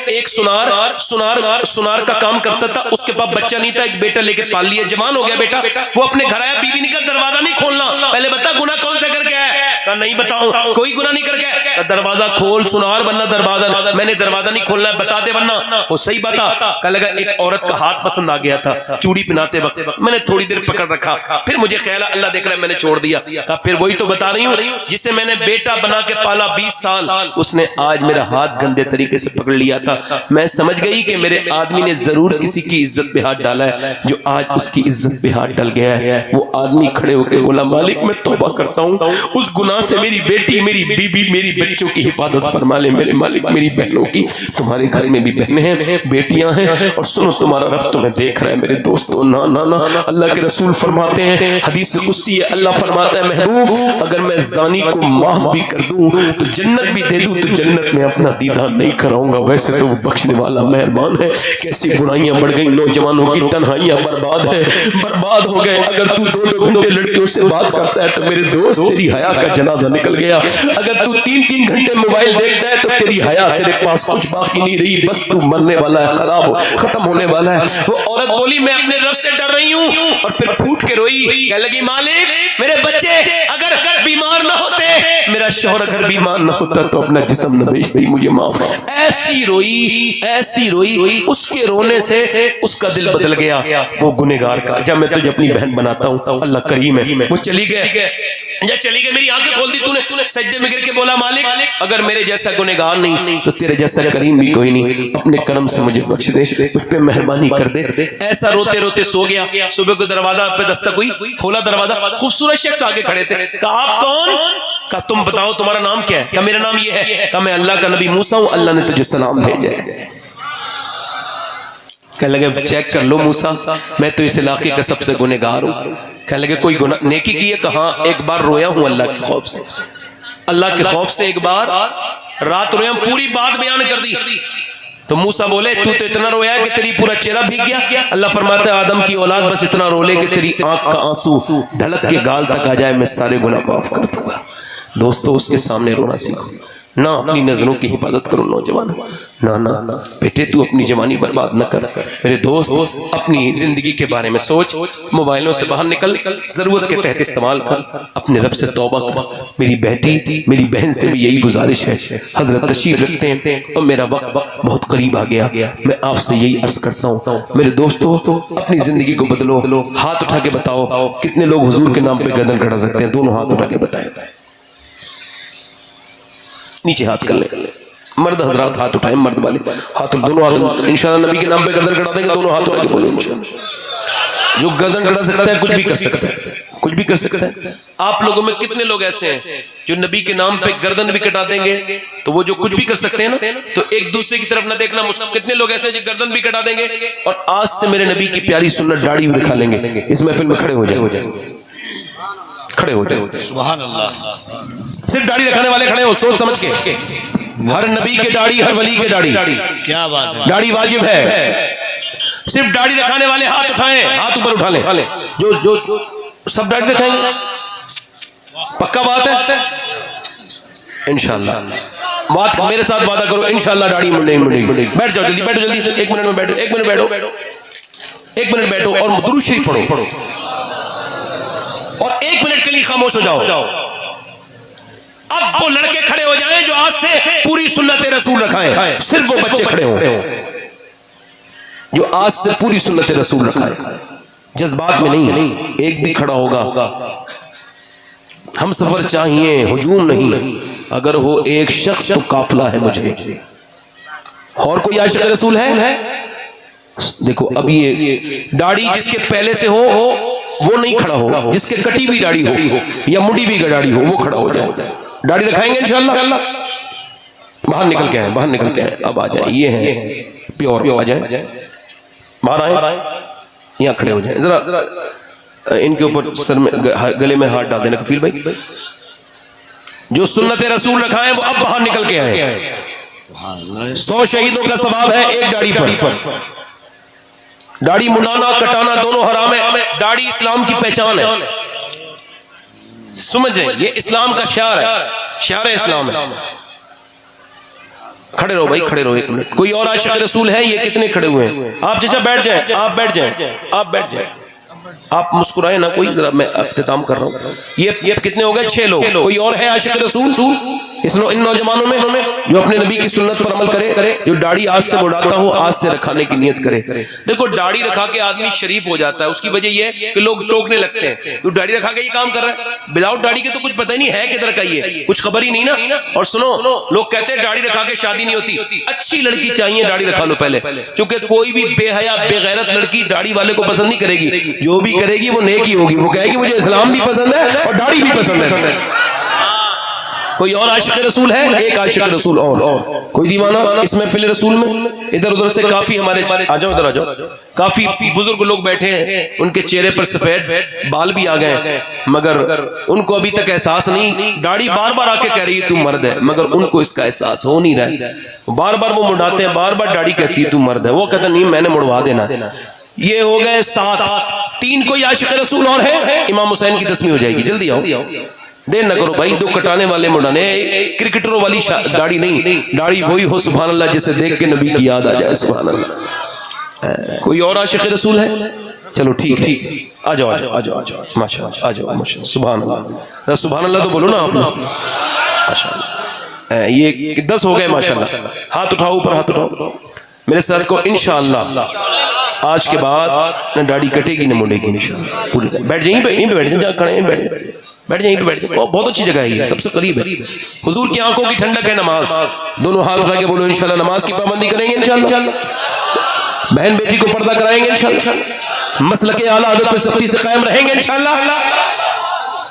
ایک سنار کا کام کرتا تھا، اس کے پاس بچہ نہیں تھا، ایک بیٹا لے کے پال لیا، جوان ہو گیا بیٹا، وہ اپنے گھر آیا، بیوی نے کہا دروازہ نہیں کھولنا، پہلے بتا گناہ کون سا کر کے ہے؟ کہا نہیں بتاؤں، کوئی گناہ نہیں کر کے، دروازہ کھول، سنار بننا دروازہ، میں نے دروازہ نہیں کھولنا ہے، بتا دے ورنہ۔ وہ صحیح بتا۔ کہا لگا ایک عورت کا ہاتھ پسند آ گیا تھا چوڑی پہناتے وقت، میں نے تھوڑی دیر پکڑ رکھا، پھر مجھے خیال اللہ دیکھ رہا ہے میں نے چھوڑ دیا۔ کہا پھر وہی تو بتا رہی ہوں جسے میں نے بیٹا بنا کے پالا 20 سال، اس نے آج میرا ہاتھ گندے طریقے سے پکڑ لیا تھا۔ میں سمجھ گئی کہ میرے آدمی نے ضرور کسی کی عزت پہ ہاتھ ڈالا ہے، جو آج اس کی عزت پہ ہاتھ ڈل گیا ہے۔ وہ آدمی کھڑے ہو کے بولا مالک میں توبہ کرتا ہوں، اس گناہ گناہ سے میری بیٹی میری بیوی میری بچوں کی حفاظت فرما لے میرے مالک میری بہنوں کی تمہارے گھر میں بھی بہنیں ہیں بیٹیاں ہیں اور سنو تمہارا رب تمہیں دیکھ رہا ہے میرے دوستو نا نا نا اللہ کے رسول فرماتے ہیں حدیث قدسی ہے اللہ فرماتا ہے محبوب اگر میں زانی کو معاف بھی کر دوں تو جنت بھی دے دوں تو جنت میں اپنا دیدار نہیں کراؤں گا ویسے تو وہ بخشنے والا مہربان ہے کیسی برائیاں بڑھ گئی نوجوانوں کی تنہائیاں برباد ہے برباد ہو گئے اگر تو 2 گھنٹے لڑکیوں سے بات کرتا ہے تو میرے دوست تیری حیا کا جنازہ نکل گیا اگر تو 3 گھنٹے موبائل دیکھتا ہے تو تیری حیا تیرے پاس کچھ باقی نہیں رہی بس تو مرنے والا ہے خراب ہو ختم ہونے والا ہے وہ عورت بولی میں اپنے رب سے ڈر رہی ہوں اور پھر پھوٹ کے روئی کہنے لگی مالک میرے بچے اگر بیمار نہ ہوتے میرا شوہر اگر بیمار نہ ہوتا تو اپنا جسم نہ بیچتی مجھے معاف ایسی روئی اس کے رونے سے اس کا دل بدل گیا وہ گنہگار کا جب میں تجھے اپنی بہن بناتا ہوں اللہ کریم ہے وہ چلی گئے میری آنکھیں کھول دی تو نے سجدے میں گر کے بولا مالک اگر میرے جیسا گنہگار نہیں تو تیرے جیسا کریم بھی کوئی نہیں اپنے کرم سے مجھے بخش دے مجھ پہ مہربانی کر دے ایسا روتے روتے سو گیا صبح کو دروازہ پہ دستک ہوئی کھولا دروازہ خوبصورت شخص آگے کھڑے تھے کہا آپ کون کہا تم بتاؤ تمہارا نام کیا ہے کہا میرا نام یہ ہے کہا میں اللہ کا نبی موسیٰ ہوں اللہ نے تجھے سلام بھیجا ہے کہنے لگے چیک کر لو موسیٰ میں تو اس علاقے کا سب سے گنہگار ہوں کہنے لگے کوئی نیکی کی ہے کہاں ایک بار رویا ہوں اللہ کے خوف سے اللہ کے خوف سے ایک بار رات رویا ہوں پوری بات بیان کر دی تو موسیٰ بولے تو اتنا رویا ہے کہ تیری پورا چہرہ بھیگ گیا اللہ فرماتا ہے آدم کی اولاد بس اتنا رو لے کہ تیری آنکھ کا آنسو ڈھلک کے گال تک آ جائے میں سارے گناہ معاف کر دوں گا دوستو اس کے سامنے رونا سیکھو نہ اپنی نظروں کی حفاظت کرو نوجوان نہ بیٹے تو اپنی جوانی برباد نہ کر میرے دوست اپنی زندگی کے بارے میں سوچ موبائلوں سے باہر نکل ضرورت کے تحت استعمال کر اپنے رب سے توبہ کر میری بیٹی میری بہن سے بھی یہی گزارش ہے حضرت تشریف رکھتے ہیں اور میرا وقت بہت قریب آ گیا میں آپ سے یہی عرض کرتا ہوں میرے دوستو اپنی زندگی کو بدلو ہاتھ اٹھا کے بتاؤ کتنے لوگ حضور کے نام پہ گردن کڑا سکتے ہیں دونوں ہاتھ اٹھا کے بتائیں نیچے ہاتھ کر لیں مرد حضرات ہاتھ اٹھائیں مرد والے ہاتھ دونوں ہاتھ انشاءاللہ نبی کے نام پہ گردن کڑا دیں گے دونوں ہاتھ اٹھا کے بولیں انشاءاللہ جو گردن کڑا سکتا ہے کچھ بھی کر سکتا ہے کچھ بھی کر سکتا ہے آپ لوگوں میں کتنے لوگ ایسے ہیں جو نبی کے نام پہ گردن بھی کٹا دیں گے تو وہ جو کچھ بھی کر سکتے ہیں نا تو ایک دوسرے کی طرف نہ دیکھنا کتنے لوگ ایسے ہیں جو گردن بھی کٹا دیں گے اور آج سے میرے نبی کی پیاری سنت داڑھی بھی دکھا لیں گے اس محفل میں کھڑے ہو جائیں سبحان اللہ صرف داڑھی رکھنے والے کھڑے ہو سوچ سمجھ کے ہر نبی کے داڑھی ہر ولی کے داڑھی کیا بات ہے داڑھی واجب ہے صرف داڑھی رکھنے والے ہاتھ اٹھائیں ہاتھ اوپر اٹھا لیں جو سب داڑھی رکھیں گے پکا بات ہے انشاءاللہ بات میرے ساتھ وعدہ کرو انشاءاللہ داڑھی نہیں مڑے گی بیٹھ جاؤ جلدی سے 1 منٹ میں بیٹھو 1 منٹ بیٹھو اور درود شریف پڑھو اور 1 منٹ کے لیے خاموش ہو جاؤ اب وہ لڑکے کھڑے ہو جائیں جو آج سے پوری سنت رسول رکھائیں صرف وہ بچے کھڑے ہوں جو آج سے پوری سنت رسول رکھائیں جذبات میں نہیں ایک بھی کھڑا ہوگا ہم سفر چاہیے ہجوم نہیں اگر ہو ایک شخص تو قافلہ ہے مجھے اور کوئی عاشق رسول ہے دیکھو اب یہ داڑھی جس کے پہلے سے ہو وہ نہیں کھڑا ہو جس کے کٹی بھی داڑھی ہو یا مڈی بھی داڑھی ہو وہ کھڑا ہو جائے داڑھی رکھائیں گے انشاءاللہ باہر نکل کے ہیں اب آ جائیں یہ ہیں پیور آ جائیں باہر آئیں یہاں کھڑے ہو جائیں ذرا ان کے اوپر سر میں گلے میں ہاتھ ڈال دینا کفیل بھائی جو سنت رسول رکھائیں وہ اب باہر نکل کے آئے 100 شہیدوں کا ثواب ہے ایک داڑھی پر داڑھی منڈانا کٹانا دونوں حرام ہے داڑھی اسلام کی پہچان ہے سمجھیں یہ اسلام کا شعار ہے اسلام ہے کھڑے رہو بھائی کھڑے رہو 1 منٹ کوئی اور عاشق رسول ہے یہ کتنے کھڑے ہوئے ہیں آپ چچا بیٹھ جائیں آپ مسکرائیں نہ کوئی ذرا میں اختتام کر رہا ہوں یہ کتنے ہو گئے 6 لوگ کوئی اور ہے عاشق رسول ان نوجوانوں میں جو اپنے نبی کی سنت پر عمل کرے جو داڑھی آج سے مڑاتا ہو آج سے رکھانے کی نیت کرے دیکھو داڑھی رکھا کے آدمی شریف ہو جاتا ہے اس کی وجہ یہ ہے کہ لوگ ٹوکنے لگتے ہیں تو داڑھی رکھا کے یہ کام کر رہا ہے وداؤٹ داڑھی کے تو کچھ پتہ نہیں ہے کدھر کا یہ کچھ خبر ہی نہیں نا اور سنو لوگ کہتے ہیں داڑھی رکھا کے شادی نہیں ہوتی اچھی لڑکی چاہیے داڑھی رکھا لو پہلے کیونکہ کوئی بھی بے حیا بے غیرت لڑکی داڑھی والے کو پسند نہیں کرے گی جو بھی کرے گی وہ نیک ہی ہوگی وہ کہے گی مجھے اسلام بھی پسند ہے اور داڑھی بھی پسند ہے کوئی اور عاشق رسول ہے؟ ایک عاشق رسول اور کوئی دیوانہ اس محفل رسول میں؟ ادھر ادھر سے کافی ہمارے آ جاؤ ادھر آ جاؤ، کافی بزرگ لوگ بیٹھے ہیں، ان کے چہرے پر سفید بال بھی آ گئے ہیں، مگر ان کو ابھی تک احساس نہیں، داڑھی بار بار آ کے کہہ رہی ہے تو مرد ہے، مگر ان کو اس کا احساس ہو نہیں رہا ہے، بار بار وہ مڑاتے ہیں، بار بار داڑھی کہتی ہے تو مرد ہے، وہ کہتا نہیں میں نے مڑوا دینا۔ یہ ہو گئے 7، 3 کوئی عاشق رسول اور ہے؟ امام حسین کی تسمیہ ہو جائے گی، جلدی آؤ، دیر نہ کرو بھائی، دو کٹانے والے مڑانے، کرکٹروں والی داڑھی نہیں، داڑھی وہی ہو سبحان اللہ جسے دیکھ کے نبی کی یاد آ جائے سبحان اللہ۔ کوئی اور عاشق رسول ہے؟ چلو ٹھیک ہے، آ جاؤ آ جاؤ آ جاؤ آ جاؤ ماشاء اللہ آ جاؤ ماشاء اللہ سبحان اللہ، سبحان اللہ تو بولو نا آپ ماشاء اللہ۔ یہ 10 ہو گئے ماشاء اللہ، ہاتھ اٹھاؤ اوپر، ہاتھ اٹھاؤ میرے سر کو، انشاءاللہ آج کے بعد نہ داڑھی کٹے گی نہ مڑے گی انشاءاللہ۔ بیٹھ جائیں، یہیں پہ بیٹھ جائیں، جہاں کھڑے ہیں بیٹھ جائیں، بیٹھ جائیں، بہت اچھی جگہ ہے یہ، سب سے قریب ہے، حضور کی آنکھوں کی ٹھنڈک ہے نماز۔ دونوں ہاتھ اٹھا کے بولو انشاءاللہ نماز کی پابندی کریں گے انشاءاللہ، بہن بیٹی کو پردہ کرائیں گے انشاءاللہ، مسلک اعلیٰ حضرت پہ سختی سے قائم رہیں گے انشاءاللہ۔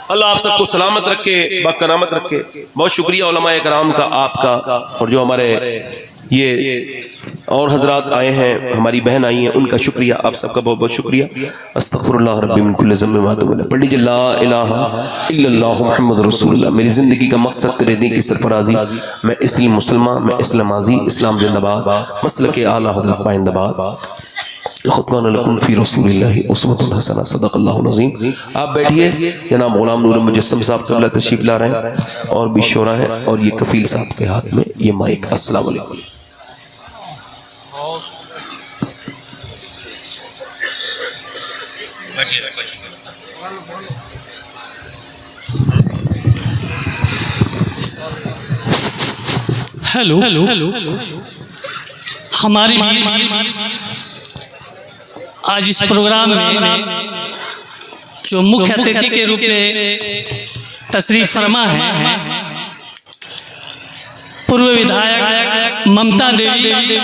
اللہ آپ سب کو سلامت رکھے، باکرامت رکھے۔ بہت شکریہ علماء کرام کا، آپ کا، اور جو ہمارے یہ اور حضرات آئے ہیں، ہماری بہن آئی ہیں، ان کا شکریہ، آپ سب کا بہت بہت شکریہ۔ استغفر اللہ ربی من کل ذنب واتوب الیہ۔ پڑھ لیجیے لا الہ الا اللہ محمد رسول اللہ۔ میری زندگی کا مقصد تیرے دین کی سرفرازی، میں اسلام مسلمان، میں اسلام عزی، اسلام زندہ باد، مسلک اعلیٰ حضرت پائندہ باد۔ لقد كان لكم في رسول الله اسوة حسنة، صدق اللہ العظیم۔ آپ بیٹھیے، جناب غلام نور مجسم صاحب قبلہ تشریف لا رہے ہیں، اور بھی شعراء ہیں، اور یہ کفیل صاحب کے ہاتھ میں یہ مائک۔ السلام علیکم۔ ہیلو، ہماری آج اس پروگرام میں جو مکھ اتھے کے روپ میں تشریف فرما ہے پورو ودھایک ممتا دیوی،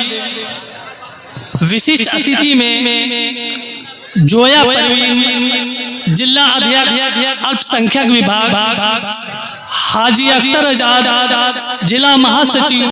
وششٹ اتھھی میں جویا پروین، ضلع ادھیکش الپ سنکھیک وبھاگ حاجی اختر آزاد، ضلع مہاسچیو